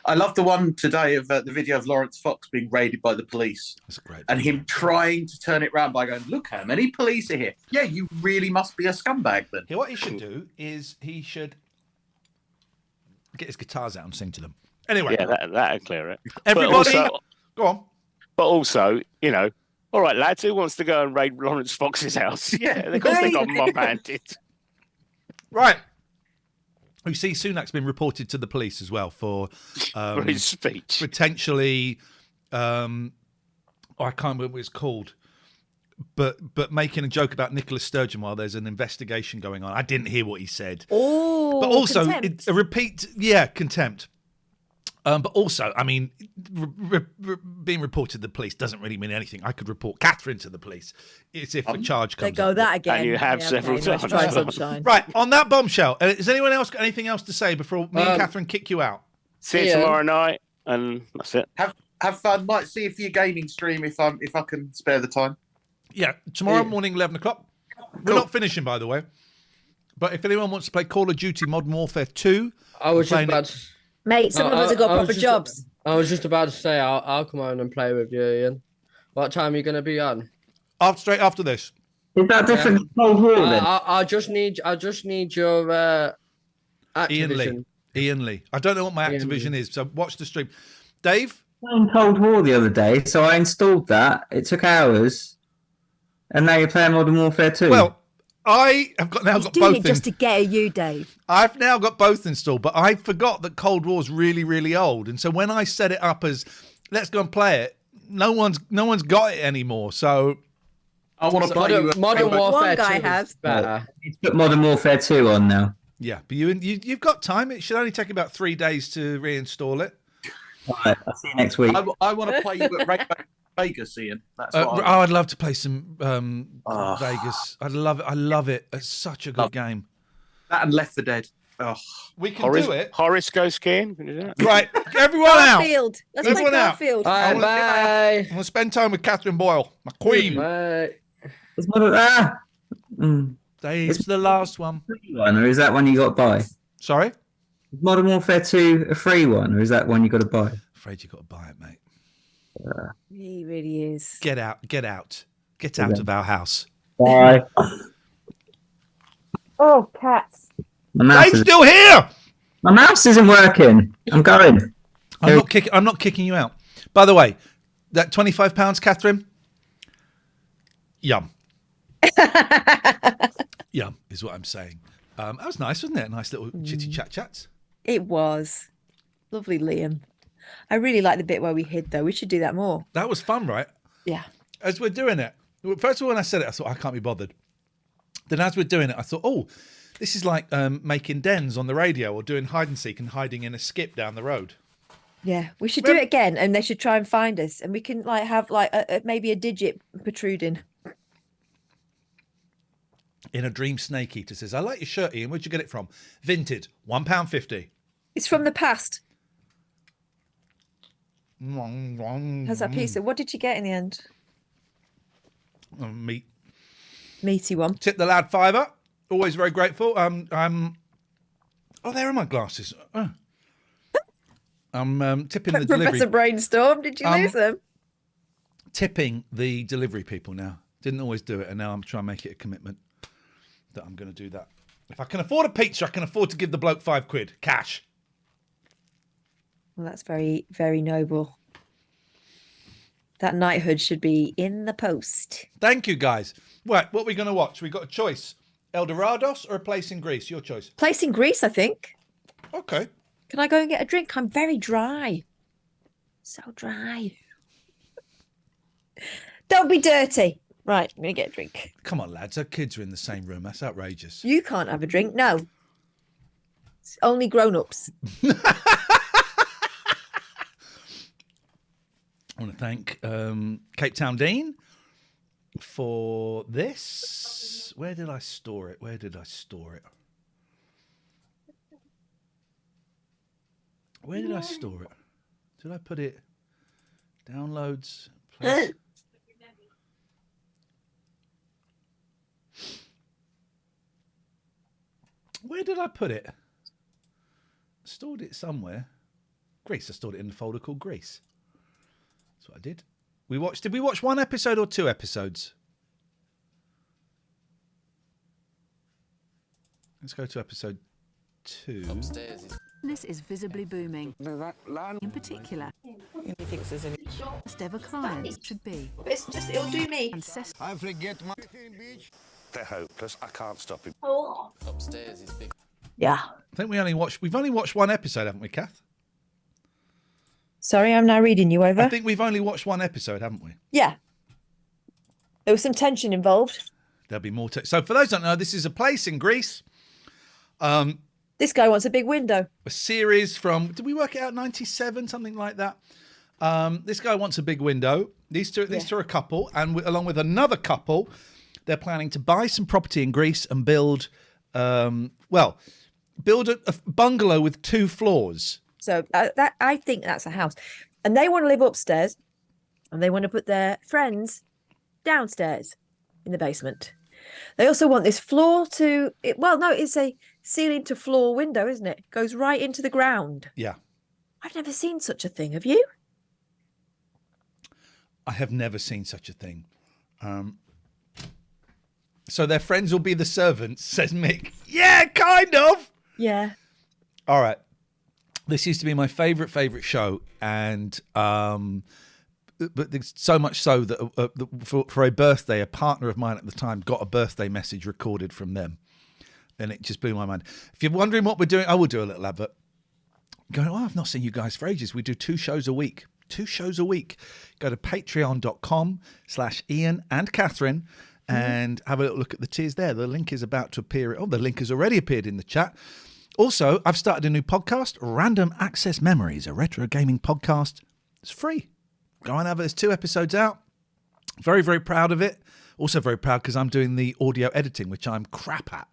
I love the one today of the video of Lawrence Fox being raided by the police. That's great. And him trying to turn it round by going, look how many police are here. Yeah, you really must be a scumbag then. Yeah, what he should do is he should get his guitars out and sing to them. Anyway. Yeah, that'll clear it. Everybody, go on. But also, all right, lads, who wants to go and raid Lawrence Fox's house? Yeah, of course they got mob-handed. Right. We see Sunak's been reported to the police as well for his speech. Potentially, I can't remember what it's called, but making a joke about Nicola Sturgeon while there's an investigation going on. I didn't hear what he said. Oh, but also contempt. A repeat, contempt. But also, I mean, being reported to the police doesn't really mean anything. I could report Catherine to the police. It's if a charge comes. They go that again. And you have several times. Try sunshine. Right, on that bombshell, has anyone else got anything else to say before me and Catherine kick you out? See you tomorrow night, and that's it. Have fun. Might see if your gaming stream if I can spare the time. Yeah, tomorrow morning, 11 o'clock. We're not finishing, by the way. But if anyone wants to play Call of Duty Modern Warfare 2, I was just about to... Mate, some of us have got proper jobs. I was just about to say, I'll come on and play with you, Ian. What time are you going to be on? Straight after this. Is that different from Cold War then? I just need your Activision. Ian Lee. I don't know what my Activision is, so watch the stream. Dave? Playing Cold War the other day, so I installed that. It took hours, and now you're playing Modern Warfare 2. Well, I have got doing both it just to get at you, Dave. I've now got both installed, but I forgot that Cold War's really, really old. And so when I set it up as let's go and play it, no one's got it anymore. So I want to play Modern Warfare. One guy 2 has. Better. It's put Modern Warfare 2 on now. Yeah, but you've got time. It should only take about 3 days to reinstall it. All right, I'll see you next week. I want to play you at Vegas, Ian. That's what I'd love to play some Vegas. I love it. It's such a good game. That and Left 4 Dead. Oh. We can do it. Horace goes skiing. Can you do that? Right, everyone out. Garfield. Let's Everyone play out. Garfield. Bye. I'm going to spend time with Catherine Boyle, my queen. Bye. Dave's the last one. Or is that one you got to buy? Sorry? Is Modern Warfare 2 a free one, or is that one you got to buy? Afraid you got to buy it, mate. He really is. Get out of our house. Bye. Oh, cats. Dave's still here. My mouse isn't working. I'm going. I'm not kicking you out. By the way, that £25, Catherine. Yum. Yum is what I'm saying. That was nice, wasn't it? A nice little chitty chats. It was. Lovely, Liam. I really like the bit where we hid, though. We should do that more. That was fun, right? Yeah. As we're doing it, first of all, when I said it, I thought I can't be bothered. Then as we're doing it, I thought, oh, this is like making dens on the radio or doing hide and seek and hiding in a skip down the road. Yeah, we should do it again, and they should try and find us, and we can like have like maybe a digit protruding. In a dream, Snake Eater says, "I like your shirt, Ian. Where'd you get it from? Vinted, £1.50. It's from the past. How's that pizza? What did you get in the end? Meat. Meaty one. Tip the lad £5. Always very grateful. Oh, there are my glasses. Oh. I'm tipping the delivery. Professor Brainstorm, did you lose them? Tipping the delivery people now. Didn't always do it, and now I'm trying to make it a commitment that I'm going to do that. If I can afford a pizza, I can afford to give the bloke £5 cash. Well, that's very, very noble. That knighthood should be in the post. Thank you, guys. Right, what are we going to watch? We've got a choice. El Dorados or A Place in Greece? Your choice. Place in Greece, I think. Okay. Can I go and get a drink? I'm very dry. So dry. Don't be dirty. Right, I'm going to get a drink. Come on, lads. Our kids are in the same room. That's outrageous. You can't have a drink. No. It's only grown-ups. I want to thank Cape Town Dean for this. Where did I store it? Where did I store it? Where did I store it? Did I put it? Downloads. Place. Where did I put it? Stored it somewhere. Greece. I stored it in a folder called Greece. That's what I did. Did we watch one episode or 2 episodes? Let's go to episode 2. Upstairs. This is visibly booming. In particular, he thinks there's any ever client should be. It's just, it'll do me. I forget my bitch. They're hopeless. I can't stop him. Oh. Upstairs is big. Yeah. I think we've only watched one episode, haven't we, Kath? Sorry, I'm now reading you over. I think we've only watched one episode, haven't we? Yeah. There was some tension involved. There'll be more. So for those who don't know, this is A Place in Greece. This guy wants a big window. A series from, did we work it out, 97, something like that? This guy wants a big window. These two are a couple, and along with another couple, they're planning to buy some property in Greece and build a bungalow with 2 floors. So I think that's a house. And they want to live upstairs, and they want to put their friends downstairs in the basement. They also want this floor to, it's a ceiling to floor window, isn't it? Goes right into the ground. Yeah. I've never seen such a thing. Have you? I have never seen such a thing. So their friends will be the servants, says Mick. Yeah, kind of. Yeah. All right. This used to be my favourite show, and but there's so much so that for a birthday, a partner of mine at the time got a birthday message recorded from them, and it just blew my mind. If you're wondering what we're doing, I will do a little advert. Going, I've not seen you guys for ages. We do 2 shows a week. 2 shows a week. Go to patreon.com/Ian and Catherine and have a little look at the tiers there. The link is about to appear. Oh, the link has already appeared in the chat. Also, I've started a new podcast, Random Access Memories, a retro gaming podcast. It's free. Go and have it. There's 2 episodes out. Very, very proud of it. Also very proud because I'm doing the audio editing, which I'm crap at.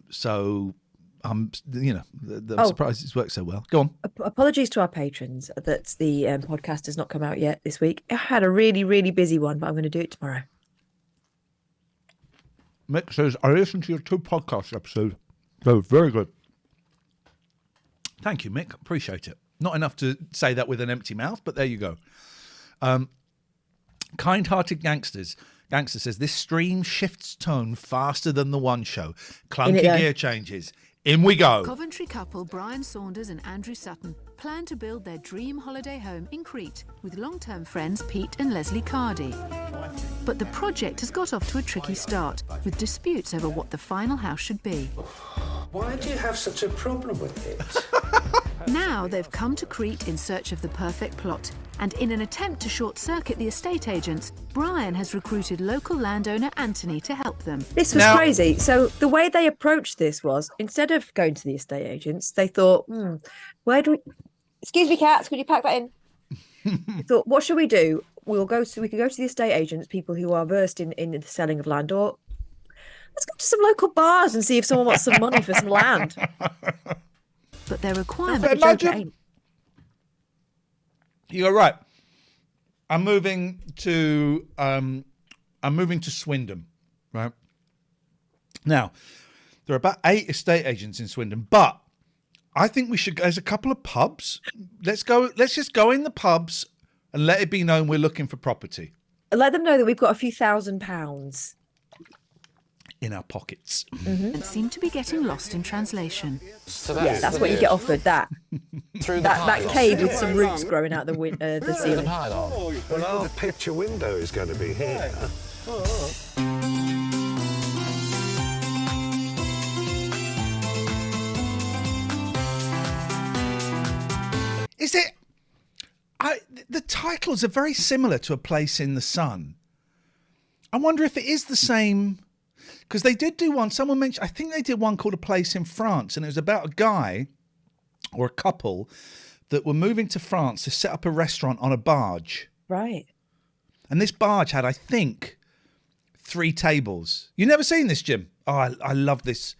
So I'm surprised it's worked so well. Go on. Apologies to our patrons that the podcast has not come out yet this week. I had a really, really busy one, but I'm going to do it tomorrow. Mick says, I listened to your 2 podcast episodes. They were very good. Thank you, Mick. Appreciate it. Not enough to say that with an empty mouth, but there you go. Kind-hearted Gangster says, this stream shifts tone faster than the One Show. Clunky gear changes. In we go. Coventry couple Brian Saunders and Andrew Sutton plan to build their dream holiday home in Crete with long-term friends Pete and Leslie Cardy. But the project has got off to a tricky start, with disputes over what the final house should be. Why do you have such a problem with it? Now they've come to Crete in search of the perfect plot. And in an attempt to short-circuit the estate agents, Brian has recruited local landowner Anthony to help them. This was crazy. So the way they approached this was, instead of going to the estate agents, they thought, where do we... Excuse me, cats, could you pack that in? They thought, what should we do? We could go to the estate agents, people who are versed in the selling of land, or let's go to some local bars and see if someone wants some money for some land. But their requirement... You're right. I'm moving to Swindon, right? Now, there are about 8 estate agents in Swindon, but I think we should. There's a couple of pubs. Let's just go in the pubs and let it be known we're looking for property. Let them know that we've got a few £1,000s in our pockets. And seem to be getting lost in translation. So that's what you get offered. That cave with some roots growing out the ceiling. Well, the picture window is going to be here. Is it? The titles are very similar to A Place in the Sun. I wonder if it is the same. Because they did do one, someone mentioned, I think they did one called A Place in France, and it was about a guy or a couple that were moving to France to set up a restaurant on a barge. Right. And this barge had, I think, 3 tables. You never seen this, Jim? Oh, I love this.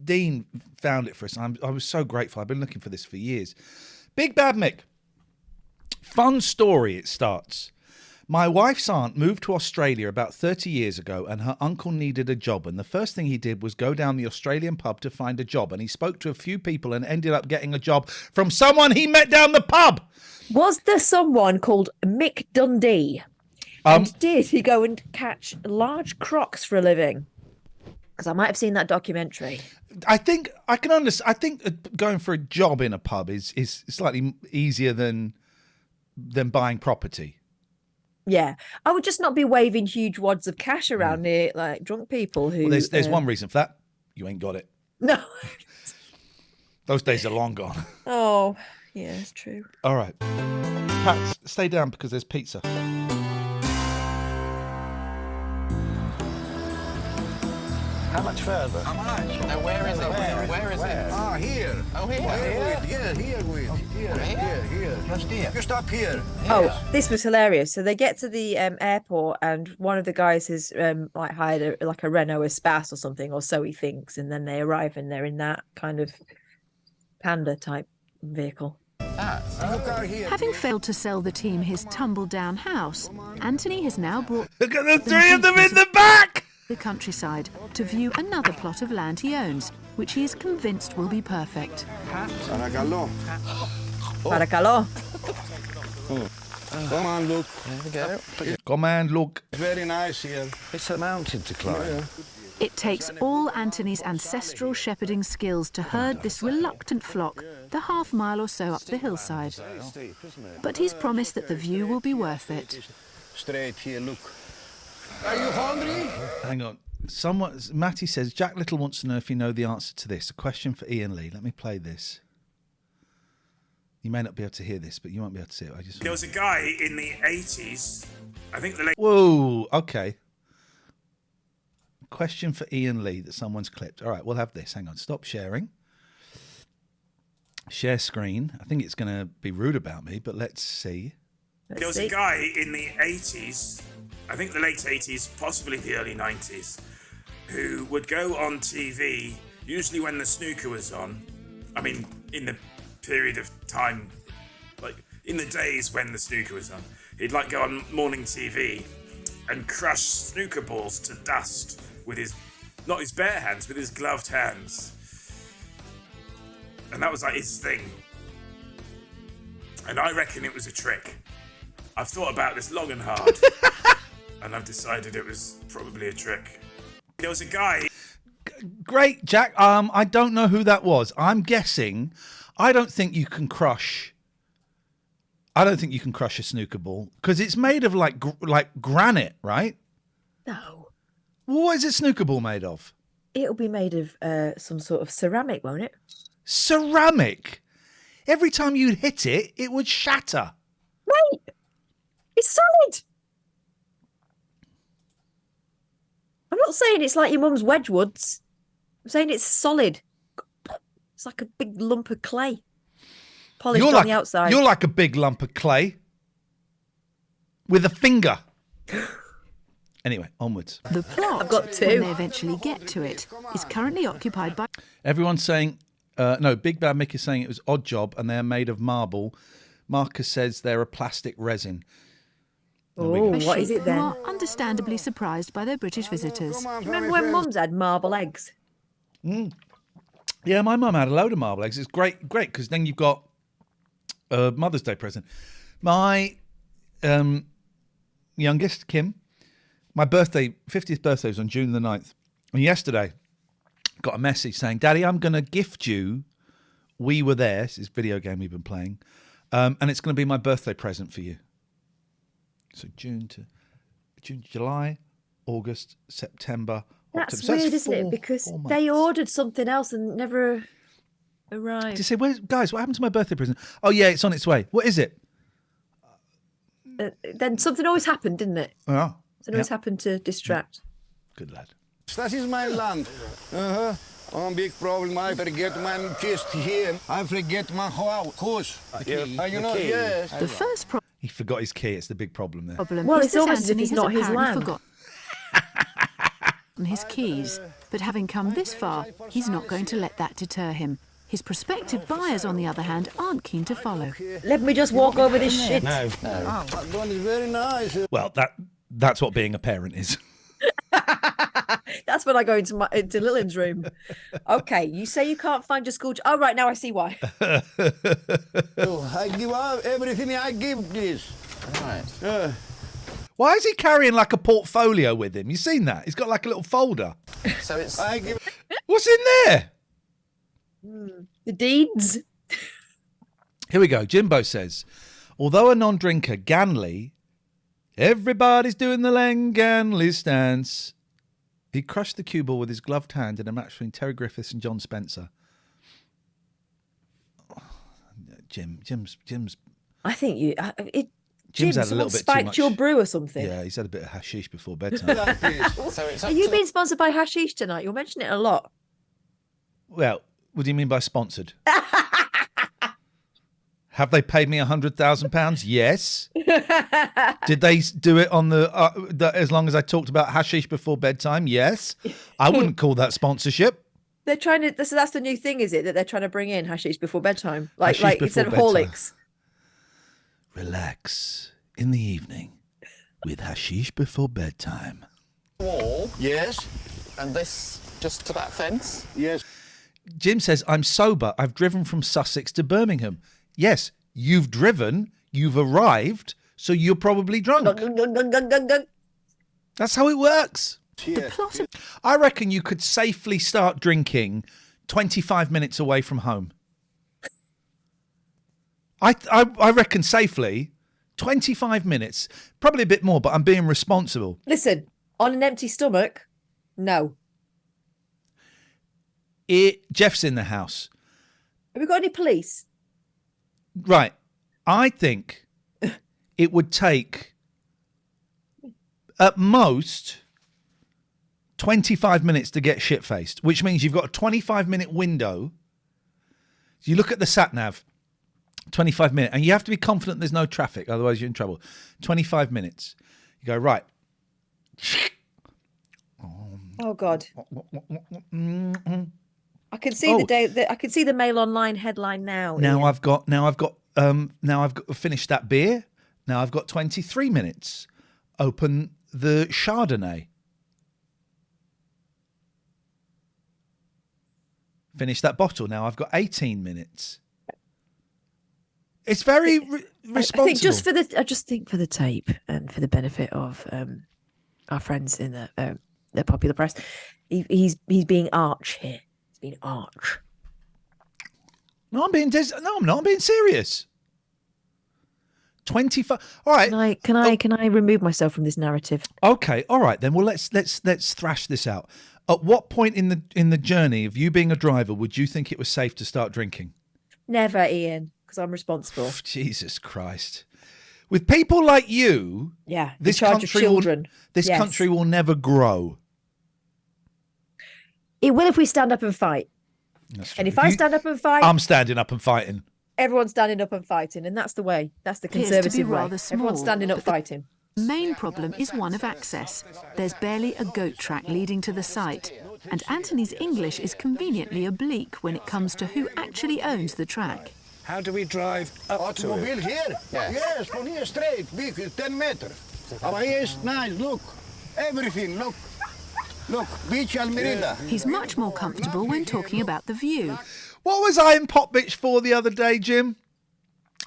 Dean found it for us. I was so grateful. I've been looking for this for years. Big Bad Mick. Fun story, it starts. My wife's aunt moved to Australia about 30 years ago, and her uncle needed a job, and the first thing he did was go down the Australian pub to find a job, and he spoke to a few people and ended up getting a job from someone he met down the pub. Was there someone called Mick Dundee? And did he go and catch large crocs for a living? Because I might have seen that documentary. I think I can understand. I think going for a job in a pub is slightly easier than buying property. Yeah, I would just not be waving huge wads of cash around near like drunk people who. Well, there's one reason for that. You ain't got it. No. Those days are long gone. Oh, yeah, it's true. All right, Pat, stay down because there's pizza. How much further? How much? Now where is it? Where is it? Ah, here. Oh, here. Here. Just here. You stop here. Oh, this was hilarious. So they get to the airport, and one of the guys has hired a Renault Espace or something, or so he thinks, and then they arrive and they're in that kind of panda type vehicle. Having failed to sell the team his tumble-down house, Anthony has now brought... Look at the 3 of them in the back! ...the countryside to view another plot of land he owns, which he is convinced will be perfect. Paracalo. Paracalo. Come on, look. There we go. Come and look. Very nice here. It's a mountain to climb. Yeah. It takes all Anthony's ancestral shepherding skills to herd this reluctant flock the half-mile or so up the hillside. But he's promised that the view will be worth it. Straight here, look. Are you hungry? Hang on. Matty says, Jack Little wants to know if you know the answer to this. A question for Ian Lee. Let me play this. You may not be able to hear this, but you won't be able to see it. There was a guy in the 80s, I think the late... Whoa, okay. Question for Ian Lee that someone's clipped. All right, we'll have this. Hang on. Stop sharing. Share screen. I think it's going to be rude about me, but let's see. There was a guy in the 80s, I think the late 80s, possibly the early 90s, who would go on TV, usually when the snooker was on. I mean, in the period of time, like in the days when the snooker was on, he'd go on morning TV and crush snooker balls to dust with not his bare hands, with his gloved hands. And that was his thing. And I reckon it was a trick. I've thought about this long and hard, and I've decided it was probably a trick. There was a guy... Great, Jack. I don't know who that was. I'm guessing... I don't think you can crush a snooker ball because it's made of like granite, right? No. Well, what is a snooker ball made of? It'll be made of some sort of ceramic, won't it? Ceramic? Every time you hit it, it would shatter. Right. It's solid. I'm not saying it's like your mum's Wedgwoods. I'm saying it's solid. It's like a big lump of clay. Polished on the outside. You're like a big lump of clay with a finger. Anyway, onwards. The plot, I've got two. when they eventually get to it, is currently occupied by... Everyone's saying, no, Big Bad Mick is saying it was Odd Job and they're made of marble. Marcus says they're a plastic resin. Oh, what is it Who then? are understandably surprised by their British visitors. Do you remember when mums had marble eggs? Yeah, my mum had a load of marble eggs. It's great, because then you've got a Mother's Day present. My youngest, Kim, my 50th birthday was on June the 9th. And yesterday, got a message saying, Daddy, I'm going to gift you We Were There. It's this video game we've been playing. And it's going to be my birthday present for you. So June, July, August, September, That's October. So weird, isn't it? Because they ordered something else and never arrived. To say, guys, what happened to my birthday present? Oh, yeah, it's on its way. What is it? Then something always happened, didn't it? Oh, Something always happened to distract. Good lad. That is my land. One big problem, I forget my chest here. I forget my house. You know, yes. The first problem He forgot his key. It's the big problem there. Well, is it's that almost as if Anthony it's has not his apparently land. forgotten his keys. But having come this far, he's not going to let that deter him. His prospective buyers, on the other hand, aren't keen to follow. Let me just walk over this shit. No. That one is very nice. Well, that's what being a parent is. That's when I go into Lillian's room. Okay, you say you can't find your school. Oh, right, now I see why. I give up everything I give this. Right. Why is he carrying like a portfolio with him? You seen that? He's got like a little folder. So it's... What's in there? The deeds. Here we go. Jimbo says, although a non-drinker, Ganley, everybody's doing the Len Ganley stance. He crushed the cue ball with his gloved hand in a match between Terry Griffiths and John Spencer. Jim's. I think you. Jim's had a someone little bit too spiked much. your brew or something. Yeah, he's had a bit of hashish before bedtime. So it's Are you being sponsored by hashish tonight? You're mentioning it a lot. Well, what do you mean by sponsored? Have they paid me £100,000? Yes. Did they do it on the as long as I talked about hashish before bedtime? Yes. I wouldn't call that sponsorship. They're trying to. So that's the new thing, is it? That they're trying to bring in hashish before bedtime, like Hashish instead of before bedtime. Horlicks. Relax in the evening with hashish before bedtime. wall. Yes. And this just to that fence? Yes. Jim says, I'm sober. I've driven from Sussex to Birmingham. Yes, you've driven, you've arrived, so you're probably drunk. That's how it works. Yeah. I reckon you could safely start drinking 25 minutes away from home. I reckon safely 25 minutes, probably a bit more, but I'm being responsible. Listen, on an empty stomach, no. Jeff's in the house. Have we got any police? Right. I think it would take at most 25 minutes to get shit-faced, which means you've got a 25-minute window. You look at the sat-nav, 25 minutes, and you have to be confident there's no traffic, otherwise you're in trouble. 25 minutes. You go, right. Oh, God. I can see I can see the Mail Online headline now. Now I've got finished that beer. Now I've got 23 minutes. Open the Chardonnay. Finish that bottle. Now I've got 18 minutes. It's very responsible. I think just think for the tape and for the benefit of our friends in the popular press, he's being arch here. He's being arch. No, I'm not. I'm being serious. 25. All right. Can I remove myself from this narrative? Okay. All right then. Well, let's thrash this out. At what point in the journey of you being a driver would you think it was safe to start drinking? Never, Ian, because I'm responsible. Jesus Christ. With people like you, this in charge of children. Country will never grow. It will if we stand up and fight. And if I stand up and fight, I'm standing up and fighting. Everyone's standing up and fighting, and that's the way. That's the Appears to be conservative way. rather small, Everyone's standing up fighting. The main problem is one of access. There's barely a goat track leading to the site, and Anthony's English is conveniently oblique when it comes to who actually owns the track. How do we drive up to Automobile it? here? Yes, from here straight, big, 10 meters. Our here is nice, look. Everything, look. Look, beach Almerida. He's much more comfortable when talking about the view. What was I in Popbitch for the other day, Jim?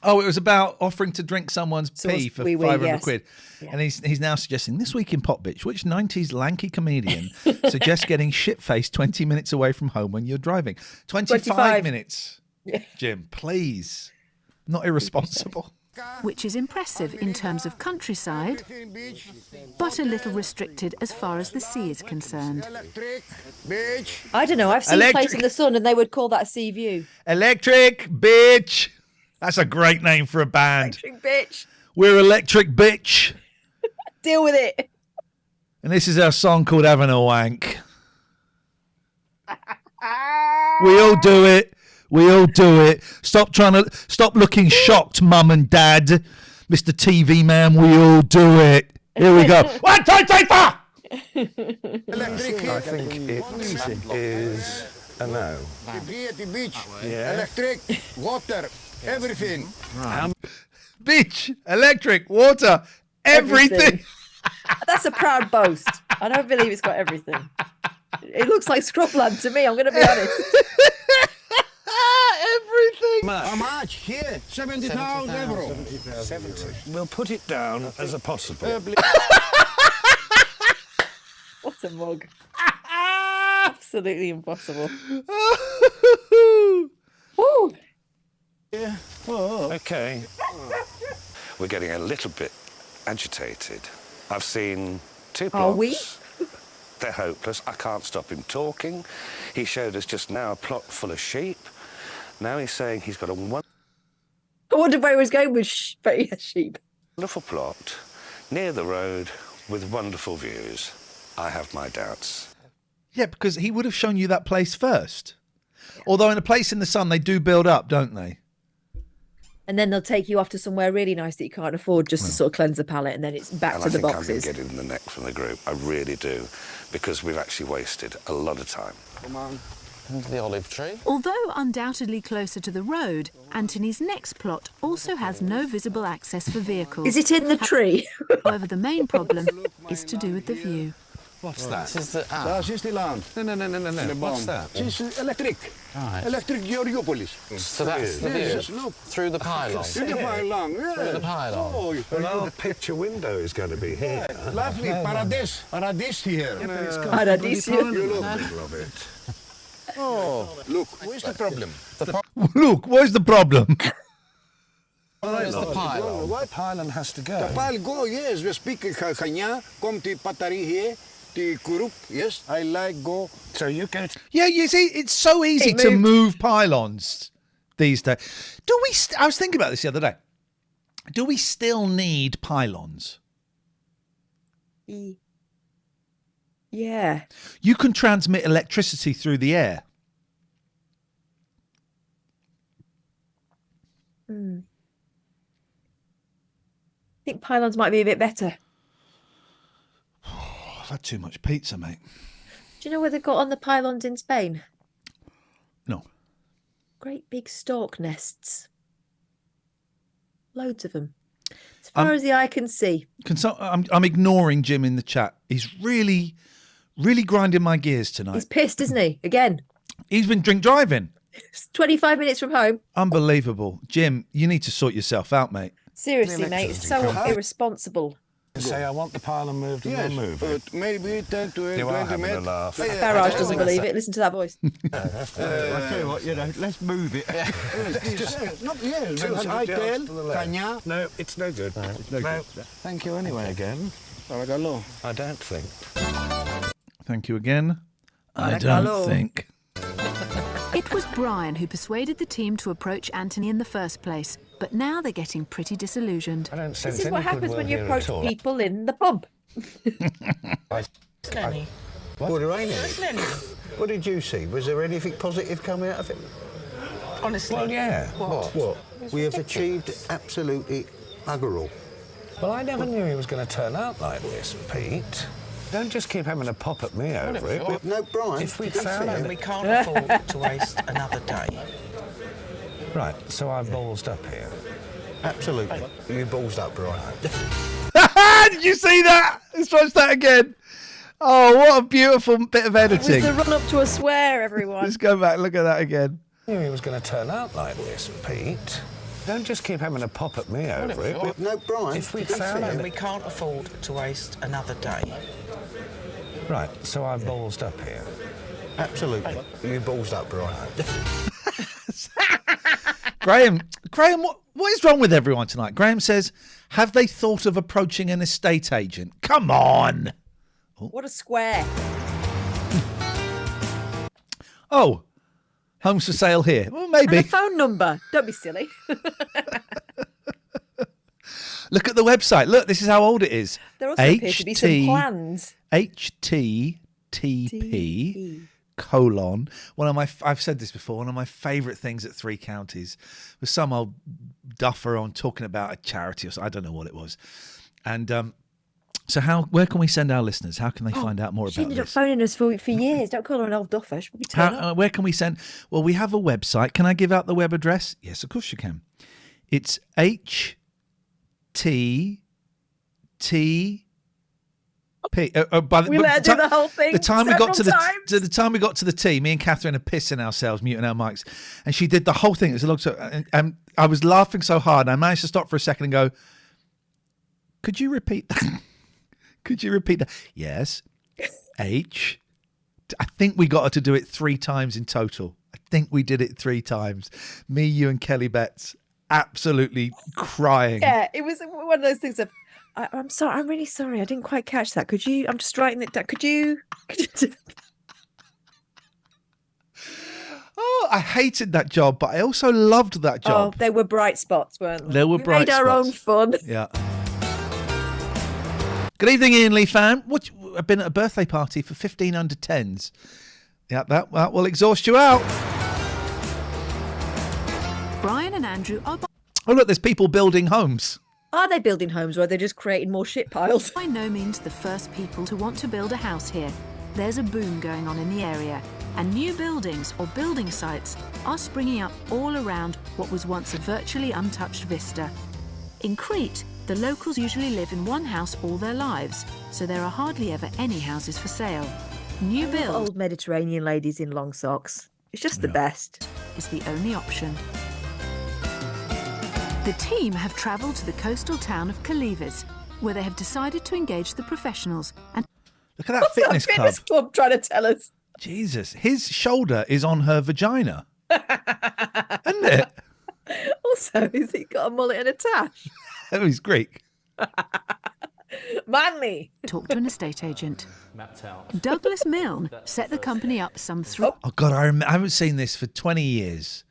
Oh, it was about offering to drink someone's pee for 500 quid. Yeah. And he's now suggesting, this week in Popbitch, which 90s lanky comedian suggests getting shit-faced 20 minutes away from home when you're driving? 25 minutes. Yeah. Jim, please. Not irresponsible. Which is impressive in terms of countryside, but a little restricted as far as the sea is concerned. I don't know. I've seen a place in the sun, and they would call that a sea view. Electric bitch. That's a great name for a band. Electric bitch. We're Electric Bitch. Deal with it. And this is our song called Having a Wank. We all do it. We all do it. Stop looking shocked, Mum and Dad. Mr. TV man, we all do it. Here we go. 1, 2, 3, 4. I think it is a no. The beach, electric, water, everything. Beach, electric, water, everything. That's a proud boast. I don't believe it's got everything. It looks like scrubland to me, I'm going to be honest. Everything. How much? Here, 70,000 euro. 70. We'll put it down as a possible. What a mug. Absolutely impossible. Woo. Yeah. Okay. We're getting a little bit agitated. I've seen 2 plots. Are we? They're hopeless. I can't stop him talking. He showed us just now a plot full of sheep. Now he's saying he's got a I wondered where he was going with sheep. wonderful plot near the road with wonderful views. I have my doubts. Yeah, because he would have shown you that place first. Although in A Place in the Sun, they do build up, don't they? And then they'll take you off to somewhere really nice that you can't afford just to sort of cleanse the palate, and then it's back to the boxes. I think I'm getting the neck from the group. I really do, because we've actually wasted a lot of time. Come on. Under the olive tree. Although undoubtedly closer to the road, Anthony's next plot also has no visible access for vehicles. Is it in the tree? However, the main problem is to do with the view. What's that? This is the app. That's just the land. No. What's that? This is electric. Right. Electric Georgiopolis. So that's the view. Yes, look. Through the pylon. Through the pylon, yes. Through the pylon. Oh, Well, our picture window is going to be here. lovely. Paradise. Paradise here. Paradise. You look. Love it. Oh, look. Where's the problem? Look, where's the problem? Where's the pylon? What? Pylon has to go. The pile go, yes. We speak Khanya, come to Patari here, the Kurup, yes. I like go. So you go to... Yeah, you see, it's so easy to move pylons these days. Do we? I was thinking about this the other day. Do we still need pylons? Yeah. You can transmit electricity through the air. I think pylons might be a bit better. I've had too much pizza, mate. Do you know where they've got on the pylons in Spain? No. Great big stork nests. Loads of them. As far as the eye can see. I'm ignoring Jim in the chat. He's really grinding my gears tonight. He's pissed, isn't he? Again. He's been drink driving. It's 25 minutes from home. Unbelievable. Jim, you need to sort yourself out, mate. Seriously, mate. It's so irresponsible. Say, I want the pylon moved and Yes, we'll move it. but maybe 10 to You are 20 having a minutes. laugh. Farage doesn't believe it. Listen to that voice. I tell you what, let's move it. Yes, I tell Kanya. No, it's no good. No. Thank you anyway again. I don't think. Thank you again. I don't think. It was Brian who persuaded the team to approach Anthony in the first place, but now they're getting pretty disillusioned. This is what happens when you approach people in the pub. Lenny. What did rain in it? What did you see? Was there anything positive coming out of it? Honestly. Well, yeah. What? We have achieved absolutely bugger all. Well, I never knew he was going to turn out like this, Pete. Don't just keep having a pop at me over it. No, Brian. If we found him, we can't afford to waste another day. Right, so I've ballsed up here. Absolutely. You ballsed up, Brian. Did you see that? Let's watch that again. Oh, what a beautiful bit of It editing. was the run up to a swear, everyone. Let's go back, look at that again. I knew he was going to turn out like this, Pete. Don't just keep having a pop at me over it. No, Brian. If we found him, we can't afford to waste another day. Right, so I've ballsed up here. Absolutely. You ballsed up, Brian. Graham, what is wrong with everyone tonight? Graham says, have they thought of approaching an estate agent? Come on. What a square. Oh, homes for sale here. Well, maybe. And a phone number. Don't be silly. Look at the website. Look, this is how old it is. There also appear to be some plans. HTTP colon. I've said this before, one of my favourite things at Three Counties was some old duffer on talking about a charity or something. I don't know what it was. And so where can we send our listeners? How can they find out more She about ended up this? phoning us for years. Don't call her an old duffer. She probably turn up. Where can we send? Well, we have a website. Can I give out the web address? Yes, of course you can. It's HTTP. We let her do the whole thing. The time we got to times. the time we got to the T, me and Catherine are pissing ourselves, muting our mics, and she did the whole thing. It was a long time, and I was laughing so hard. I managed to stop for a second and go, "Could you repeat that? Could you repeat that?" Yes. I think we got her to do it 3 times in total. I think we did it 3 times. Me, you, and Kelly Betts absolutely crying. Yeah, it was one of those things of, I'm sorry, I'm really sorry. I didn't quite catch that. Could you, I'm just writing it down. Could you Oh, I hated that job, but I also loved that job. Oh, they were bright spots, weren't they? There were bright made our own fun. Yeah. Good evening, Ian Lee fan. I've been at a birthday party for 15 under 10s. Yeah, that will exhaust you out. Brian and Andrew are Oh, look, there's people building homes. Are they building homes or are they just creating more shit piles? by no means the first people to want to build a house here. There's a boom going on in the area, and new buildings or building sites are springing up all around what was once a virtually untouched vista. In Crete, the locals usually live in one house all their lives, so there are hardly ever any houses for sale. New build Old Mediterranean ladies in long socks. It's just the best. is the only option. The team have travelled to the coastal town of Calives, where they have decided to engage the professionals and Look at that fitness club. Trying to tell us. Jesus, his shoulder is on her vagina. Isn't it? Also, has he got a mullet and a tash? Oh, he's Greek. Manly. talk to an estate agent. Douglas Milne set the company up some 3 Oh, God, I haven't seen this for 20 years.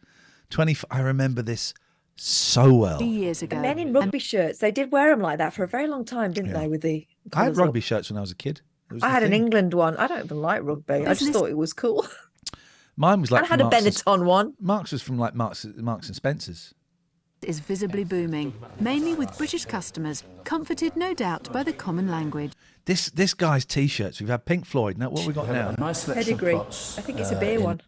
I remember this so well. years ago. Men in rugby shirts, they did wear them like that for a very long time, didn't they? With the I had collars rugby up. shirts when I was a kid. It was I the had an thing. England one. I don't even like rugby. I just Business- thought it was cool. Mine was like I had a from Marks Benetton one. Marks was from like Marks and Spencer's. is visibly booming, mainly with British customers, comforted no doubt by the common language. This guy's t-shirts. We've had Pink Floyd. Now what have we got now? Pedigree. I think it's a beer one.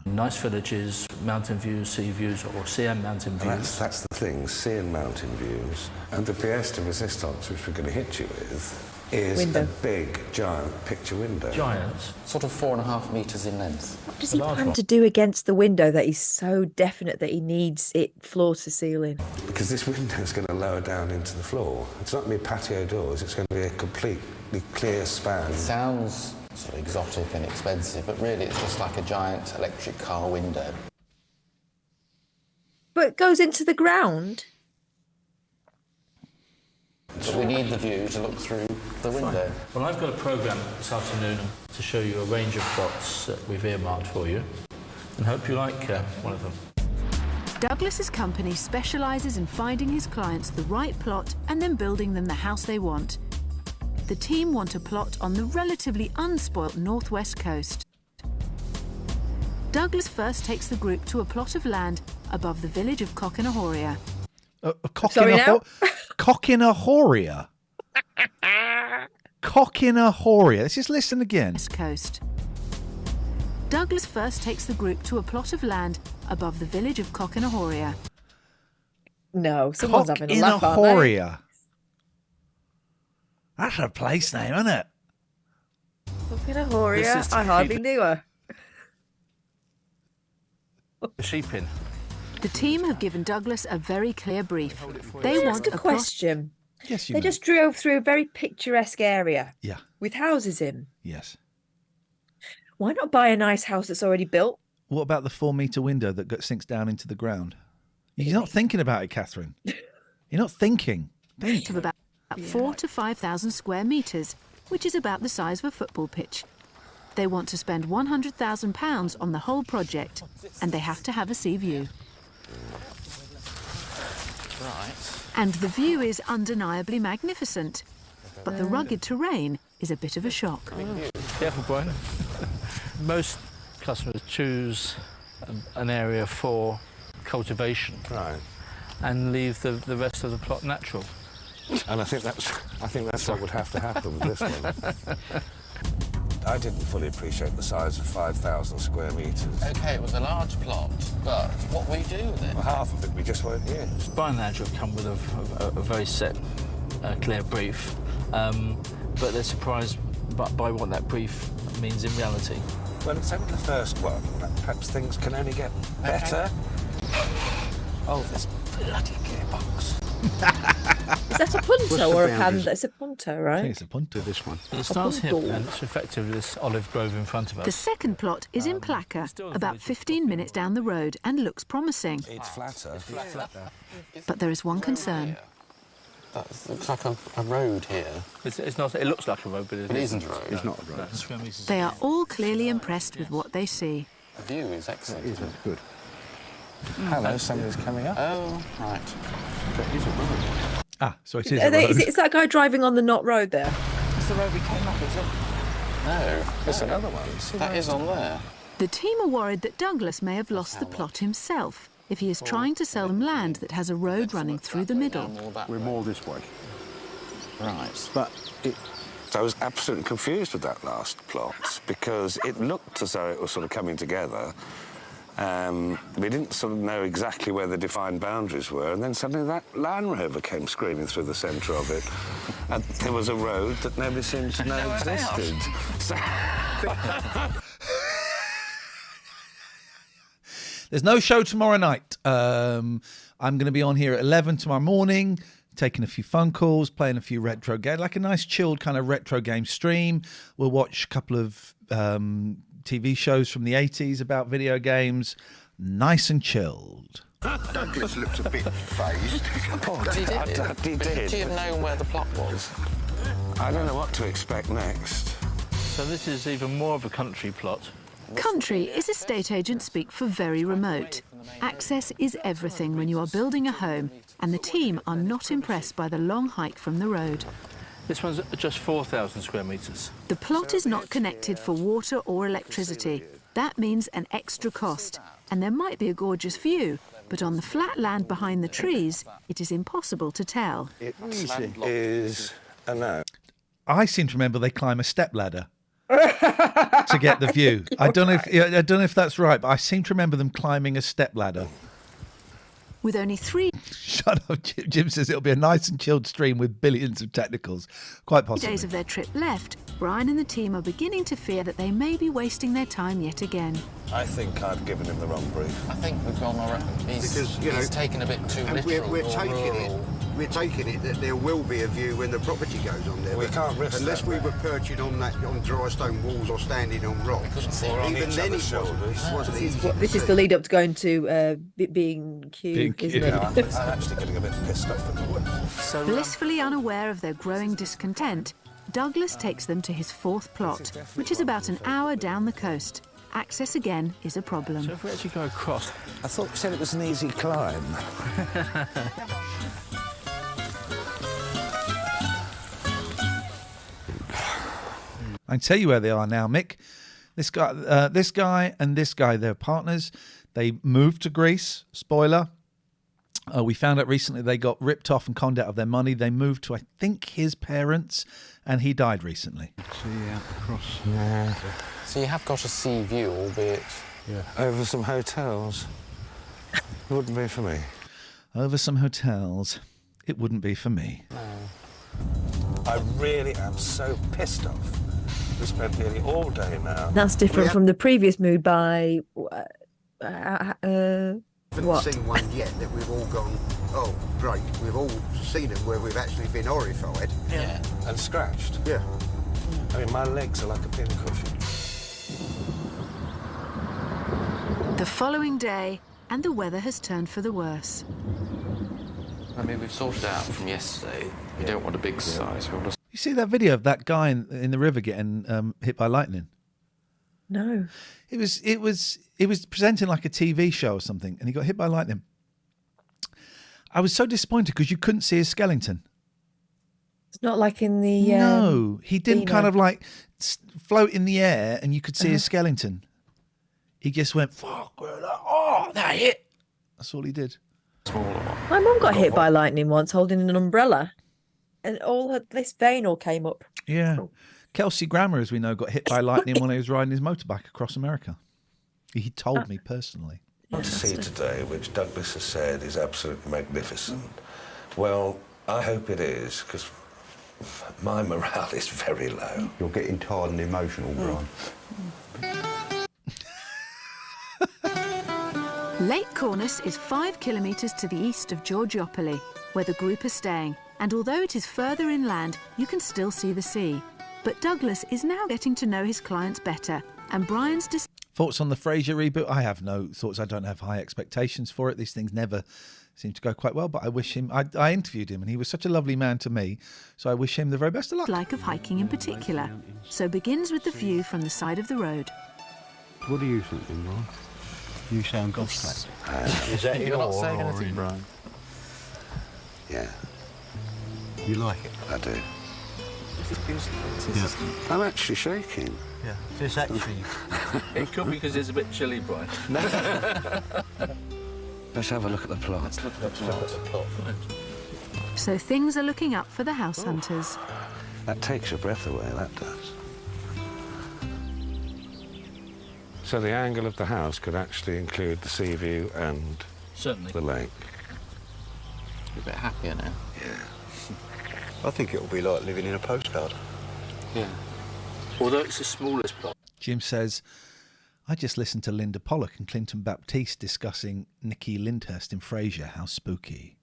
Nice villages, mountain views, sea views, or sea and mountain views. That's the thing, sea and mountain views. And the pièce de résistance, which we're going to hit you with, is Window. a big, giant picture window. Giants. Sort of 4.5 metres in length. What does he plan to do against the window that he's so definite that he needs it floor to ceiling? Because this window is going to lower down into the floor. It's not going to be patio doors, it's going to be a completely clear span. It sounds sort of exotic and expensive, but really it's just like a giant electric car window. But it goes into the ground. But we need the view to look through the window. Well, I've got a programme this afternoon to show you a range of plots that we've earmarked for you, and hope you like one of them. Douglas's company specialises in finding his clients the right plot and then building them the house they want. The team want a plot on the relatively unspoilt northwest coast. Douglas first takes the group to a plot of land above the village of Cockinahoria. Cockinahoria? Cockinahoria. Let's just listen again. West coast. Douglas first takes the group to a plot of land above the village of Cockinahoria. No, someone's having a laugh, aren't they? Cockinahoria. That's a place name, isn't it? Cockinahoria. I hardly knew her. The sheep in. The team have given Douglas a very clear brief. They want a question. Yes, you They just drove through a very picturesque area. Yeah. With houses in. Yes. Why not buy a nice house that's already built? What about the 4-metre window that sinks down into the ground? You're not thinking about it, Catherine. You're not thinking. Think. Of about 4,000 to 5,000 square metres, which is about the size of a football pitch. They want to spend £100,000 on the whole project, and they have to have a sea view. Right. And the view is undeniably magnificent, but the rugged terrain is a bit of a shock. Careful, Brian. Most customers choose an area for cultivation, and leave the rest of the plot natural. And I think that's what would have to happen with this one. I didn't fully appreciate the size of 5,000 square metres. OK, it was a large plot, but what we do with it? Well, half of it we just won't use. Brian and Andrew have come with a very set, clear brief, but they're surprised by what that brief means in reality. Well, it's only the first one. Perhaps things can only get better. Oh, this bloody gearbox. Is that a punto or a panda? It's a punto, right? I think it's a punto, this one. It starts here, and it's effectively this olive grove in front of us. The second plot is in Plaka, about 15 minutes down the road, and looks promising. It's flatter. But there is one concern. That looks like a road here. It's not. It looks like a road, but it isn't a road. It's not a road. They are all clearly impressed with what they see. The view is excellent. It is good. Hello, somebody's coming up. Oh, right. That is a road. Ah, so it is a road. Is that guy driving on the not road there? It's the road we came up, is it? No. There's another one. That is on there. The team are worried that Douglas may have lost the plot himself if he is trying to sell them land that has a road running through the middle. We're more this way. Right. But I was absolutely confused with that last plot because it looked as though it was sort of coming together. We didn't sort of know exactly where the defined boundaries were, and then suddenly that Land Rover came screaming through the centre of it. And there was a road that nobody seemed to know existed. There's no show tomorrow night. I'm going to be on here at 11 tomorrow morning, taking a few phone calls, playing a few retro games, like a nice chilled kind of retro game stream. We'll watch a couple of TV shows from the 80s about video games. Nice and chilled. Douglas looks a bit phased. He did. Would you have known where the plot was? I don't know what to expect next. So this is even more of a country plot. Country is estate agent speak for very remote. Access is everything when you are building a home, and the team are not impressed by the long hike from the road. This one's just 4,000 square metres. The plot is not connected for water or electricity. That means an extra cost, and there might be a gorgeous view, but on the flat land behind the trees, it is impossible to tell. It is a no. I seem to remember they climb a stepladder to get the view. I don't know if that's right, but I seem to remember them climbing a stepladder. With only 3 Shut up, Jim says it'll be a nice and chilled stream with billions of technicals. Quite possibly. days of their trip left, Brian and the team are beginning to fear that they may be wasting their time yet again. I think I've given him the wrong brief. I think we've gone all right. He's taken a bit too literal. We're taking it we're taking it that there will be a view when the property goes on there. We can't risk unless that, we mate. were perching on dry stone walls or standing on rocks. Or on Even each then, other's it wasn't easy. This to is see. the lead up to going to it being Q, isn't it? I'm actually getting a bit pissed off at the wood. Blissfully unaware of their growing discontent, Douglas takes them to his fourth plot, which is about an hour down the coast. Access again is a problem. So if we actually go across... I thought you said it was an easy climb. I can tell you where they are now, Mick. This guy, and this guy, they're partners. They moved to Greece. Spoiler. We found out recently they got ripped off and conned out of their money. They moved to, I think, his parents, and he died recently. See out across. Yeah. So you have got a sea view, albeit... Yeah. Over some hotels. It wouldn't be for me. Over some hotels. It wouldn't be for me. No. I really am so pissed off. We spent nearly all day now. That's different from the previous mood by Haven't seen one yet that we've all gone, oh, great. We've all seen them where we've actually been horrified. Yeah. And scratched. Yeah. I mean, my legs are like a pincushion. The following day, and the weather has turned for the worse. I mean, we've sorted out from yesterday. We don't want a big size. We want You see that video of that guy in the river getting hit by lightning? No. It was presenting like a TV show or something, and he got hit by lightning. I was so disappointed because you couldn't see his skeleton. It's not like in the... no, he didn't Dino. kind of like float in the air and you could see his skeleton. He just went, fuck, oh, that hit. That's all he did. My mum got hit by lightning once holding an umbrella, and this vein all came up. Yeah. Kelsey Grammer, as we know, got hit by lightning when he was riding his motorbike across America. He told me personally. To see today, which Douglas has said is absolutely magnificent. Well, I hope it is, because my morale is very low. You're getting tired and emotional, Brian. Lake Cornus is 5 kilometres to the east of Georgiopolis, where the group are staying, and although it is further inland, you can still see the sea. But Douglas is now getting to know his clients better, and Brian's Thoughts on the Frasier reboot? I have no thoughts. I don't have high expectations for it. These things never seem to go quite well, but I wish him... I interviewed him, and he was such a lovely man to me, so I wish him the very best of luck. like of hiking in particular, so begins with the view from the side of the road. What are you thinking, Brian? You sound gobsmacked. Is that You're in not or saying anything, in? Brian. Yeah, You like it? I do. Yeah. I'm actually shaking. Yeah. This actually. It could be because it's a bit chilly, Brian. Let's have a look at the plot. Let's look at the plot. So things are looking up for the house hunters. That takes your breath away, that does. So the angle of the house could actually include the sea view and Certainly. the lake. You're a bit happier now. I think it'll be like living in a postcard. Yeah. Although it's the smallest plot. Jim says, I just listened to Linda Pollock and Clinton Baptiste discussing Nikki Lyndhurst in Frasier. How spooky.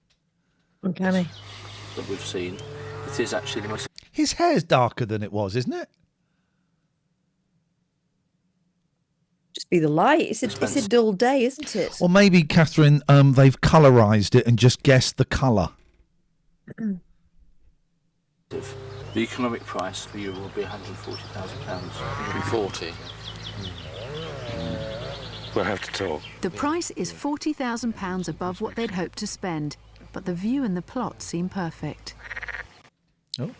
Uncanny. That we've seen. It is actually the most... His hair's darker than it was, isn't it? Just be the light. It's a dull day, isn't it? Or maybe, Catherine, they've colourised it and just guessed the colour. The economic price for you will be £140,000. It'll be 40. We'll have to talk. The price is £40,000 above what they'd hoped to spend, but the view and the plot seem perfect. Oh.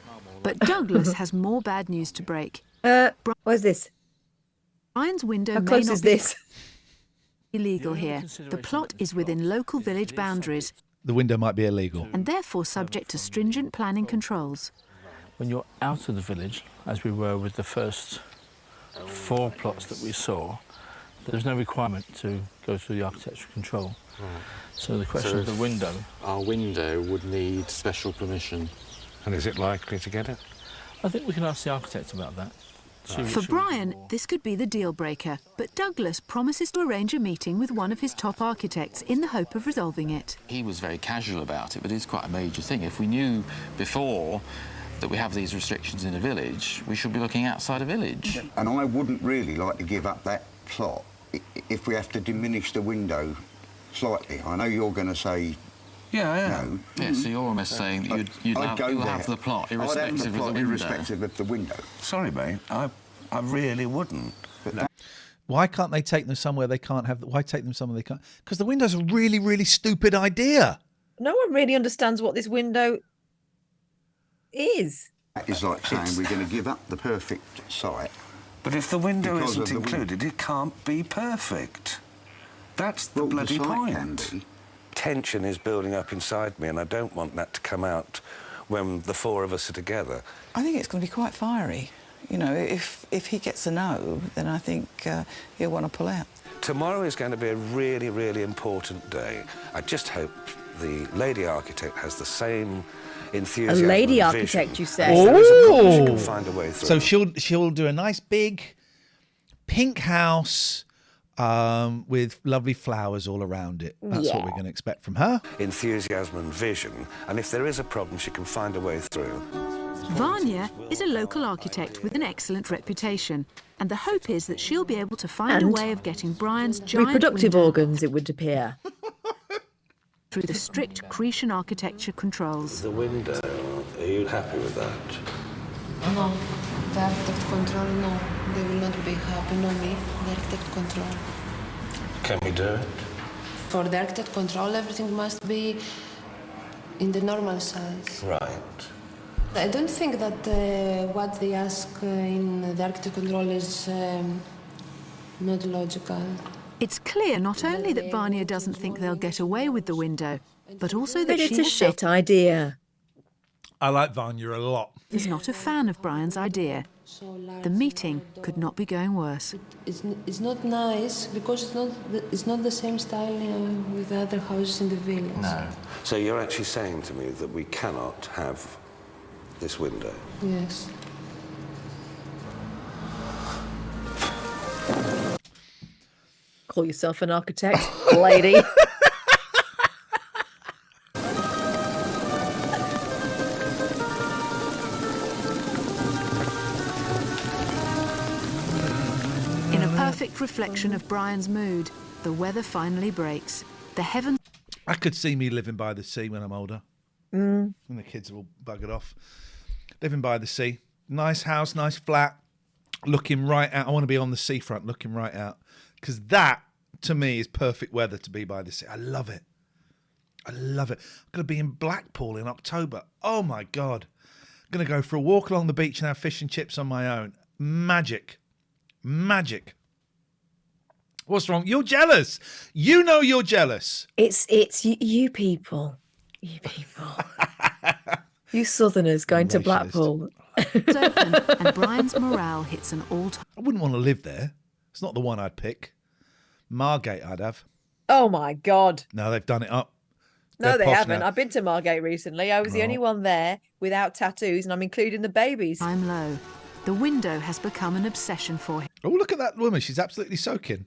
But Douglas has more bad news to break. Where's this? Brian's window How may close not is be this? illegal here. The plot is within local village boundaries The window might be illegal. and therefore subject to stringent planning controls. When you're out of the village, as we were with the first 4 plots that we saw, there's no requirement to go through the architectural control. Right. So the question So of the window... Our window would need special permission. And is it likely to get it? I think we can ask the architect about that. For Brian, this could be the deal breaker, but Douglas promises to arrange a meeting with one of his top architects in the hope of resolving it. He was very casual about it, but it's quite a major thing. If we knew before that we have these restrictions in a village, we should be looking outside a village. And I wouldn't really like to give up that plot if we have to diminish the window slightly. I know you're going to say no. Yeah, so you're almost saying that you'll have the plot irrespective of the window. Irrespective of the window. Sorry, mate, I really wouldn't. Why can't they take them somewhere they can't have? Why take them somewhere they can't? Because the window's a really, really stupid idea. No one really understands what this window is. That is like saying we're going to give up the perfect site. But if the window because isn't included, it can't be perfect. That's the bloody point. Tension is building up inside me, and I don't want that to come out when the four of us are together. I think it's going to be quite fiery. You know, if he gets a no, then I think he'll want to pull out. Tomorrow is going to be a really, really important day. I just hope the lady architect has the same enthusiasm. A lady and vision. architect, you say? If there is a problem, she can find a way through. So she'll do a nice big pink house with lovely flowers all around it. That's what we're going to expect from her. Enthusiasm and vision, and if there is a problem, she can find a way through. Vanya is a local architect with an excellent reputation, and the hope is that she'll be able to find a way of getting Brian's giant reproductive window organs, it would appear, through the strict Cretan architecture controls. The window, are you happy with that? No, the architect control, no. They will not be happy, no me, the architect control. Can we do it? For the architect control, everything must be in the normal size. Right. I don't think that what they ask in the architect control is not logical. It's clear not only that Vanya doesn't think they'll get away with the window, but also that it's she a shit idea. I like Vanya a lot. is not a fan of Brian's idea. The meeting could not be going worse. It's not nice because it's not the same style with the other houses in the village. No. So you're actually saying to me that we cannot have this window? Yes. Call yourself an architect, lady. In a perfect reflection of Brian's mood, the weather finally breaks. The heavens... I could see me living by the sea when I'm older. Mm. When the kids are all buggered off. Living by the sea. Nice house, nice flat. Looking right out. I want to be on the seafront looking right out. Because that, to me, is perfect weather to be by the sea. I love it. I love it. I'm going to be in Blackpool in October. Oh, my God. I'm going to go for a walk along the beach and have fish and chips on my own. Magic. Magic. What's wrong? You're jealous. You know you're jealous. It's you people. You people. You Southerners going to Blackpool. It's open and Brian's morale hits an all-time... I wouldn't want to live there. It's not the one I'd pick. Margate I'd have. Oh, my God. No, they've done it up. No, They're they posh haven't. now. I've been to Margate recently. I was the only one there without tattoos, and I'm including the babies. I'm low. The window has become an obsession for him. Oh, look at that woman. She's absolutely soaking.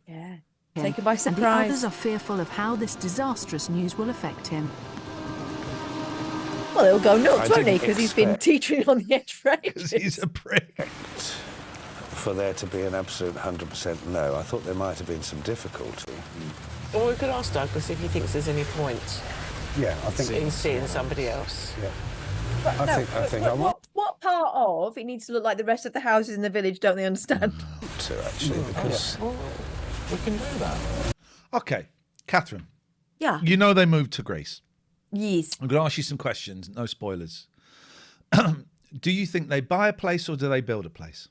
Yeah. Taken by And the surprise. others are fearful of how this disastrous news will affect him. Well, he'll go I nuts, won't he? didn't Because he's been expect- teetering on the edge for ages. Because he's a prick. For there to be an absolute 100% no, I thought there might have been some difficulty. Or we could ask Douglas if he thinks there's any point Yeah, I think in seeing somebody else. Yeah. But I no, think but I want what part of it needs to look like the rest of the houses in the village? Don't they understand? to actually because Well, we can do that. Okay, Catherine. Yeah. You know they moved to Greece. Yes. I'm going to ask you some questions. No spoilers. Do you think they buy a place or do they build a place?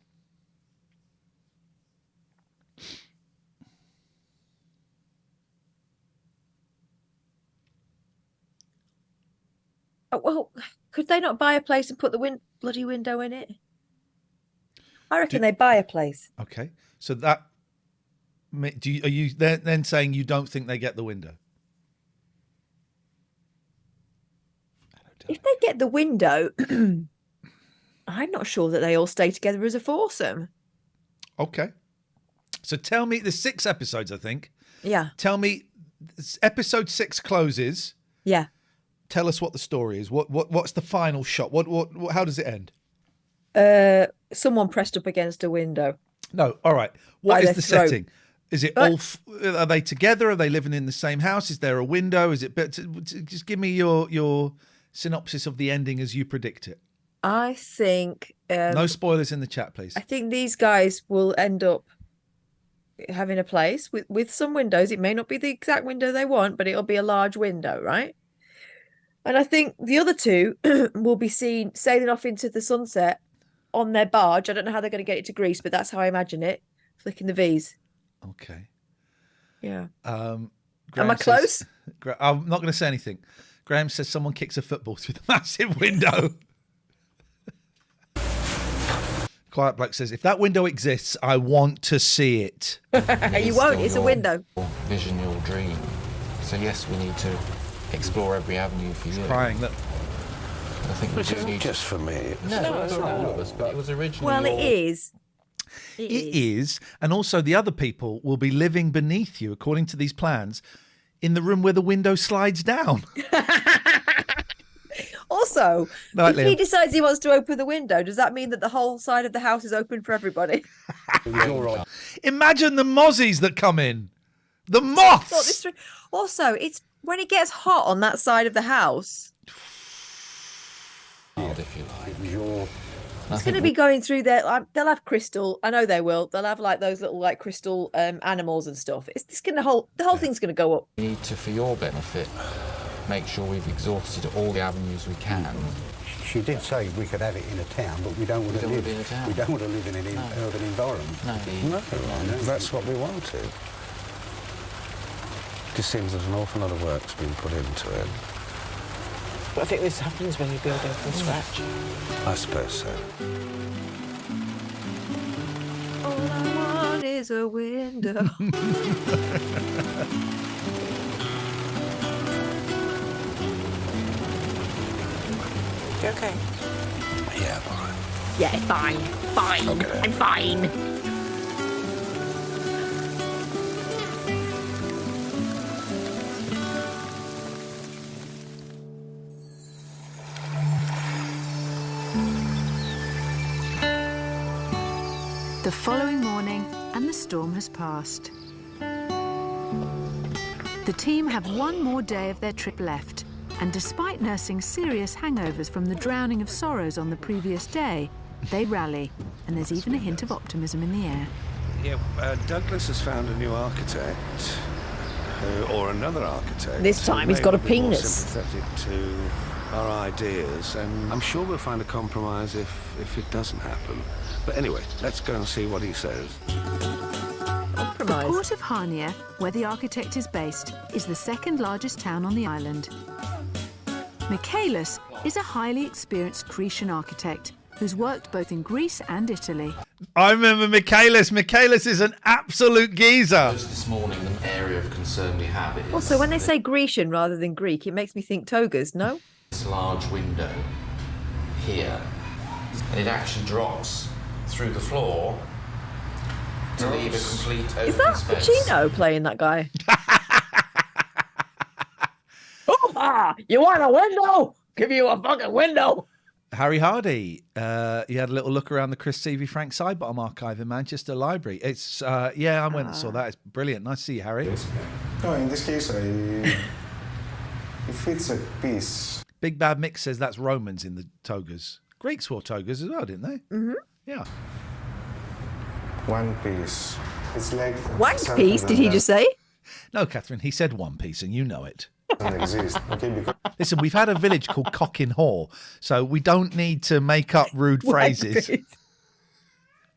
Oh, well, could they not buy a place and put the bloody window in it? I reckon they buy a place. Okay, so that are you then saying you don't think they get the window? If they get the window, I'm not sure that they all stay together as a foursome. Okay. So tell me, there's 6 episodes, I think. Yeah. Tell me, episode 6 closes. Yeah. Tell us what the story is. What's the final shot? What how does it end? Someone pressed up against a window. No, all right. What By is their the throat. setting? Is it all? Are they together? Are they living in the same house? Is there a window? Is it? But just give me your synopsis of the ending as you predict it. I think. No spoilers in the chat, please. I think these guys will end up having a place with some windows. It may not be the exact window they want, but it'll be a large window, right? And I think the other two will be seen sailing off into the sunset on their barge. I don't know how they're going to get it to Greece, but that's how I imagine it. Flicking the V's. Okay. Yeah. Am I close? I'm not going to say anything. Graham says someone kicks a football through the massive window. Quiet Black says, if that window exists, I want to see it. You won't. It's a window. Vision, your dream. So yes, we need to explore every avenue for you. Crying, look. I think Which we do isn't need just for me. No, it's for all of us, but it was originally. Well, it is. It is. And also the other people will be living beneath you, according to these plans, in the room where the window slides down. Also, Right, if he Liam. decides he wants to open the window, does that mean that the whole side of the house is open for everybody? Imagine the mozzies that come in. The Thought this moths. through. Also, it's when it gets hot on that side of the house. If you like. It's going to be going through there. They'll have crystal. I know they will. They'll have like those little like crystal animals and stuff. It's going to the whole thing's going to go up. We need to, for your benefit, make sure we've exhausted all the avenues we can. She did say we could have it in a town, but we don't want to live. be in a town. We don't want to live in an urban environment. No, that's what we wanted. It just seems there's an awful lot of work's been put into it. But I think this happens when you're building from scratch. I suppose so. All I want is a window. You okay? Yeah, fine. Yeah, fine. Fine. Okay. I'm fine. The following morning, and the storm has passed. The team have one more day of their trip left, and despite nursing serious hangovers from the drowning of sorrows on the previous day, they rally, and there's even a hint of optimism in the air. Yeah, Douglas has found a new architect, or another architect. This time who he's may got a be more penis. sympathetic to our ideas, and I'm sure we'll find a compromise if it doesn't happen. But anyway, let's go and see what he says. The port of Hania, where the architect is based, is the second largest town on the island. Michaelis is a highly experienced Grecian architect who's worked both in Greece and Italy. I remember Michaelis. Michaelis is an absolute geezer. This morning, the area of concern we have is Also, when they say Grecian rather than Greek, it makes me think togas, no? this large window here, and it actually drops through the floor to leave a complete open Is that space. Pacino playing that guy? Oh, you want a window? Give you a fucking window. Harry Hardy, you had a little look around the Chris C.V. Frank Sidebottom archive in Manchester Library. It's, yeah, I went and saw that. It's brilliant. Nice to see you, Harry. No, in this case, if it's a piece. Big Bad Mick says that's Romans in the togas. Greeks wore togas as well, didn't they? Mm-hmm. Yeah. One piece. It's like One something piece, did he that just say? No, Catherine, he said one piece, and you know it. doesn't exist. Okay, because Listen, we've had a village called Cockin Hall, so we don't need to make up rude phrases.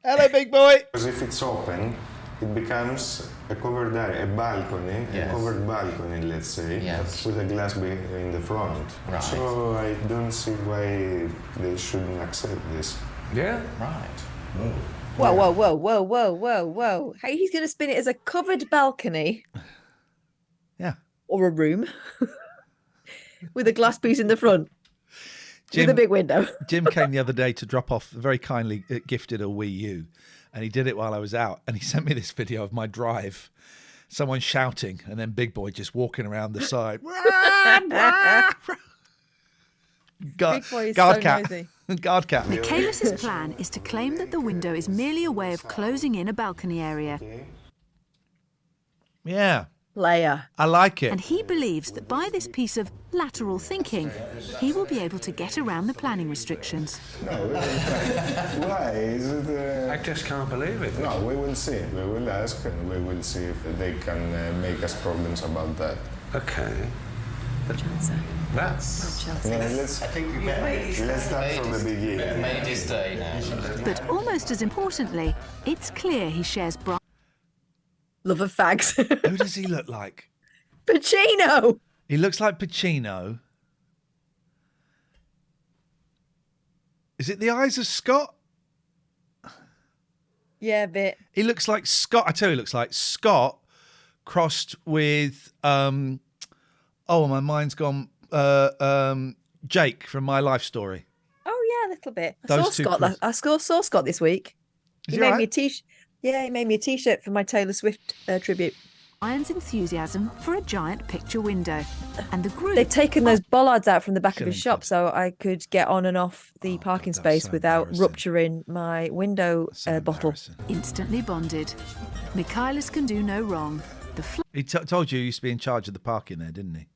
Hello, big boy. because if it's open, it becomes a covered area, a balcony, a covered balcony, let's say, with a glass in the front. Right. So I don't see why they shouldn't accept this. Yeah. Right. Whoa, whoa, whoa, whoa, whoa, whoa, whoa. Hey, he's going to spin it as a covered balcony. Yeah. Or a room with a glass piece in the front. With a big window. Jim came the other day to drop off, very kindly gifted a Wii U, and he did it while I was out. And he sent me this video of my drive, someone shouting, and then Big Boy just walking around the side. Big Boy is guard so cat. noisy. Guard cat. Michaelis's plan is to claim that the window is merely a way of closing in a balcony area. Yeah. Player. I like it. And he believes that by this piece of lateral thinking, he will be able to get around the planning restrictions. Why? Is it, I just can't believe it. No, we will see. We will ask and we will see if they can make us problems about that. Okay. That's... let's start from the beginning. Made his day now. But almost as importantly, it's clear he shares Brian's love of fags. Who does he look like? Pacino. He looks like Pacino. Is it the eyes of Scott? Yeah, a bit. He looks like Scott. I tell you, he looks like Scott crossed with my mind's gone. Jake from My Life Story. Oh yeah, a little bit. Those two I saw Scott this week. Is He he made all me a right? t-shirt. Yeah, he made me a t-shirt for my Taylor Swift tribute. enthusiasm for a giant picture window. And the group... They've taken those bollards out from the back of his Chilling shop so I could get on and off the parking space so without rupturing my window bottle. Instantly bonded. Michaelis can do no wrong. The He told you he used to be in charge of the parking there, didn't he?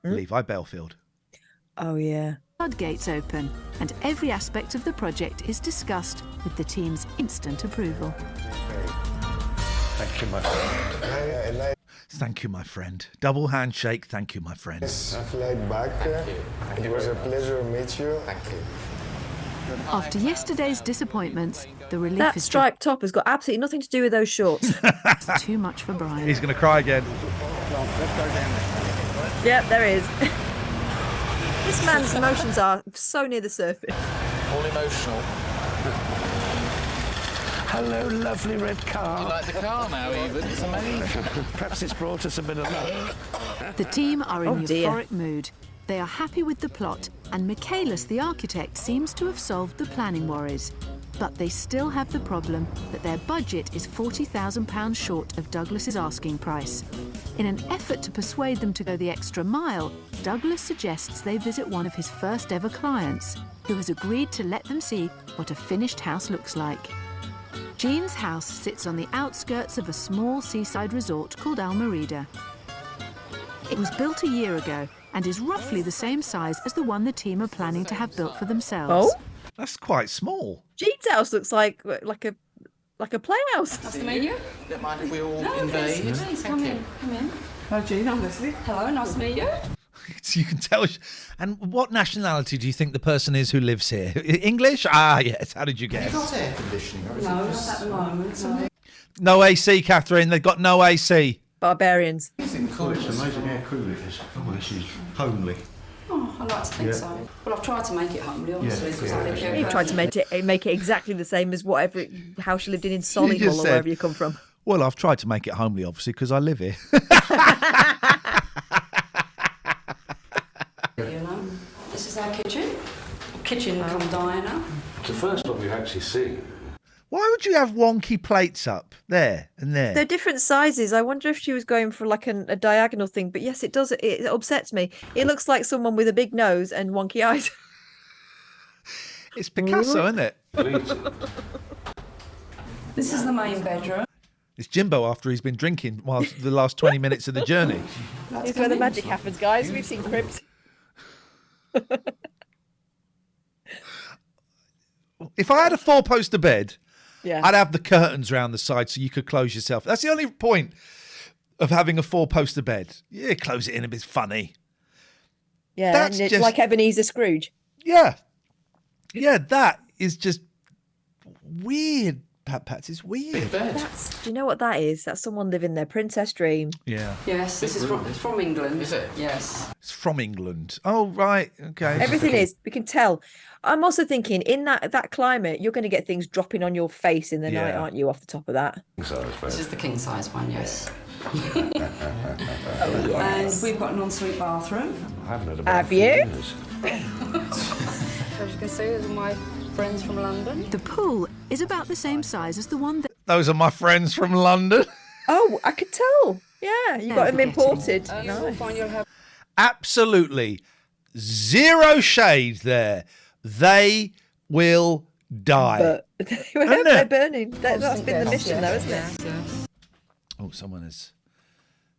Levi Belfield. Oh, yeah. floodgates open, and every aspect of the project is discussed with the team's instant approval. Thank you, my friend. Thank you, my friend. Double handshake. Thank you, my friend. A flight back. It was a pleasure to meet you. Thank you. After yesterday's disappointments, the relief That is striped top has got absolutely nothing to do with those shorts. It's too much for Brian. He's going to cry again. Yep, there is. This man's emotions are so near the surface. All emotional. Hello, lovely red car. You like the car now, even? It's amazing. Perhaps it's brought us a bit of luck. The team are in Oh, dear. euphoric mood. They are happy with the plot, and Michaelis, the architect, seems to have solved the planning worries. But they still have the problem that their budget is £40,000 short of Douglas's asking price. In an effort to persuade them to go the extra mile, Douglas suggests they visit one of his first ever clients, who has agreed to let them see what a finished house looks like. Jean's house sits on the outskirts of a small seaside resort called Almerida. It was built a year ago and is roughly the same size as the one the team are planning to have built for themselves. Oh? That's quite small. Jean's house looks like a playhouse. Nice to meet you. Don't mind if we all No, invade. please, come in. Come in. Hi, Jean. I'm Leslie. Hello, nice to meet you. So you can tell. And what nationality do you think the person is who lives here? English? Ah, yes. How did you guess? Got air conditioning, or is No, it not just... at the moment. No. No AC, Catherine. They've got no AC. Barbarians. Oh, it's amazing how cool it is. Oh, this is homely. Oh, I like to think Yeah. so. Well, I've tried to make it homely, obviously, because I live here. You've tried to make it exactly the same as whatever house you lived in Solihull or said- wherever you come from. Well, I've tried to make it homely, obviously, because I live here. You know, this is our kitchen. Kitchen come diner. It's the first one we've actually seen. Why would you have wonky plates up there and there? They're different sizes. I wonder if she was going for like a diagonal thing, but yes, it does. It upsets me. It looks like someone with a big nose and wonky eyes. It's Picasso, isn't it? This is the main bedroom. It's Jimbo after he's been drinking whilst the last 20 minutes of the journey. Here's where the magic happens, guys. We've seen crypts. If I had a four-poster bed, Yeah. I'd have the curtains round the side so you could close yourself. That's the only point of having a four-poster bed. Yeah, close it in a bit funny. Yeah, That's and it's just- like Ebenezer Scrooge. Yeah. Yeah, that is just weird Patsy's weird. Do you know what that is? That's someone living their princess dream. Yeah. Yes, this is from England. Is it? Yes. It's from England. Oh, right. Okay. Everything is. We can tell. I'm also thinking in that climate, you're going to get things dropping on your face in the night, aren't you? Off the top of that. This is the king size one. Yes. Yes. And we've got an ensuite bathroom. I haven't had a Have you? As you can see, these are my friends from London. The pool is about the same size as the one that Those are my friends from London. Oh, I could tell. Yeah, you got them imported. You will find you'll have Absolutely zero shade there. They will die. But they're burning. That's been the mission, though, isn't it? Oh, someone has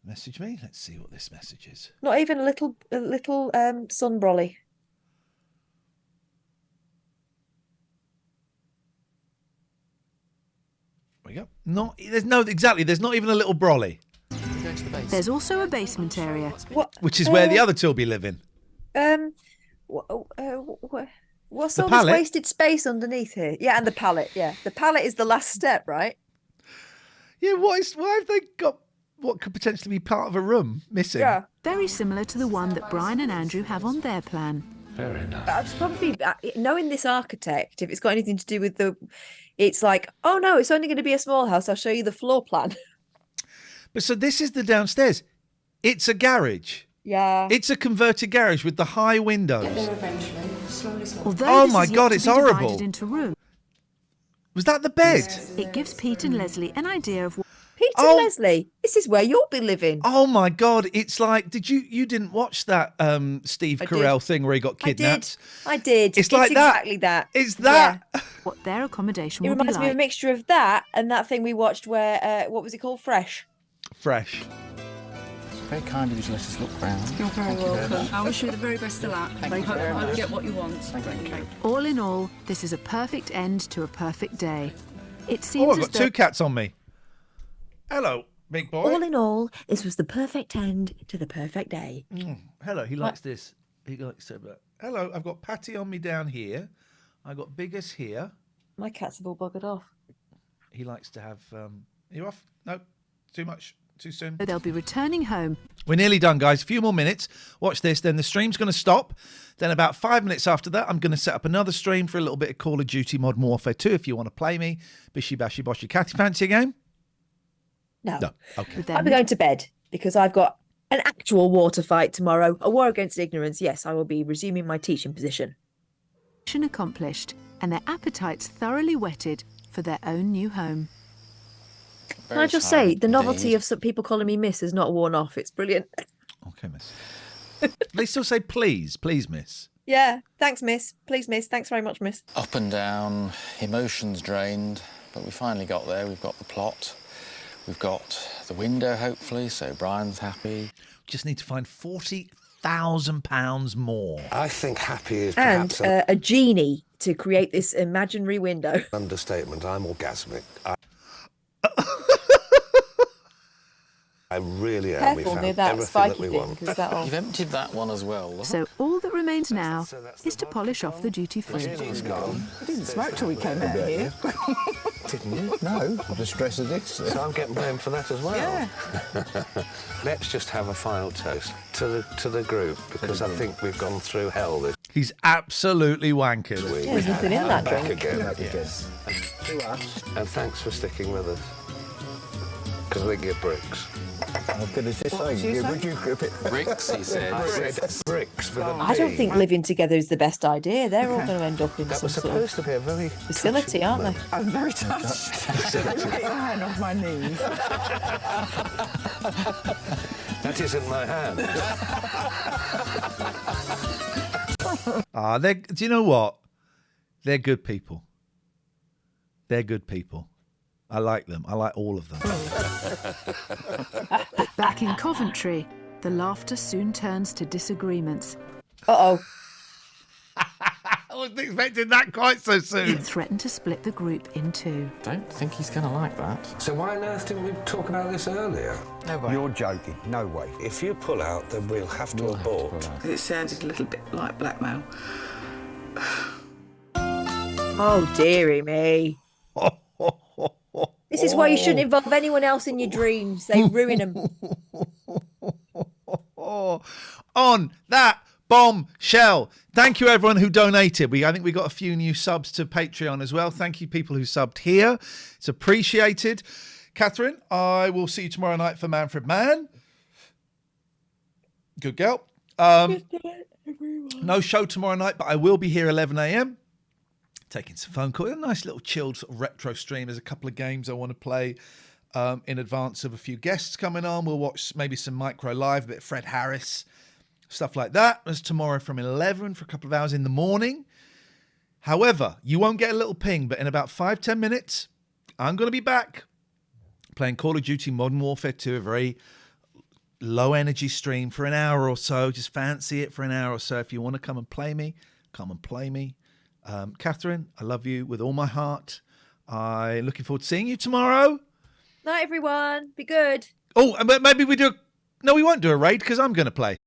messaged me. Let's see what this message is. Not even a little sun brolly. There we go. There's not even a little brolly. there's also a basement area. Which is where the other two will be living. What's The all pallet? this wasted space underneath here? Yeah, and the pallet. Yeah, the pallet is the last step, right? Yeah, why have they got what could potentially be part of a room missing? Yeah. Very similar to the one that Brian and Andrew have on their plan. Very nice. That's probably knowing this architect. If it's got anything to do with it's like, oh no, it's only going to be a small house. I'll show you the floor plan. But so this is the downstairs. It's a garage. Yeah. It's a converted garage with the high windows. Get there eventually. Slowly. Although Oh this my is yet God, to it's be horrible. divided into rooms, Was that the bed? it gives Pete and Leslie an idea of what Pete and Leslie, this is where you'll be living. Oh my God! It's like, you didn't watch that Steve I did. Carell thing where he got kidnapped? I did. It's like that. Exactly that. It's that. what their accommodation It will be reminds me of a like. mixture of that and that thing we watched where what was it called? Fresh. Fresh. Very kind of you to let us look round. You're very Thank you very welcome. much. I wish you the very best of luck. I hope you get what you want. Thank you. All in all, this is a perfect end to a perfect day. It Oh, seems I've as got though two cats on me. Hello, big boy. All in all, this was the perfect end to the perfect day. Hello, he likes this. He likes to. Hello, I've got Patty on me down here. I got Biggest here. My cats have all buggered off. He likes to have. You off? No, too much. Too soon. they'll be returning home. We're nearly done, guys. A few more minutes. Watch this. Then the stream's going to stop. Then about 5 minutes after that, I'm going to set up another stream for a little bit of Call of Duty Modern Warfare 2 if you want to play me. Bishy, bashy, boshy, catty. Fancy a game? No. Okay. I'll be going to bed because I've got an actual war to fight tomorrow. A war against ignorance. Yes, I will be resuming my teaching position. Mission accomplished, and their appetites thoroughly whetted for their own new home. Can I just say, the novelty of some people calling me Miss has not worn off. It's brilliant. Okay, miss. They still say please, miss. Yeah, thanks, Miss. Please, Miss. Thanks very much, Miss. Up and down, emotions drained, but we finally got there. We've got the plot. We've got the window, hopefully, so Brian's happy. Just need to find £40,000 more. I think happy is And perhaps a genie to create this imaginary window. an understatement. I'm orgasmic. I really am. We Careful found near that everything spiky that we thing, want. 'cause that'll... You've emptied that one as well. Look. So all that remains now is to polish off the duty free. We didn't smoke till we came out here. Didn't you? No, the stress of this. So I'm getting blamed for that as well. Yeah. Let's just have a final toast to the group because I think we've gone through hell this He's absolutely wankered. week. Yeah, there's nothing in that Back drink. again. Yes. To us. And thanks for sticking with us. Because we get bricks. How good is this? Would you grip it? Bricks, he said. I said bricks with a I don't B. think living together is the best idea. They're all going to end up in That some was sort supposed of to be a very facility, aren't they? I'm very touched. Get your hand off my knee. That isn't my hand. Do you know what? They're good people. They're good people. I like them. I like all of them. But back in Coventry, the laughter soon turns to disagreements. Uh-oh. I wasn't expecting that quite so soon. It threatened to split the group in two. Don't think he's going to like that. So why on earth didn't we talk about this earlier? No way. You're joking. No way. If you pull out, then we'll have to abort. It sounded a little bit like blackmail. Oh, dearie me. This is why you shouldn't involve anyone else in your dreams. They ruin them. On that bombshell. Thank you, everyone who donated. I think we got a few new subs to Patreon as well. Thank you, people who subbed here. It's appreciated. Catherine, I will see you tomorrow night for Manfred Mann. Good girl. No show tomorrow night, but I will be here 11 a.m. taking some phone calls. A nice little chilled sort of retro stream. There's a couple of games I want to play in advance of a few guests coming on. We'll watch maybe some Micro Live, a bit of Fred Harris, stuff like that. That's tomorrow from 11 for a couple of hours in the morning. However, you won't get a little ping, but in about 5-10 minutes, I'm going to be back playing Call of Duty Modern Warfare 2, a very low energy stream for an hour or so. Just fancy it for an hour or so. If you want to come and play me, come and play me. Catherine, I love you with all my heart. I'm looking forward to seeing you tomorrow. Night, everyone. Be good. Oh, maybe we do. No, we won't do a raid because I'm going to play.